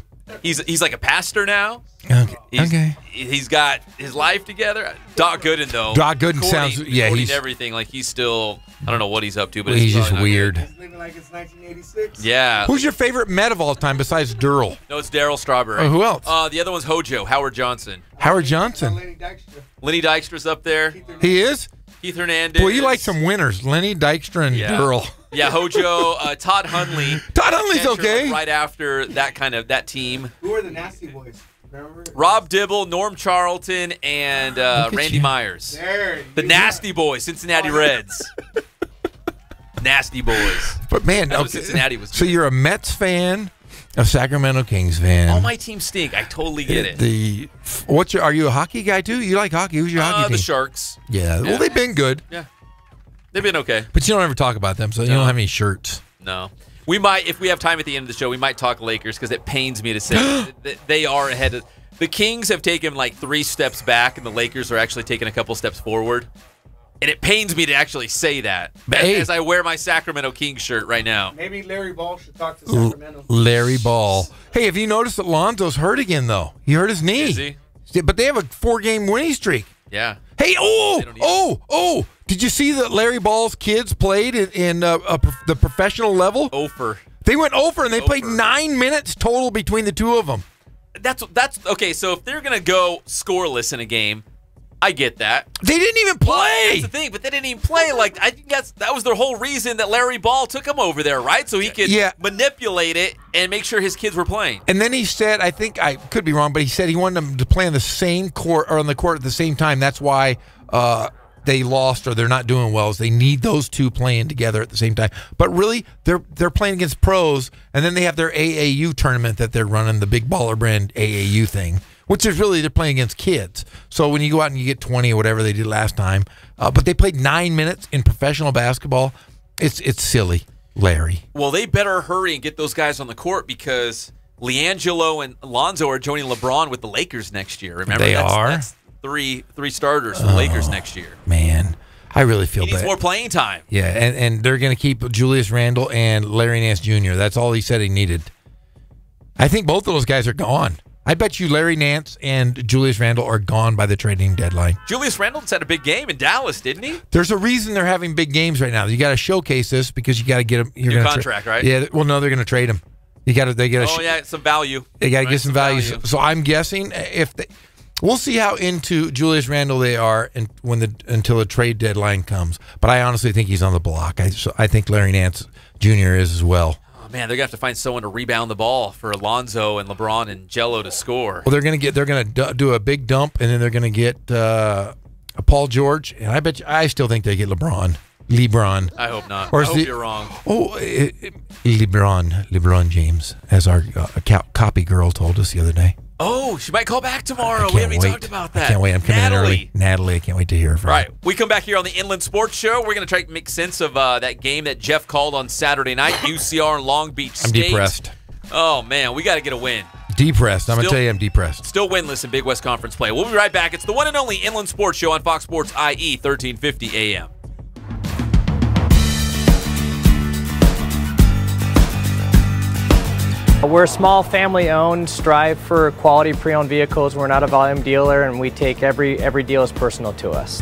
He's like a pastor now. Okay. He's got his life together. Doc Gooden, though. Doc Gooden sounds, he's everything. Like, he's still, I don't know what he's up to, but he's it's just weird. He's living like it's 1986. Yeah. Who's your favorite Met of all time besides Durrell? No, it's Darryl Strawberry. Oh, who else? The other one's Hojo, Howard Johnson. Howard Johnson. Lenny Dykstra's up there. He is? Keith Hernandez. Boy, you like some winners. Lenny Dykstra and Durrell. Yeah, Hojo, Todd Hundley. Todd Hundley's okay. Right after that team. Who are the Nasty Boys? Remember? Rob Dibble, Norm Charlton, and Randy Myers. The Nasty Boys, Cincinnati Reds. Nasty Boys. But man, Cincinnati was good. So you're a Mets fan, a Sacramento Kings fan. All my teams stink. I totally get it. Are you a hockey guy too? You like hockey? Who's your hockey team? The Sharks. Yeah. Well, they've been good. Yeah. They've been okay. But you don't ever talk about them, so you don't have any shirts. No. We might, if we have time at the end of the show, we might talk Lakers because it pains me to say that they are ahead of. The Kings have taken like 3 steps back, and the Lakers are actually taking a couple steps forward. And it pains me to actually say that as I wear my Sacramento Kings shirt right now. Maybe Larry Ball should talk to Sacramento. Larry Ball. Hey, have you noticed that Lonzo's hurt again, though? He hurt his knee. Is he? But they have a 4-game winning streak. Yeah. Hey, did you see that Larry Ball's kids played in the professional level? They went over, and they played 9 minutes total between the two of them. That's okay. So if they're gonna go scoreless in a game, I get that. They didn't even play. Well, that's the thing, but they didn't even play. Like, I think that was the whole reason that Larry Ball took him over there, right? So he could manipulate it and make sure his kids were playing. And then he said, I think I could be wrong, but he said he wanted them to play on the same court or on the court at the same time. That's why they lost or they're not doing well. Is they need those two playing together at the same time. But really, they're playing against pros, and then they have their AAU tournament that they're running, the Big Baller Brand AAU thing, which is really they're playing against kids. So when you go out and you get 20 or whatever they did last time, but they played 9 minutes in professional basketball, it's silly, Larry. Well, they better hurry and get those guys on the court because LiAngelo and Alonzo are joining LeBron with the Lakers next year. Remember, that's three starters for the Lakers next year. Man, I really feel he needs bad. more playing time. Yeah, and they're going to keep Julius Randle and Larry Nance Jr. That's all he said he needed. I think both of those guys are gone. I bet you Larry Nance and Julius Randle are gone by the trading deadline. Julius Randle's had a big game in Dallas, didn't he? There's a reason they're having big games right now. You got to showcase this because you got to get him. New contract, right? Yeah. Well, no, they're going to trade him. They got to. Some value. They got to get some value. So I'm guessing we'll see how into Julius Randle they are until the trade deadline comes. But I honestly think he's on the block. I think Larry Nance Jr. is as well. Man, they're gonna have to find someone to rebound the ball for Alonzo and LeBron and Jello to score. Well, they're gonna do a big dump, and then they're gonna get Paul George, and I still think they get LeBron. I hope not. Or I hope you're wrong. LeBron James, as our copy girl told us the other day. Oh, she might call back tomorrow. We haven't talked about that. I can't wait. I'm coming in early. Natalie, I can't wait to hear from her. All right, we come back here on the Inland Sports Show. We're going to try to make sense of that game that Jeff called on Saturday night, UCR and Long Beach State. I'm depressed. Oh, man, we got to get a win. Depressed. I'm going to tell you I'm depressed. Still winless in Big West Conference play. We'll be right back. It's the one and only Inland Sports Show on Fox Sports IE 1350 AM. We're small, family-owned, strive for quality pre-owned vehicles. We're not a volume dealer, and we take every deal as personal to us.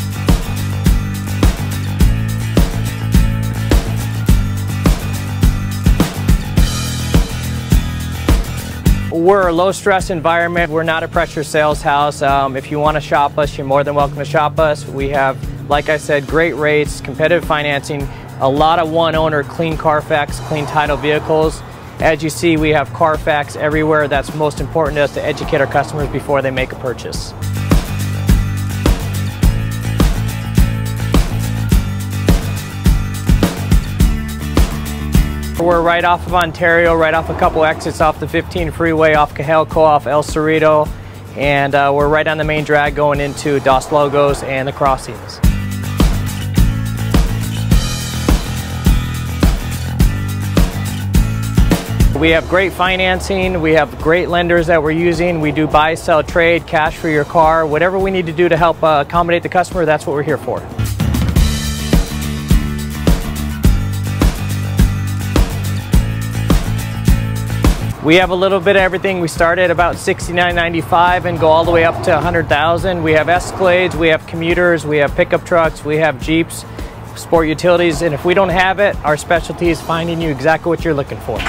We're a low-stress environment. We're not a pressure sales house. If you want to shop us, you're more than welcome to shop us. We have, like I said, great rates, competitive financing, a lot of one-owner, clean Carfax, clean title vehicles. As you see, we have Carfax everywhere. That's most important to us, to educate our customers before they make a purchase. We're right off of Ontario, right off a couple exits off the 15 freeway, off Cajalco, off El Cerrito, and we're right on the main drag going into Dos Logos and the crossings. We have great financing, we have great lenders that we're using. We do buy, sell, trade, cash for your car. Whatever we need to do to help accommodate the customer, that's what we're here for. We have a little bit of everything. We start at about $69.95 and go all the way up to $100,000. We have Escalades, we have commuters, we have pickup trucks, we have Jeeps, sport utilities, and if we don't have it, our specialty is finding you exactly what you're looking for.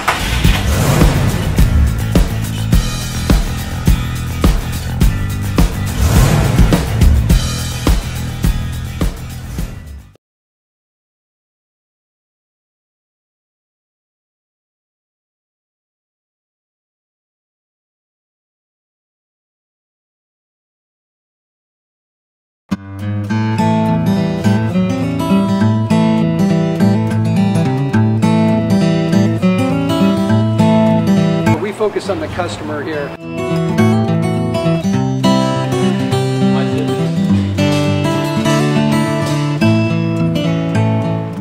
We focus on the customer here.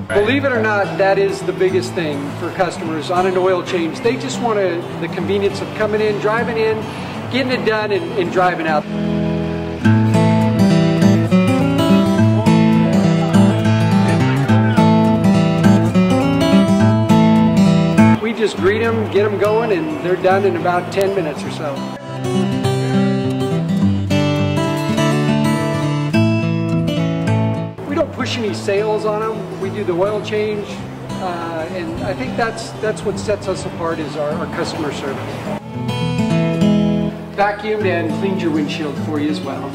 Believe it or not, that is the biggest thing for customers on an oil change. They just want the convenience of coming in, driving in, getting it done, and driving out. We just greet them, get them going, and they're done in about 10 minutes or so. We don't push any sales on them. We do the oil change, and I think that's what sets us apart is our customer service. Vacuumed and cleaned your windshield for you as well.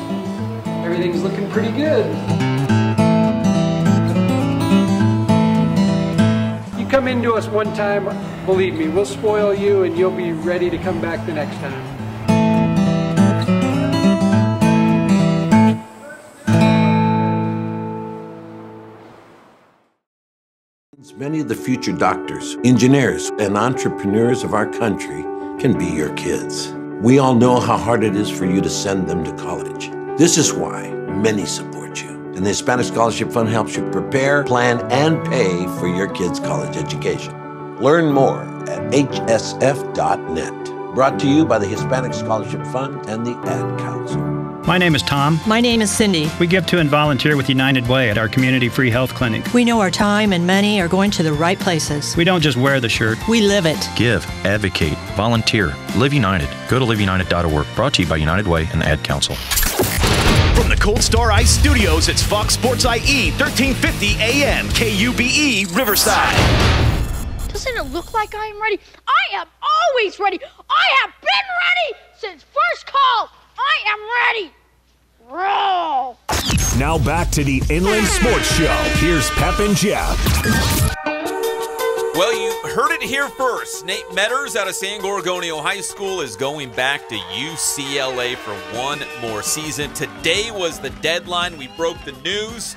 Everything's looking pretty good. You come into us one time, believe me, we'll spoil you and you'll be ready to come back the next time. Many of the future doctors, engineers, and entrepreneurs of our country can be your kids. We all know how hard it is for you to send them to college. This is why many support you. And the Hispanic Scholarship Fund helps you prepare, plan, and pay for your kids' college education. Learn more at hsf.net. Brought to you by the Hispanic Scholarship Fund and the Ad Council. My name is Tom. My name is Cindy. We give to and volunteer with United Way at our community free health clinic. We know our time and money are going to the right places. We don't just wear the shirt. We live it. Give, advocate, volunteer, Live United. Go to liveunited.org. Brought to you by United Way and the Ad Council. From the Cold Star Ice Studios, it's Fox Sports IE, 1350 AM, KUBE, Riverside. Doesn't it look like I am ready? I am always ready. I have been ready since first call. I am ready. Roll. Now back to the Inland Sports Show. Here's Pep and Jeff. Well, you heard it here first. Nate Metters out of San Gorgonio High School is going back to UCLA for one more season. Today was the deadline. We broke the news.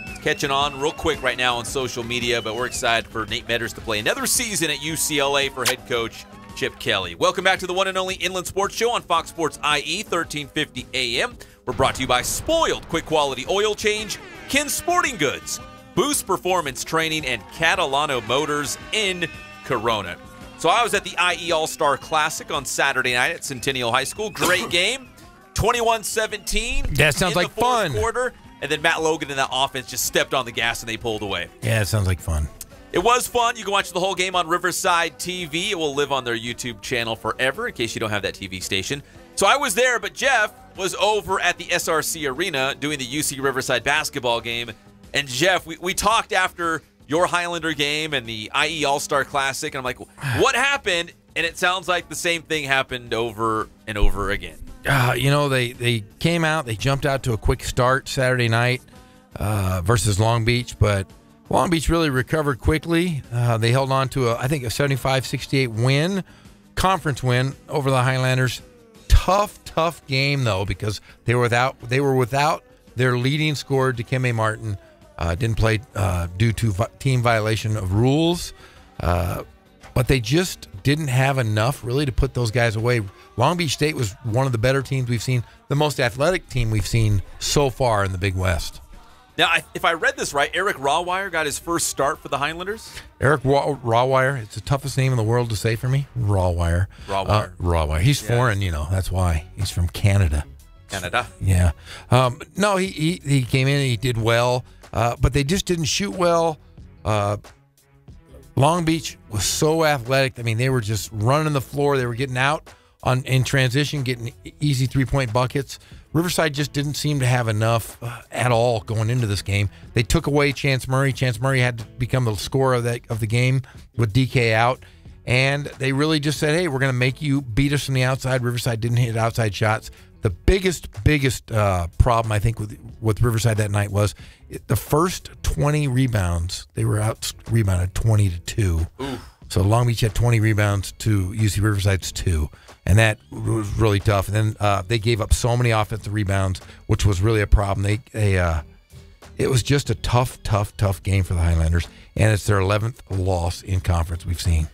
It's catching on real quick right now on social media, but we're excited for Nate Metters to play another season at UCLA for head coach Chip Kelly. Welcome back to the one and only Inland Sports Show on Fox Sports IE, 1350 AM. We're brought to you by Spoiled, quick quality oil change, Ken Sporting Goods, Boost Performance Training, and Catalano Motors in Corona. So I was at the IE All-Star Classic on Saturday night at Centennial High School. Great game, 21-17. That sounds like fun. Quarter, and then Matt Logan and that offense just stepped on the gas and they pulled away. Yeah, it sounds like fun. It was fun. You can watch the whole game on Riverside TV. It will live on their YouTube channel forever in case you don't have that TV station. So I was there, but Jeff was over at the SRC Arena doing the UC Riverside basketball game. And Jeff, we talked after your Highlander game and the IE All-Star Classic, and I'm like, what happened? And it sounds like the same thing happened over and over again. They came out, they jumped out to a quick start Saturday night versus Long Beach, but Long Beach really recovered quickly. They held on to a 75-68 win, conference win over the Highlanders. Tough game though, because they were without their leading scorer Dikembe Martin. Didn't play due to team violation of rules, but they just didn't have enough really to put those guys away. Long Beach State was one of the better teams we've seen, the most athletic team we've seen so far in the Big West. Now, if I read this right, Eric Rawwire got his first start for the Highlanders? Eric Rawwire. It's the toughest name in the world to say for me. Rawwire. Rawwire. He's foreign, that's why. He's from Canada. Canada? Yeah. No, he came in and he did well, but they just didn't shoot well. Long Beach was so athletic. I mean, they were just running the floor. They were getting out in transition, getting easy three-point buckets. Riverside just didn't seem to have enough at all going into this game. They took away Chance Murray. Chance Murray had to become the scorer of the game with DK out. And they really just said, hey, we're going to make you beat us from the outside. Riverside didn't hit outside shots. The biggest problem, I think, with Riverside that night was the first 20 rebounds, they were out-rebounded 20-2. Ooh. So Long Beach had 20 rebounds to UC Riverside's 2. And that was really tough. And then they gave up so many offensive rebounds, which was really a problem. It was just a tough game for the Highlanders. And it's their 11th loss in conference we've seen.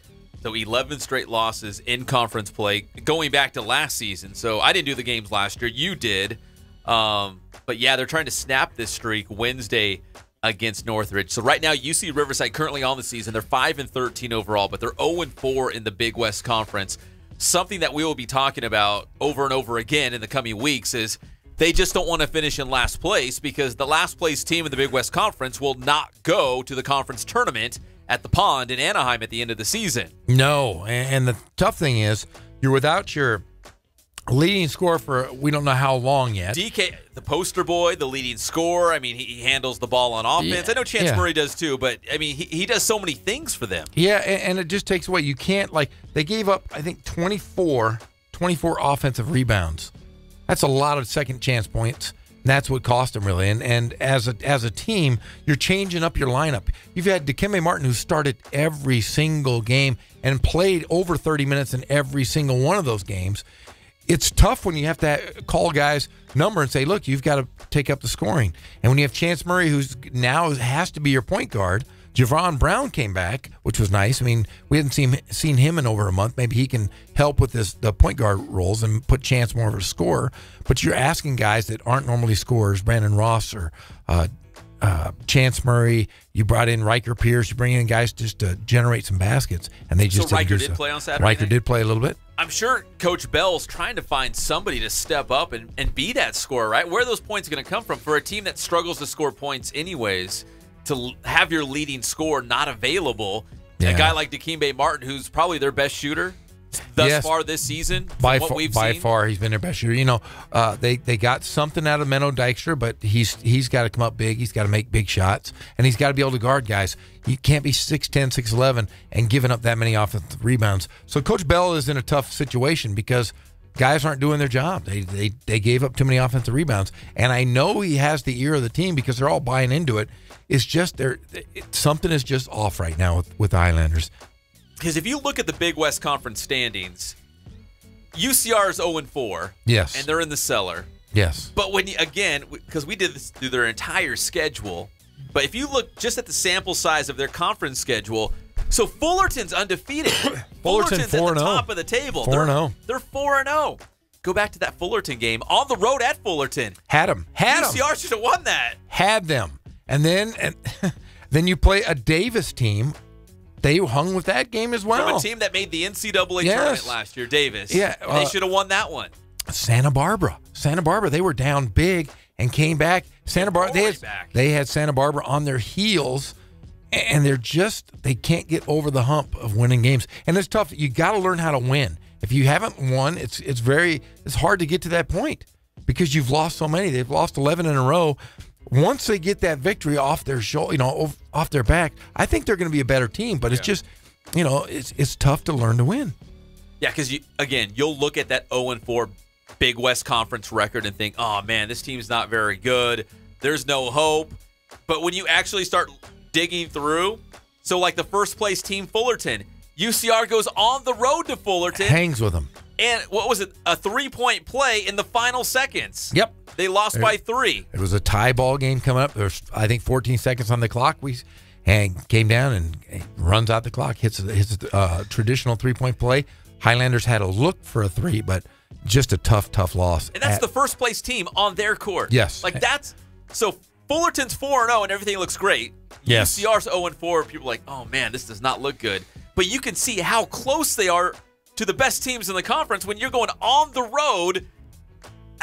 So 11 straight losses in conference play going back to last season. So I didn't do the games last year. You did. But, yeah, they're trying to snap this streak Wednesday against Northridge. So right now, UC Riverside currently on the season. They're 5-13 overall, but they're 0-4 in the Big West Conference. Something that we will be talking about over and over again in the coming weeks is they just don't want to finish in last place because the last place team in the Big West Conference will not go to the conference tournament at the Pond in Anaheim at the end of the season. No, and the tough thing is you're without your leading scorer for we don't know how long yet. DK, the poster boy, the leading scorer. I mean, he handles the ball on offense. Yeah, I know Chance Murray does too, but, I mean, he does so many things for them. Yeah, and it just takes away. You can't, they gave up, I think, 24 offensive rebounds. That's a lot of second chance points. And that's what cost them, really. And as a team, you're changing up your lineup. You've had Dikembe Martin, who started every single game and played over 30 minutes in every single one of those games. It's tough when you have to call guys' number and say, look, you've got to take up the scoring. And when you have Chance Murray, who's now has to be your point guard, Javon Brown came back, which was nice. I mean, we hadn't seen him in over a month. Maybe he can help with the point guard roles and put Chance more of a scorer. But you're asking guys that aren't normally scorers, Brandon Ross or Chance Murray. You brought in Riker Pierce. You bring in guys just to generate some baskets, and they just so Riker didn't do did so. play on Saturday. Riker did play a little bit. I'm sure Coach Bell's trying to find somebody to step up and be that scorer, right? Where are those points going to come from for a team that struggles to score points anyways? To have your leading scorer not available, a guy like Dikembe Martin, who's probably their best shooter thus far this season, by seen. far, he's been their best shooter. You know, they got something out of Menno Dykstra, but he's got to come up big. He's got to make big shots, and he's got to be able to guard guys. You can't be 6'10", 6'11", and giving up that many offensive rebounds. So Coach Bell is in a tough situation because guys aren't doing their job. They gave up too many offensive rebounds, and I know he has the ear of the team because they're all buying into it. It's just something is just off right now with the Highlanders. Because if you look at the Big West Conference standings, UCR is 0-4. Yes. And they're in the cellar. Yes. But when because we did this through their entire schedule, but if you look just at the sample size of their conference schedule, so Fullerton's undefeated. Fullerton's at the top of the table. 4-0. They're 4-0. Go back to that Fullerton game on the road at Fullerton. Had them. UCR should have won that. Had them. And then you play a Davis team. They hung with that game as well. From a team that made the NCAA tournament last year, Davis. Yeah, they should have won that one. Santa Barbara, they were down big and came back. Santa Barbara, they had Santa Barbara on their heels, and they can't get over the hump of winning games. And it's tough. You got to learn how to win. If you haven't won, it's hard to get to that point because you've lost so many. They've lost 11 in a row. Once they get that victory off their shoulder, off their back, I think they're going to be a better team. But it's just, it's tough to learn to win. Yeah, because you'll look at that 0-4 Big West Conference record and think, oh man, this team's not very good. There's no hope. But when you actually start digging through, so like the first place team, Fullerton, UCR goes on the road to Fullerton, hangs with them, and what was it? A 3-point play in the final seconds. Yep. They lost by 3. It was a tie ball game coming up. There's, I think, 14 seconds on the clock. And came down and runs out the clock, hits a traditional 3-point play. Highlanders had a look for a 3, but just a tough loss. And that's the first place team on their court. Yes. So Fullerton's 4-0 and everything looks great. Yes. UCR's 0-4. People are like, oh man, this does not look good. But you can see how close they are to the best teams in the conference when you're going on the road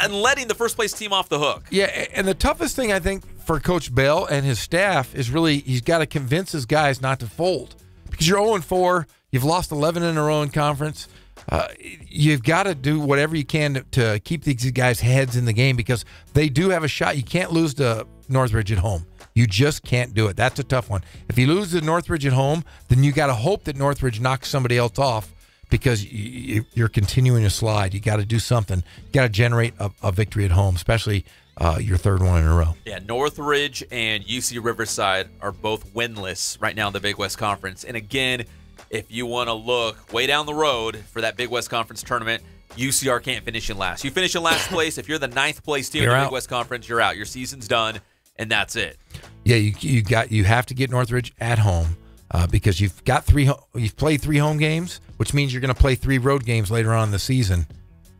and letting the first place team off the hook. Yeah, and the toughest thing I think for Coach Bell and his staff is really he's got to convince his guys not to fold. because you're 0-4. You've lost 11 in a row in conference. You've got to do whatever you can to keep these guys' heads in the game because they do have a shot. You can't lose to Northridge at home. You just can't do it. That's a tough one. If you lose to Northridge at home, then you got to hope that Northridge knocks somebody else off because you're continuing to slide. You got to do something. You got to generate a victory at home, especially your third one in a row. Yeah, Northridge and UC Riverside are both winless right now in the Big West Conference. And again, if you want to look way down the road for that Big West Conference tournament, UCR can't finish in last. You finish in last place. If you're the 9th place team in the Big West Conference, you're out. Your season's done, and that's it. Yeah, you have to get Northridge at home because you've played 3 home games, which means you're going to play 3 road games later on in the season.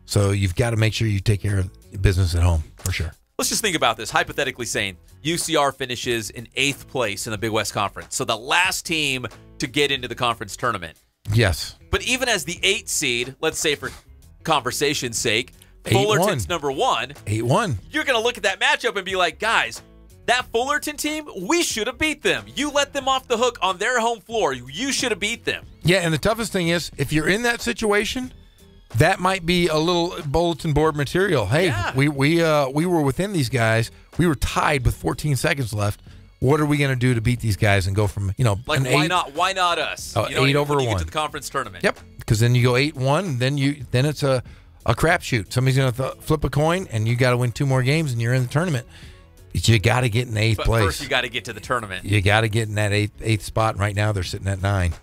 So you've got to make sure you take care of business at home for sure. Let's just think about this. Hypothetically saying, UCR finishes in 8th place in the Big West Conference. So the last team to get into the conference tournament. Yes. But even as the 8th seed, let's say for conversation's sake, Fullerton's number 1. 8-1. You're going to look at that matchup and be like, guys, that Fullerton team, we should have beat them. You let them off the hook on their home floor. You should have beat them. Yeah, and the toughest thing is, if you're in that situation, that might be a little bulletin board material. Hey, yeah. we were within these guys. We were tied with 14 seconds left. What are we going to do to beat these guys and go from, like, why not us? 8 over 1. You get to the conference tournament. Yep, because then you go 8-1, then it's a crapshoot. Somebody's going to flip a coin, and you got to win 2 more games, and you're in the tournament. You got to get in 8th place. First, you got to get to the tournament. You got to get in that 8th spot. And right now, they're sitting at 9.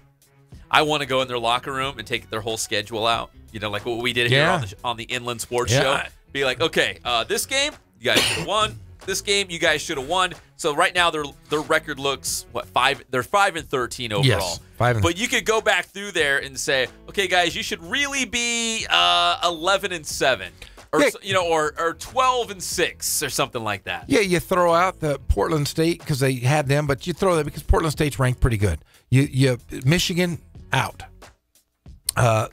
I want to go in their locker room and take their whole schedule out. Like what we did here on the Inland Sports Show. Be like, okay, this game, you guys should have won. This game, you guys should have won. So right now, their record looks, 5? They're 5-13 overall. Yes, 5. But you could go back through there and say, okay, guys, you should really be 11-7. Or 12-6 or something like that. Yeah, you throw out the Portland State because they had them, but you throw that because Portland State's ranked pretty good. You Michigan out.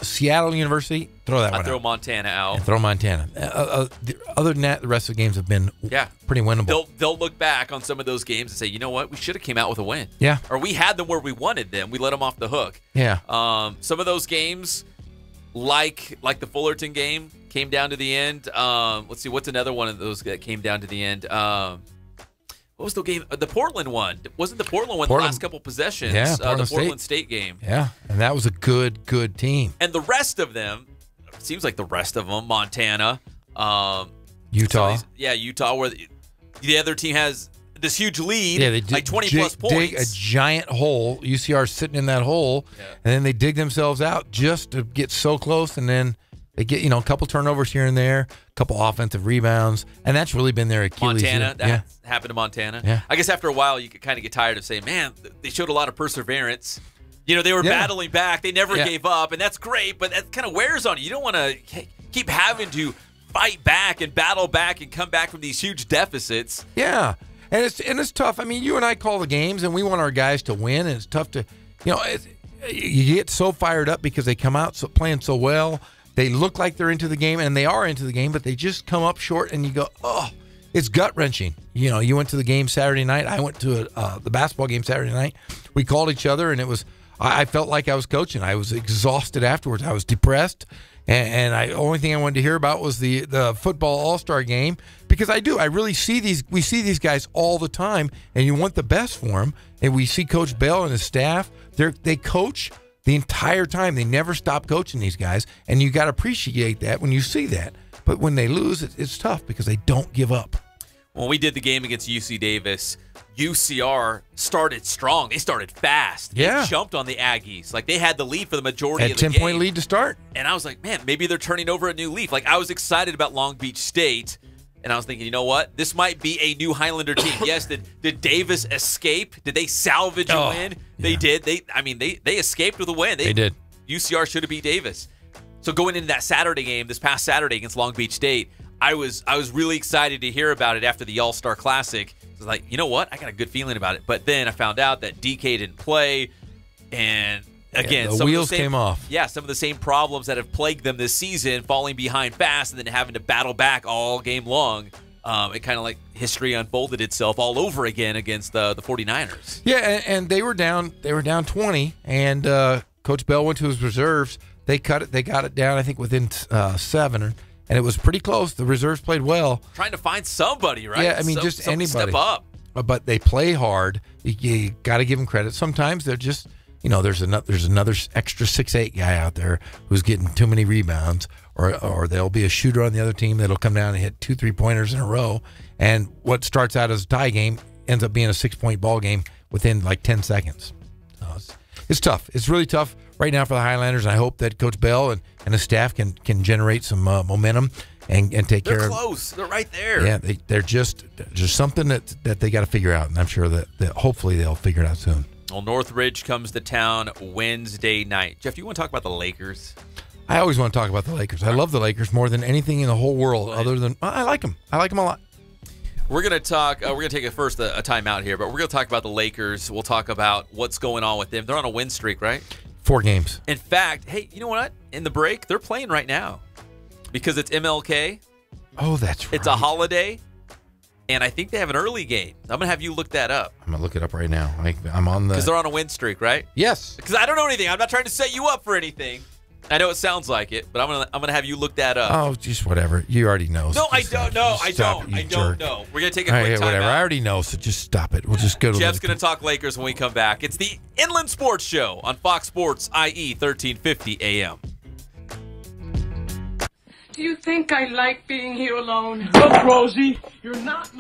Seattle University, throw that one out. Throw Montana out. And throw Montana. Other than that, the rest of the games have been pretty winnable. They'll look back on some of those games and say, you know what, we should have came out with a win. Yeah. Or we had them where we wanted them. We let them off the hook. Yeah. Some of those games, like the Fullerton game, came down to the end. Let's see, what's another one of those that came down to the end? What was the game? The Portland one. Wasn't the Portland one the last couple possessions? Yeah, the Portland State game. Yeah, and that was a good team. And the rest of them, seems like the rest of them, Montana, Utah. Utah, where the other team has this huge lead, they did, like 20-plus points. Dig a giant hole. UCR sitting in that hole, and then they dig themselves out just to get so close, and then they get, a couple turnovers here and there, a couple offensive rebounds, and that's really been their Achilles. Montana, that happened to Montana. Yeah. I guess after a while, you could kind of get tired of saying, man, they showed a lot of perseverance. They were battling back. They never gave up, and that's great, but that kind of wears on you. You don't want to keep having to fight back and battle back and come back from these huge deficits. Yeah, and it's tough. I mean, you and I call the games, and we want our guys to win, and it's tough to, you get so fired up because they come out playing so well. They look like they're into the game, and they are into the game, but they just come up short, and you go, oh, it's gut-wrenching. You went to the game Saturday night. I went to the basketball game Saturday night. We called each other, and it was I felt like I was coaching. I was exhausted afterwards. I was depressed, and the only thing I wanted to hear about was the football all-star game because I really see we see these guys all the time, and you want the best for them, and we see Coach Bell and his staff. They coach the entire time. They never stop coaching these guys, and you got to appreciate that when you see that. But when they lose, it's tough because they don't give up. When we did the game against UC Davis, UCR started strong. They started fast. They jumped on the Aggies. Like, they had the lead for the majority of the game. Had a 10-point lead to start. And I was like, man, maybe they're turning over a new leaf. Like, I was excited about Long Beach State. And I was thinking, you know what? This might be a new Highlander team. Yes, did Davis escape? Did they salvage a win? They did. They escaped with a win. They did. UCR should have beat Davis. So going into that Saturday game, this past Saturday against Long Beach State, I was really excited to hear about it after the All-Star Classic. I was like, you know what? I got a good feeling about it. But then I found out that DK didn't play, and again, the wheels came off. Yeah, some of the same problems that have plagued them this season, falling behind fast and then having to battle back all game long. it kind of like history unfolded itself all over again against the 49ers. Yeah, and they were down 20, and Coach Bell went to his reserves. They cut it. They got it down, I think, within 7, and it was pretty close. The reserves played well. Trying to find somebody, right? Yeah, I mean, just anybody. Step up. But they play hard. You got to give them credit. Sometimes they're just, there's another extra 6'8" guy out there who's getting too many rebounds, or there'll be a shooter on the other team that'll come down and hit 2 3-pointers in a row, and what starts out as a tie game ends up being a 6-point ball game within like 10 seconds. So it's tough. It's really tough right now for the Highlanders, and I hope that Coach Bell and his staff can generate some momentum and take care of. They're close. They're right there. Yeah, they're just something that they got to figure out, and I'm sure that hopefully they'll figure it out soon. Well, Northridge comes to town Wednesday night. Jeff, do you want to talk about the Lakers? I always want to talk about the Lakers. I love the Lakers more than anything in the whole world. Other than I like them. I like them a lot. We're going to talk. We're going to take a timeout here, but we're going to talk about the Lakers. We'll talk about what's going on with them. They're on a win streak, right? 4 games. In fact, hey, you know what? In the break, they're playing right now because it's MLK. Oh, that's right. It's a holiday, and I think they have an early game. I'm going to have you look that up. I'm going to look it up right now. I'm on the... Because they're on a win streak, right? Yes. Because I don't know anything. I'm not trying to set you up for anything. I know it sounds like it, but I'm gonna have you look that up. Oh, just whatever. You already know. No, I don't know. I don't know. We're gonna take a quick time whatever. out. I already know, so just stop it. We'll just go to Jeff's gonna talk Lakers when we come back. It's the Inland Sports Show on Fox Sports IE 1350 AM. Do you think I like being here alone? Look, Rosie, you're not.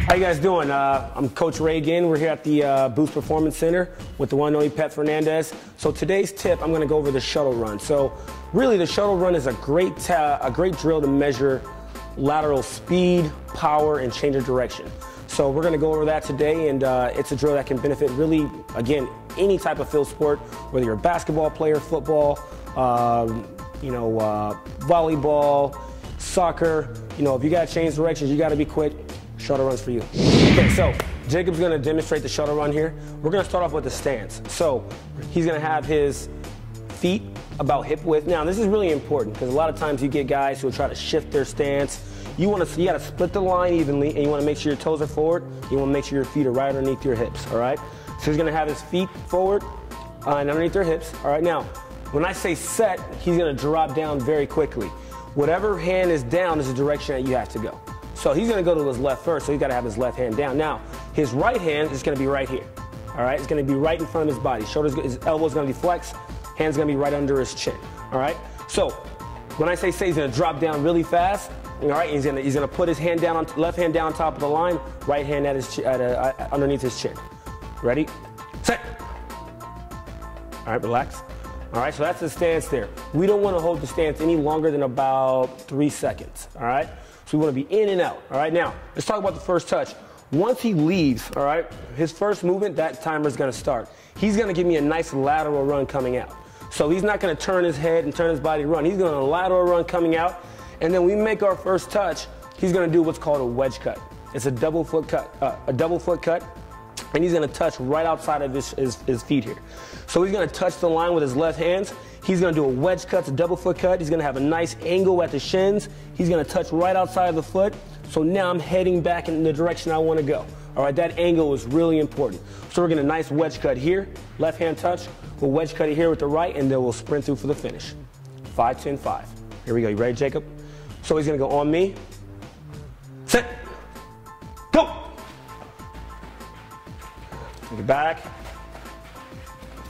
How you guys doing? I'm Coach Ray again. We're here at the Boost Performance Center with the one and only Pep Fernandez. So today's tip, I'm going to go over the shuttle run. So really, the shuttle run is a great drill to measure lateral speed, power, and change of direction. So we're going to go over that today, and it's a drill that can benefit really, again, any type of field sport, whether you're a basketball player, football, volleyball, soccer. If you got to change directions, you got to be quick. Shuttle runs for you. Okay, so Jacob's going to demonstrate the shuttle run here. We're going to start off with the stance. So he's going to have his feet about hip width. Now, this is really important because a lot of times you get guys who will try to shift their stance. You got to split the line evenly, and you want to make sure your toes are forward. You want to make sure your feet are right underneath your hips, all right? So he's going to have his feet forward and underneath their hips. All right, now, when I say set, he's going to drop down very quickly. Whatever hand is down is the direction that you have to go. So he's going to go to his left first, so he's got to have his left hand down. Now, his right hand is going to be right here. All right, it's going to be right in front of his body. His elbow's going to be flexed. Hand's going to be right under his chin. All right. So when I say he's going to drop down really fast. All right, he's going to put his hand down, left hand down on top of the line, right hand underneath his chin. Ready, set. All right, relax. All right, so that's the stance there. We don't want to hold the stance any longer than about 3 seconds. All right. So we want to be in and out. All right, now let's talk about the first touch. Once he leaves, all right, his first movement, that timer is going to start. He's going to give me a nice lateral run coming out. So he's not going to turn his head and turn his body run. He's going to lateral run coming out, and then we make our first touch. He's going to do what's called a wedge cut. It's a double foot cut, and he's going to touch right outside of his feet here. So he's going to touch the line with his left hands. He's going to do a wedge cut, a double foot cut. He's going to have a nice angle at the shins. He's going to touch right outside of the foot. So now I'm heading back in the direction I want to go. All right, that angle is really important. So we're going to nice wedge cut here, left hand touch. We'll wedge cut it here with the right, and then we'll sprint through for the finish. 5, 10, 5. Here we go. You ready, Jacob? So he's going to go on me. Set. Go. Take it back.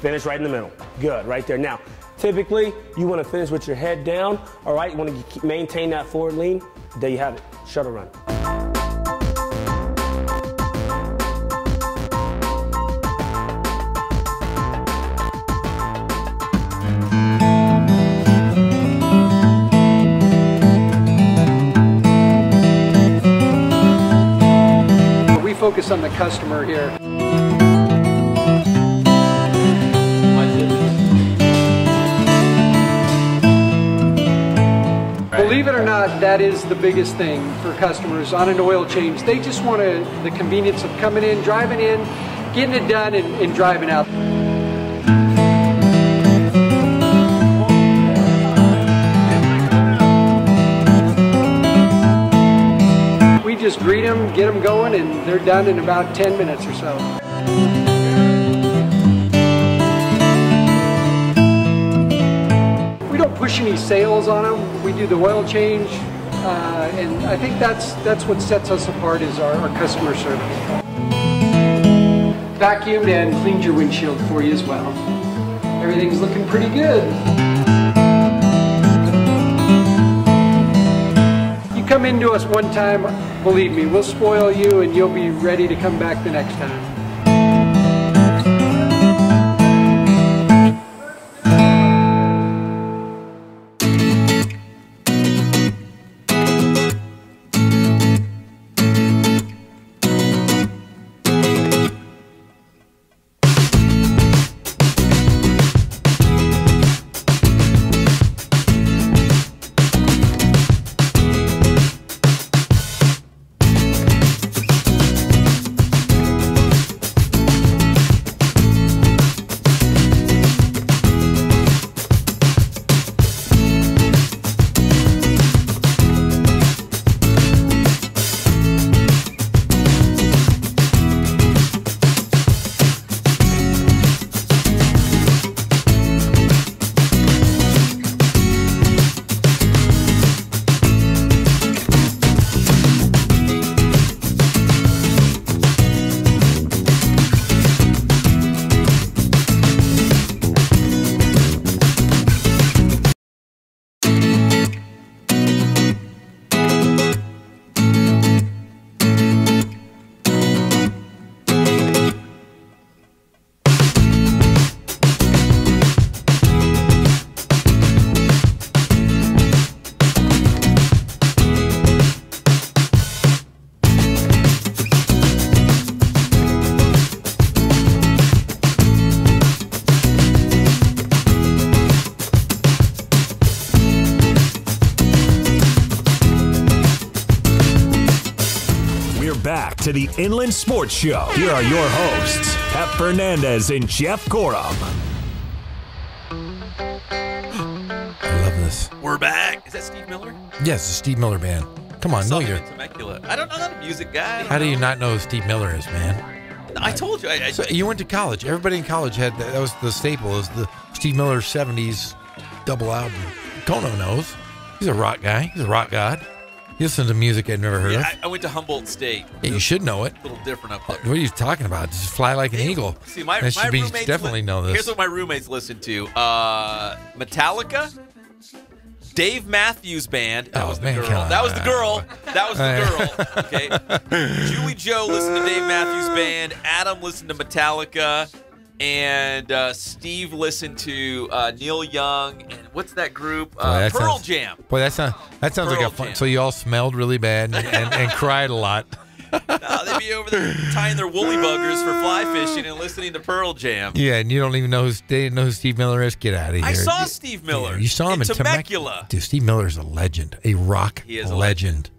Finish right in the middle. Good, right there. Now, typically, you want to finish with your head down. All right, you want to maintain that forward lean. There you have it. Shuttle run. We focus on the customer here. Believe it or not, that is the biggest thing for customers on an oil change. They just want the convenience of coming in, driving in, getting it done, and driving out. just greet them, get them going, and they're done in about 10 minutes or so. We don't push any sales on them. We do the oil change, and I think that's what sets us apart is our customer service. Vacuumed and cleaned your windshield for you as well. Everything's looking pretty good. You come into us one time, believe me, we'll spoil you and you'll be ready to come back the next time. Back to the Inland Sports Show. Here are your hosts, Pep Fernandez and Jeff Gorham. I love this. We're back. Is that Steve Miller? Yes, the Steve Miller Band. Come on, know your. Temecula. I'm not a music guy. How do you not know who Steve Miller is, man? I told you. So you went to college. Everybody in college had that was the staple. Is the Steve Miller '70s double album. Kono knows. He's a rock guy. He's a rock god. He listens to music I'd never heard of. I went to Humboldt State. Yeah, you should know it. A little different up there. What are you talking about? Just fly like an eagle. See, my roommates definitely know this. Here's what my roommates listen to: Metallica, Dave Matthews Band. That was the girl. That was the girl. That was the girl. Okay. Julie Joe listened to Dave Matthews Band. Adam listened to Metallica. And Steve listened to Neil Young, and what's that group? Pearl Jam. Boy, that sounds like a fun. So you all smelled really bad and cried a lot. No, they'd be over there tying their woolly buggers for fly fishing and listening to Pearl Jam. Yeah, and you don't even know who Steve Miller is. Get out of here. I saw Steve Miller. Yeah, you saw him in Temecula. Dude, Steve Miller's a legend, a rock legend.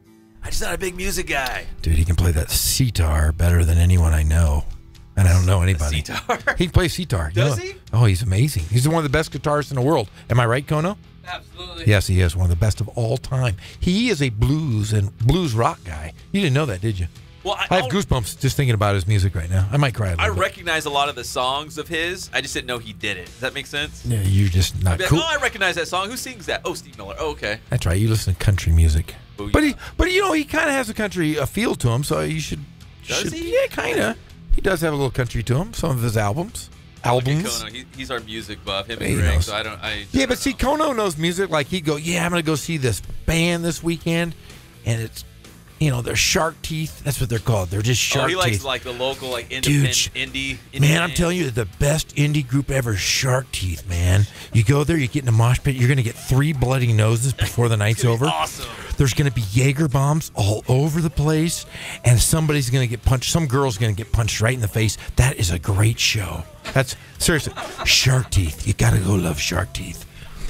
I'm just not a big music guy. Dude, he can play that sitar better than anyone I know. And I don't know anybody. Sitar? He plays sitar. Does he? Oh, he's amazing. He's one of the best guitarists in the world. Am I right, Kono? Absolutely. Yes, he is one of the best of all time. He is a blues rock guy. You didn't know that, did you? Well, I have goosebumps just thinking about his music right now. I might cry a little bit. recognize a lot of the songs of his. I just didn't know he did it. Does that make sense? Yeah, you're just not cool. Oh, I recognize that song. Who sings that? Oh, Steve Miller. Oh, okay. That's right. You listen to country music. Oh, yeah. But you know, he kind of has a country feel to him, so you should. Does he? Yeah, kind of. He does have a little country to him. Some of his albums. Kono, he's our music buff. Him and Greg. So but see, Kono knows music. Like he'd go, yeah, I'm gonna go see this band this weekend, and it's, they're Shark Teeth. That's what they're called. They're just Shark Teeth. He likes like the local independent indie. Man, I'm telling you, the best indie group ever, Shark Teeth. Man, you go there, you get in a mosh pit, you're gonna get 3 bloody noses before the night's over. Awesome. There's going to be Jaeger bombs all over the place, and somebody's going to get punched. Some girl's going to get punched right in the face. That is a great show. That's seriously Shark Teeth. You got to go love Shark Teeth.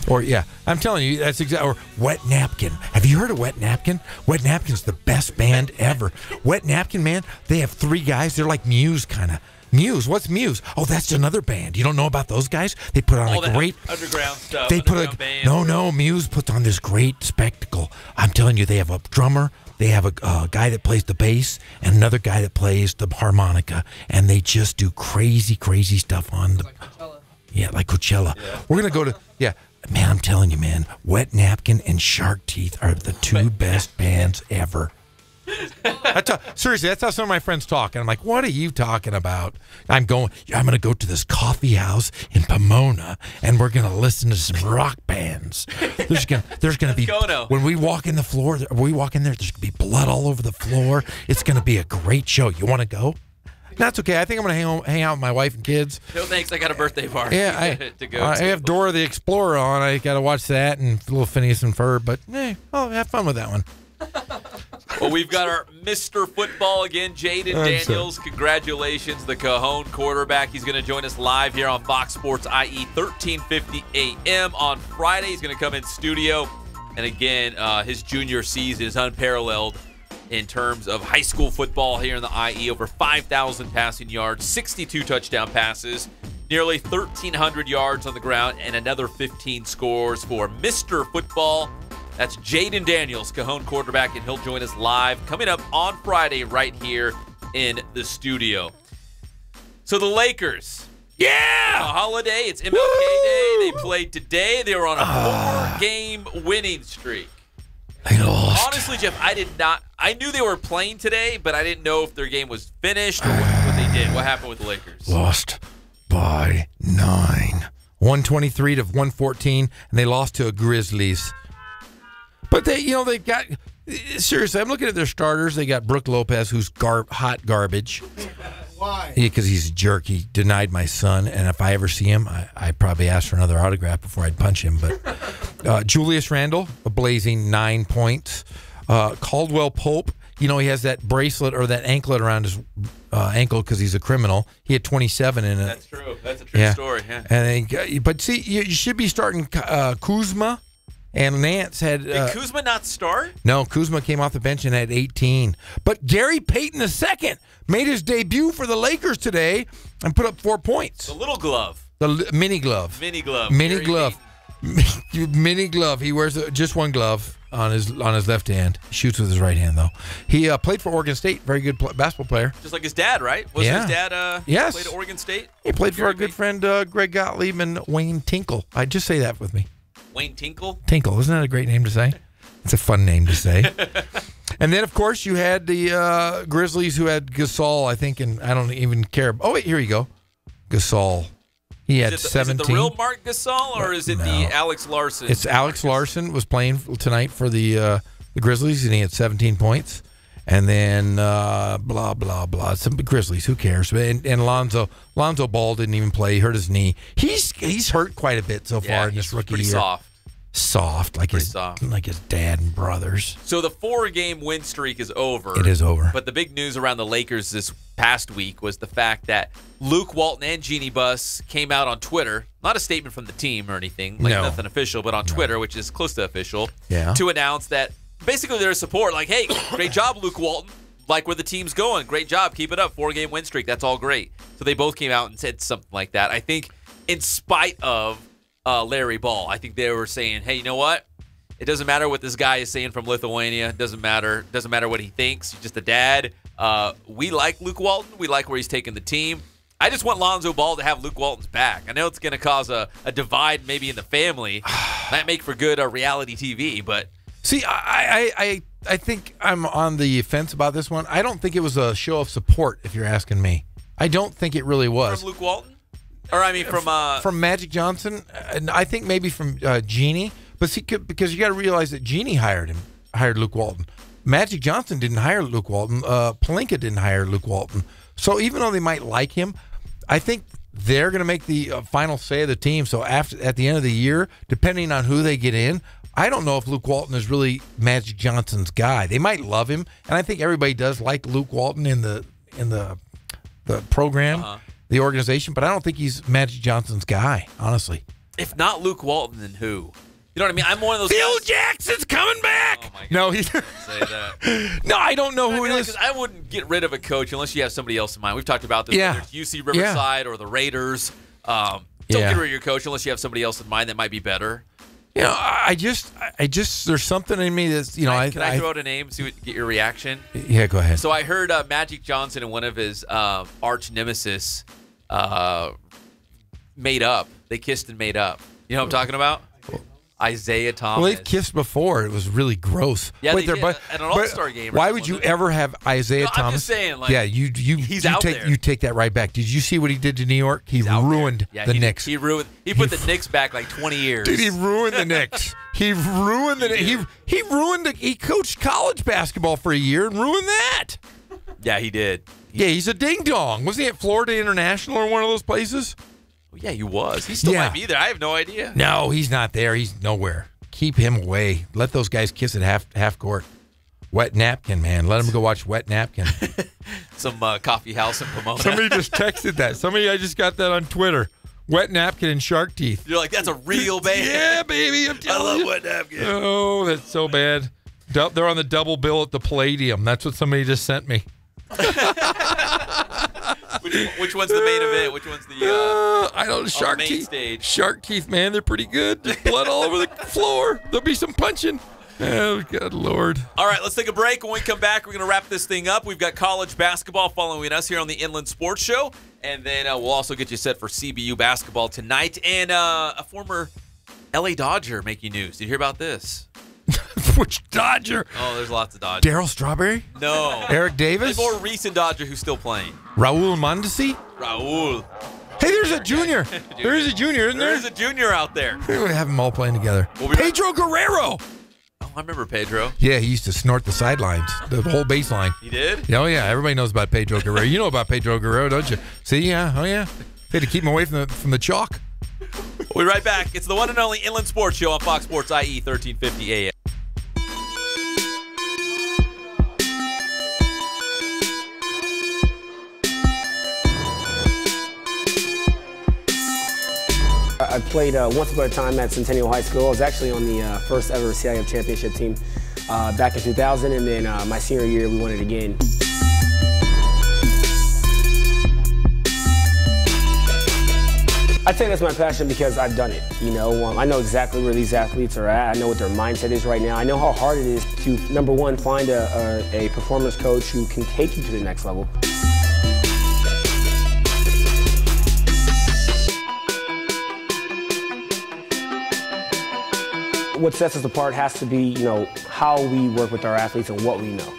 Or yeah, I'm telling you, that's exactly. Or Wet Napkin. Have you heard of Wet Napkin? Wet Napkin's the best band ever. Wet Napkin, man. They have 3 guys. They're like Muse kind of. Muse. What's Muse? Oh, that's another band. You don't know about those guys? They put on a great underground stuff. They put a band. No. Muse puts on this great spectacle. I'm telling you, they have a drummer. They have a guy that plays the bass and another guy that plays the harmonica, and they just do crazy stuff on the. Like Coachella. Yeah, like Coachella. Yeah. We're gonna go to Man, I'm telling you, man. Wet Napkin and Shark Teeth are the two best bands ever. Seriously, that's how some of my friends talk, and I'm like, "What are you talking about?" I'm going to go to this coffee house in Pomona, and we're going to listen to some rock bands. There's going to be when we walk in there, there's going to be blood all over the floor. It's going to be a great show. You want to go? That's okay. I think I'm going to hang out with my wife and kids. No thanks. I got a birthday party. Yeah, to go. I have Dora the Explorer on. I got to watch that and a little Phineas and Ferb. But I'll have fun with that one. Well, we've got our Mr. Football again, Jaden Daniels. Congratulations, the Cajon quarterback. He's going to join us live here on Fox Sports IE 1350 AM on Friday. He's going to come in studio. And again, his junior season is unparalleled in terms of high school football here in the IE. Over 5,000 passing yards, 62 touchdown passes, nearly 1,300 yards on the ground, and another 15 scores for Mr. Football. That's Jaden Daniels, Cajon quarterback, and he'll join us live coming up on Friday right here in the studio. So the Lakers. Yeah! A holiday. It's MLK Day. They played today. They were on a 4-game winning streak. They lost. Honestly, Jeff, I knew they were playing today, but I didn't know if their game was finished or what they did. What happened with the Lakers? Lost by 9. 123 to 114, and they lost to a Grizzlies. But they've got seriously. I'm looking at their starters. They got Brook Lopez, who's hot garbage. Why? Because he's a jerk. He denied my son, and if I ever see him, I probably ask for another autograph before I'd punch him. But Julius Randle, a blazing 9 points. Caldwell Pope, he has that bracelet or that anklet around his ankle because he's a criminal. He had 27 in it. That's true. That's a true story. Yeah. But see, you should be starting Kuzma. And Nance had... Did Kuzma not start? No, Kuzma came off the bench and had 18. But Gary Payton II made his debut for the Lakers today and put up 4 points. The little glove. The mini glove. Mini glove. Mini glove. Mini glove. He wears just one glove on his left hand. He shoots with his right hand, though. He played for Oregon State. Very good basketball player. Just like his dad, right? Was his dad yes. played at Oregon State? He played for our good friend Greg Gottlieb and Wayne Tinkle. I just say that with me. Wayne Tinkle? Tinkle. Isn't that a great name to say? It's a fun name to say. And then, of course, you had the Grizzlies who had Gasol, I think, and I don't even care. Oh, wait, here you go. Gasol. He had 17. Is it the real Mark Gasol, or is it the Alex Larson? It's Alex Larson was playing tonight for the Grizzlies, and he had 17 points. And then blah, blah, blah. Some Grizzlies, who cares? And Lonzo Ball didn't even play. He hurt his knee. He's hurt quite a bit so far in this rookie year. Soft, like his dad and brothers. So the 4-game win streak is over. It is over. But the big news around the Lakers this past week was the fact that Luke Walton and Jeannie Buss came out on Twitter, not a statement from the team or anything, nothing official, but on Twitter, which is close to official, to announce that basically their support, like, hey, great job, Luke Walton. Like where the team's going. Great job. Keep it up. 4-game win streak. That's all great. So they both came out and said something like that. I think in spite of Larry Ball, I think they were saying, hey, you know what? It doesn't matter what this guy is saying from Lithuania. It doesn't matter what he thinks. He's just a dad. We like Luke Walton. We like where he's taking the team. I just want Lonzo Ball to have Luke Walton's back. I know it's going to cause a divide maybe in the family. Might make for good reality TV, but... See, I think I'm on the fence about this one. I don't think it was a show of support, if you're asking me. I don't think it really was. From Luke Walton? Or, I mean, from Magic Johnson, and I think maybe from Jeannie. But see, because you got to realize that Jeannie hired Luke Walton. Magic Johnson didn't hire Luke Walton. Pelinka didn't hire Luke Walton. So even though they might like him, I think they're going to make the final say of the team. So at the end of the year, depending on who they get in, I don't know if Luke Walton is really Magic Johnson's guy. They might love him, and I think everybody does like Luke Walton in the program, the organization. But I don't think he's Magic Johnson's guy, honestly. If not Luke Walton, then who? You know what I mean? I'm one of those Phil guys. Jackson's coming back. Oh my No, he's say that. no, I don't know who it is. Because I wouldn't get rid of a coach unless you have somebody else in mind. We've talked about this. Yeah. Whether it's UC Riverside or the Raiders. Don't get rid of your coach unless you have somebody else in mind that might be better. You know, I just, there's something in me that's, Can I throw out a name, get your reaction? Yeah, go ahead. So I heard Magic Johnson and one of his arch nemesis made up. They kissed and made up. You know what I'm talking about? Isaiah Thomas. Well, they've kissed before. It was really gross. Yeah, Wait, they did at an All-Star game. Why would you ever have Isaiah Thomas? I'm just saying, like, yeah, he's out there. You take that right back. Did you see what he did to New York? He ruined the Knicks. He put the Knicks back like 20 years. Dude, he ruined the Knicks. He ruined the he ruined he coached college basketball for a year and ruined that. Yeah, he did. Yeah, he's a ding dong. Wasn't he at Florida International or one of those places? Yeah, he was. He still might be there. I have no idea. No, he's not there. He's nowhere. Keep him away. Let those guys kiss at half court. Wet Napkin, man. Let him go watch Wet Napkin. Some coffee house in Pomona. Somebody just texted that. I just got that on Twitter. Wet Napkin and Shark Teeth. You're like, that's a real band. Yeah, baby. I'm telling you. I love Wet Napkin. Oh, that's so bad. They're on the double bill at the Palladium. That's what somebody just sent me. Which one's the main event? Which one's the I don't know. Shark main Teeth. Stage? Shark Teeth, man, they're pretty good. There's blood all over the floor. There'll be some punching. Oh, good Lord. All right, let's take a break. When we come back, we're going to wrap this thing up. We've got college basketball following us here on the Inland Sports Show. And then we'll also get you set for CBU basketball tonight. And a former L.A. Dodger making news. Did you hear about this? Which Dodger? Oh, there's lots of Dodgers. Darryl Strawberry? No. Eric Davis? A more recent Dodger who's still playing. Raul Mondesi? Raul. Hey, there's a junior. There's a junior, isn't there? There's a junior out there. We have them all playing together. Pedro Guerrero. Oh, I remember Pedro. Yeah, he used to snort the sidelines, the whole baseline. He did? Oh, yeah. Everybody knows about Pedro Guerrero. You know about Pedro Guerrero, don't you? See, yeah. Oh, yeah. They had to keep him away from the chalk. We'll be right back. It's the one and only Inland Sports Show on Fox Sports IE 1350 AM. I played once upon a time at Centennial High School. I was actually on the first ever CIF championship team back in 2000, and then my senior year we won it again. I'd say that's my passion because I've done it. You know, I know exactly where these athletes are at. I know what their mindset is right now. I know how hard it is to, number one, find a performance coach who can take you to the next level. What sets us apart has to be, you know, how we work with our athletes and what we know.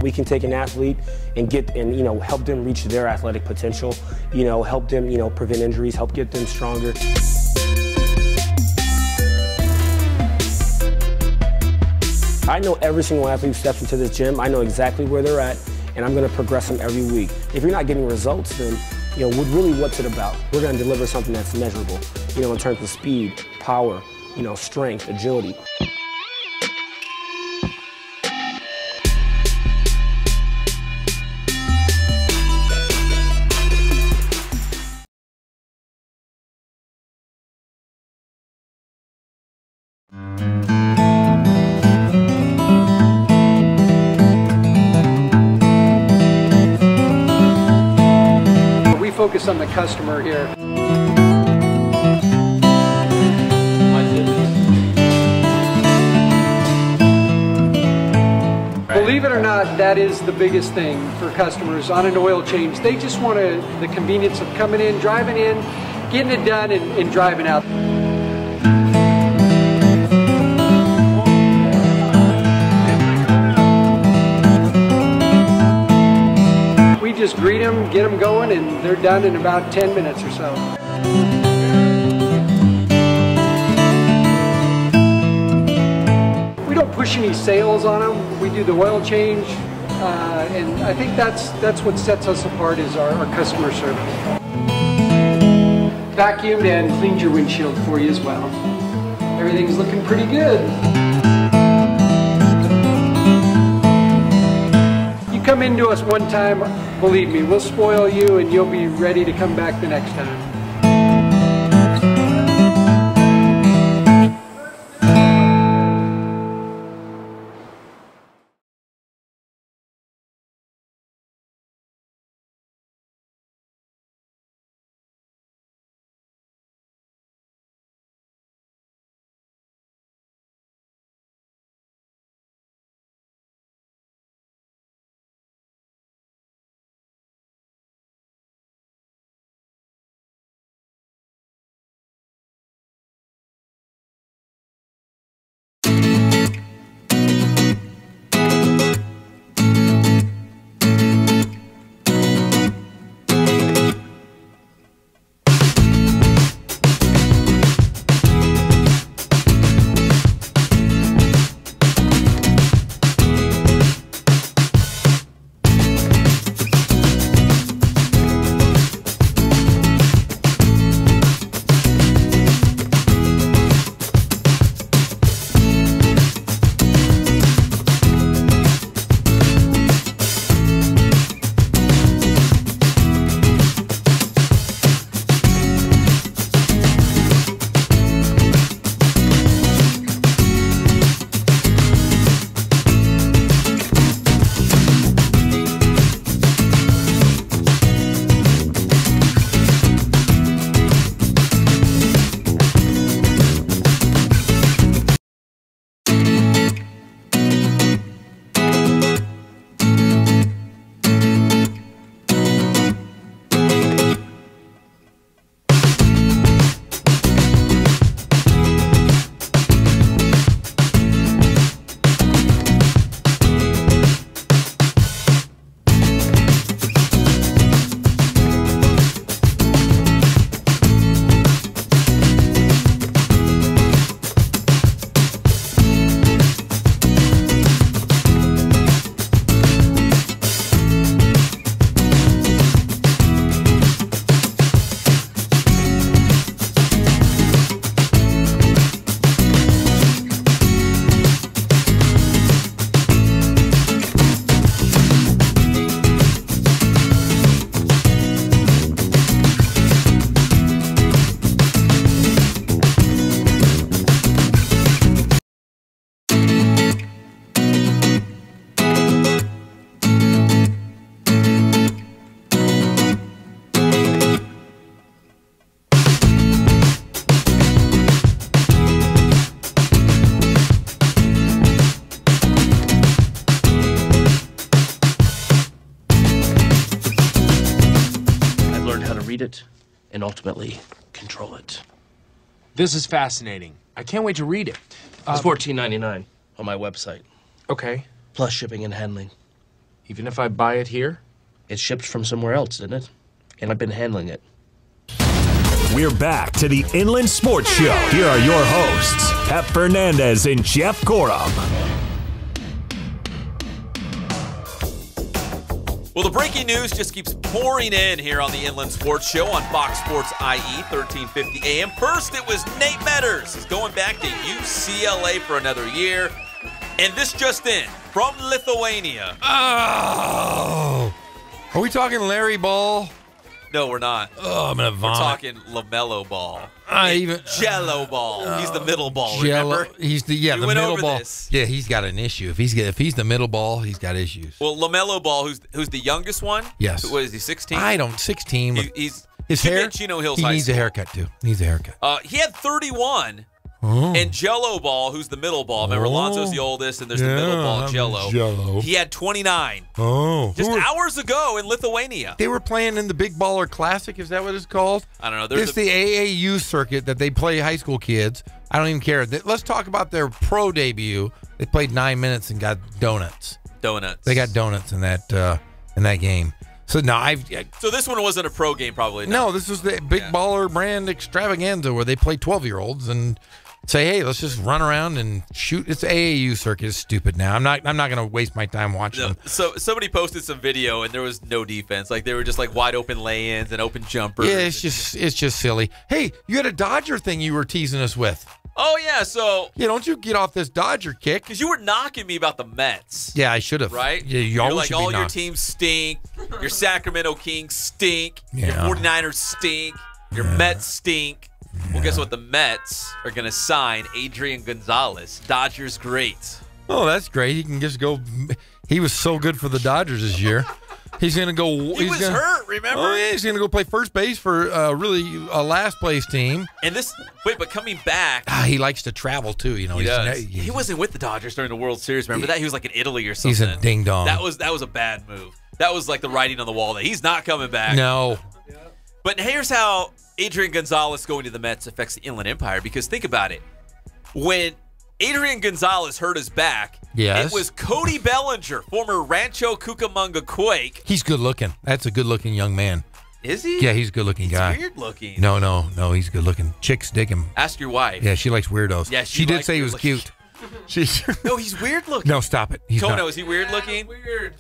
We can take an athlete and you know, help them reach their athletic potential, you know, help them, you know, prevent injuries, help get them stronger. I know every single athlete who steps into this gym. I know exactly where they're at, and I'm going to progress them every week. If you're not getting results, then, you know, really what's it about? We're going to deliver something that's measurable, you know, in terms of speed, power, you know, strength, agility. Focus on the customer here. Believe it or not, that is the biggest thing for customers on an oil change. They just want the convenience of coming in, driving in, getting it done, and driving out. Just greet them, get them going, and they're done in about 10 minutes or so. We don't push any sales on them. We do the oil change, and I think that's what sets us apart is our customer service. Vacuumed and cleaned your windshield for you as well. Everything's looking pretty good. You come come into us one time, believe me, we'll spoil you and you'll be ready to come back the next time. it and ultimately control it. This is fascinating. I can't wait to read it. It's $14.99 on my website. Okay. Plus shipping and handling. Even if I buy it here? It's shipped from somewhere else, isn't it? And I've been handling it. We're back to the Inland Sports Show. Here are your hosts, Pep Fernandez and Jeff Gorham. Well, the breaking news just keeps pouring in here on the Inland Sports Show on Fox Sports IE, 1350 AM. First, it was Nate Metters. He's going back to UCLA for another year. And this just in, from Lithuania. Oh! Are we talking Larry Ball? No, we're not. Oh, I'm going to vomit. We're talking LaMelo Ball. Jello Ball. He's the middle ball, remember? He's the middle ball. This. Yeah, he's got an issue. If he's the middle ball, he's got issues. Well, LaMelo Ball, who's the youngest one? Yes. What is he, 16? 16. He's his hair. Chino Hills he High needs School. a haircut too. He had 31. Oh. And Jello Ball, who's the middle ball. Remember, Lonzo's the oldest, and there's the middle ball, Jello. He had 29. Oh. Just hours ago in Lithuania. They were playing in the Big Baller Classic. Is that what it's called? I don't know. It's the AAU circuit that they play high school kids. I don't even care. Let's talk about their pro debut. They played 9 minutes and got donuts. They got donuts in that game. So no, So this one wasn't a pro game, probably. No, this was the Big Baller brand extravaganza where they play 12-year-olds and say, hey, let's just run around and shoot. It's the AAU circuit. It's stupid now. I'm not going to waste my time watching them. So somebody posted some video and there was no defense. Like they were just like wide open lay-ins and open jumpers. Yeah, it's just silly. Hey, you had a Dodger thing you were teasing us with. Oh, yeah, so... Yeah, don't you get off this Dodger kick. Because you were knocking me about the Mets. Yeah, I should have. Right? Yeah, You're always like, should be all your knocked. teams stink. Your Sacramento Kings stink. Your Yeah. 49ers stink. Your Mets stink. Well, guess what? The Mets are going to sign Adrian Gonzalez. Dodgers great. Oh, that's great. He can just go. He was so good for the Dodgers this year. He's going to go. He was hurt, remember? Oh, yeah. He's going to go play first base for really a last place team. And this, but coming back. He likes to travel too. You know, He does. He wasn't with the Dodgers during the World Series. Remember that? He was like in Italy or something. He's a ding dong. That was a bad move. That was like the writing on the wall that he's not coming back. No. But here's how Adrian Gonzalez going to the Mets affects the Inland Empire. Because think about it. When Adrian Gonzalez hurt his back, Yes. it was Cody Bellinger, former Rancho Cucamonga Quake. He's good looking. That's a good looking young man. Is he? Yeah, he's a good looking guy. Weird looking. No, he's good looking. Chicks dig him. Ask your wife. Yeah, she likes weirdos. Yeah, she did likes say he was weird-looking. cute. She's No, he's weird looking. No, stop it. He's Kono, not. is he weird looking? Weird.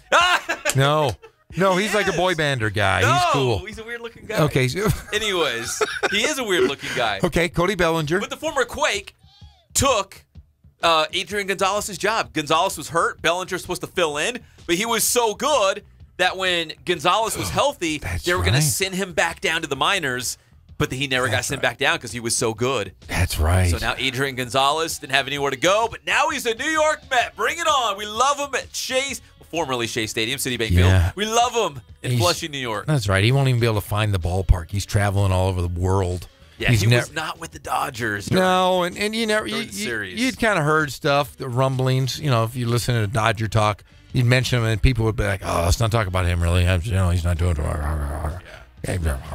No, he's like a boy bander guy. No, he's cool. He's a weird looking guy. Okay. Anyways, he is a weird looking guy. Okay, Cody Bellinger. But the former Quake took Adrian Gonzalez's job. Gonzalez was hurt. Bellinger was supposed to fill in, but he was so good that when Gonzalez was healthy, they were going to send him back down to the minors, but he never got sent back down because he was so good. That's right. So now Adrian Gonzalez didn't have anywhere to go, but now he's a New York Met. Bring it on. We love him at formerly Shea Stadium, Citibank Field. Yeah. We love him in Flushing, New York. That's right. He won't even be able to find the ballpark. He's traveling all over the world. Yeah, he was not with the Dodgers. No, and you never you'd kind of heard stuff, the rumblings. You know, if you listen to Dodger talk, you'd mention him, and people would be like, "Oh, let's not talk about him. Really, he's not doing."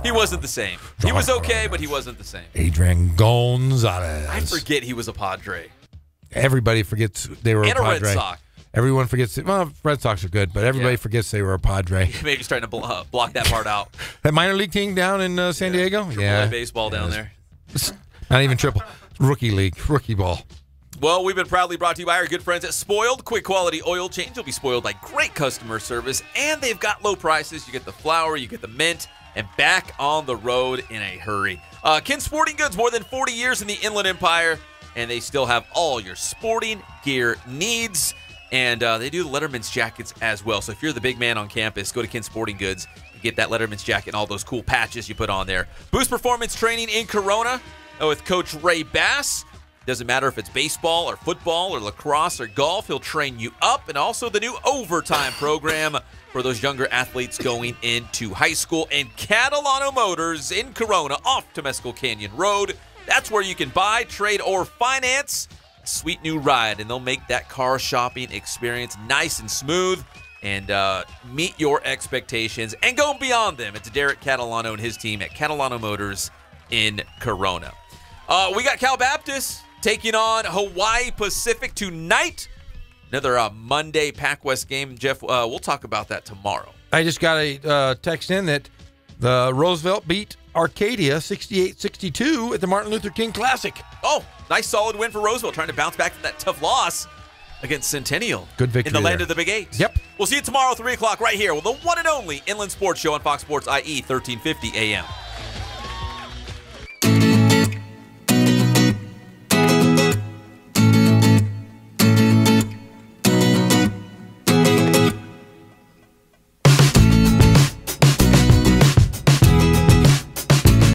He wasn't the same. He was okay, but he wasn't the same. Adrian Gonzalez. I forget he was a Padre. Everybody forgets they were And a a Padre. Red Sox. Everyone forgets. Well, Red Sox are good, but everybody forgets they were a Padre. Maybe he's trying to block that part out. That minor league team down in San Diego? Triple-A baseball down there. Not even triple. Rookie league. Rookie ball. Well, we've been proudly brought to you by our good friends at Spoiled. Quick quality oil change. You'll be spoiled by great customer service, and they've got low prices. You get the flour, you get the mint, and back on the road in a hurry. Ken Sporting Goods, more than 40 years in the Inland Empire, and they still have all your sporting gear needs. And they do the Letterman's jackets as well. So if you're the big man on campus, go to Ken Sporting Goods and get that Letterman's jacket and all those cool patches you put on there. Boost Performance Training in Corona with Coach Ray Bass. Doesn't matter if it's baseball or football or lacrosse or golf, he'll train you up. And also the new Overtime program for those younger athletes going into high school. And Catalano Motors in Corona off Temescal Canyon Road. That's where you can buy, trade, or finance a sweet new ride. And they'll make that car shopping experience nice and smooth and meet your expectations and go beyond them. It's Derek Catalano and his team at Catalano Motors in Corona. We got Cal Baptist taking on Hawaii Pacific tonight. Another Monday Pac-West game. Jeff, we'll talk about that tomorrow. I just got a text in that the Roosevelt beat Arcadia 68-62 at the Martin Luther King Classic. Oh, nice solid win for Roosevelt, trying to bounce back from that tough loss against Centennial. Good victory in the land there. of the Big Eight. Yep. We'll see you tomorrow, 3 o'clock, right here with the one and only Inland Sports Show on Fox Sports IE 1350 AM.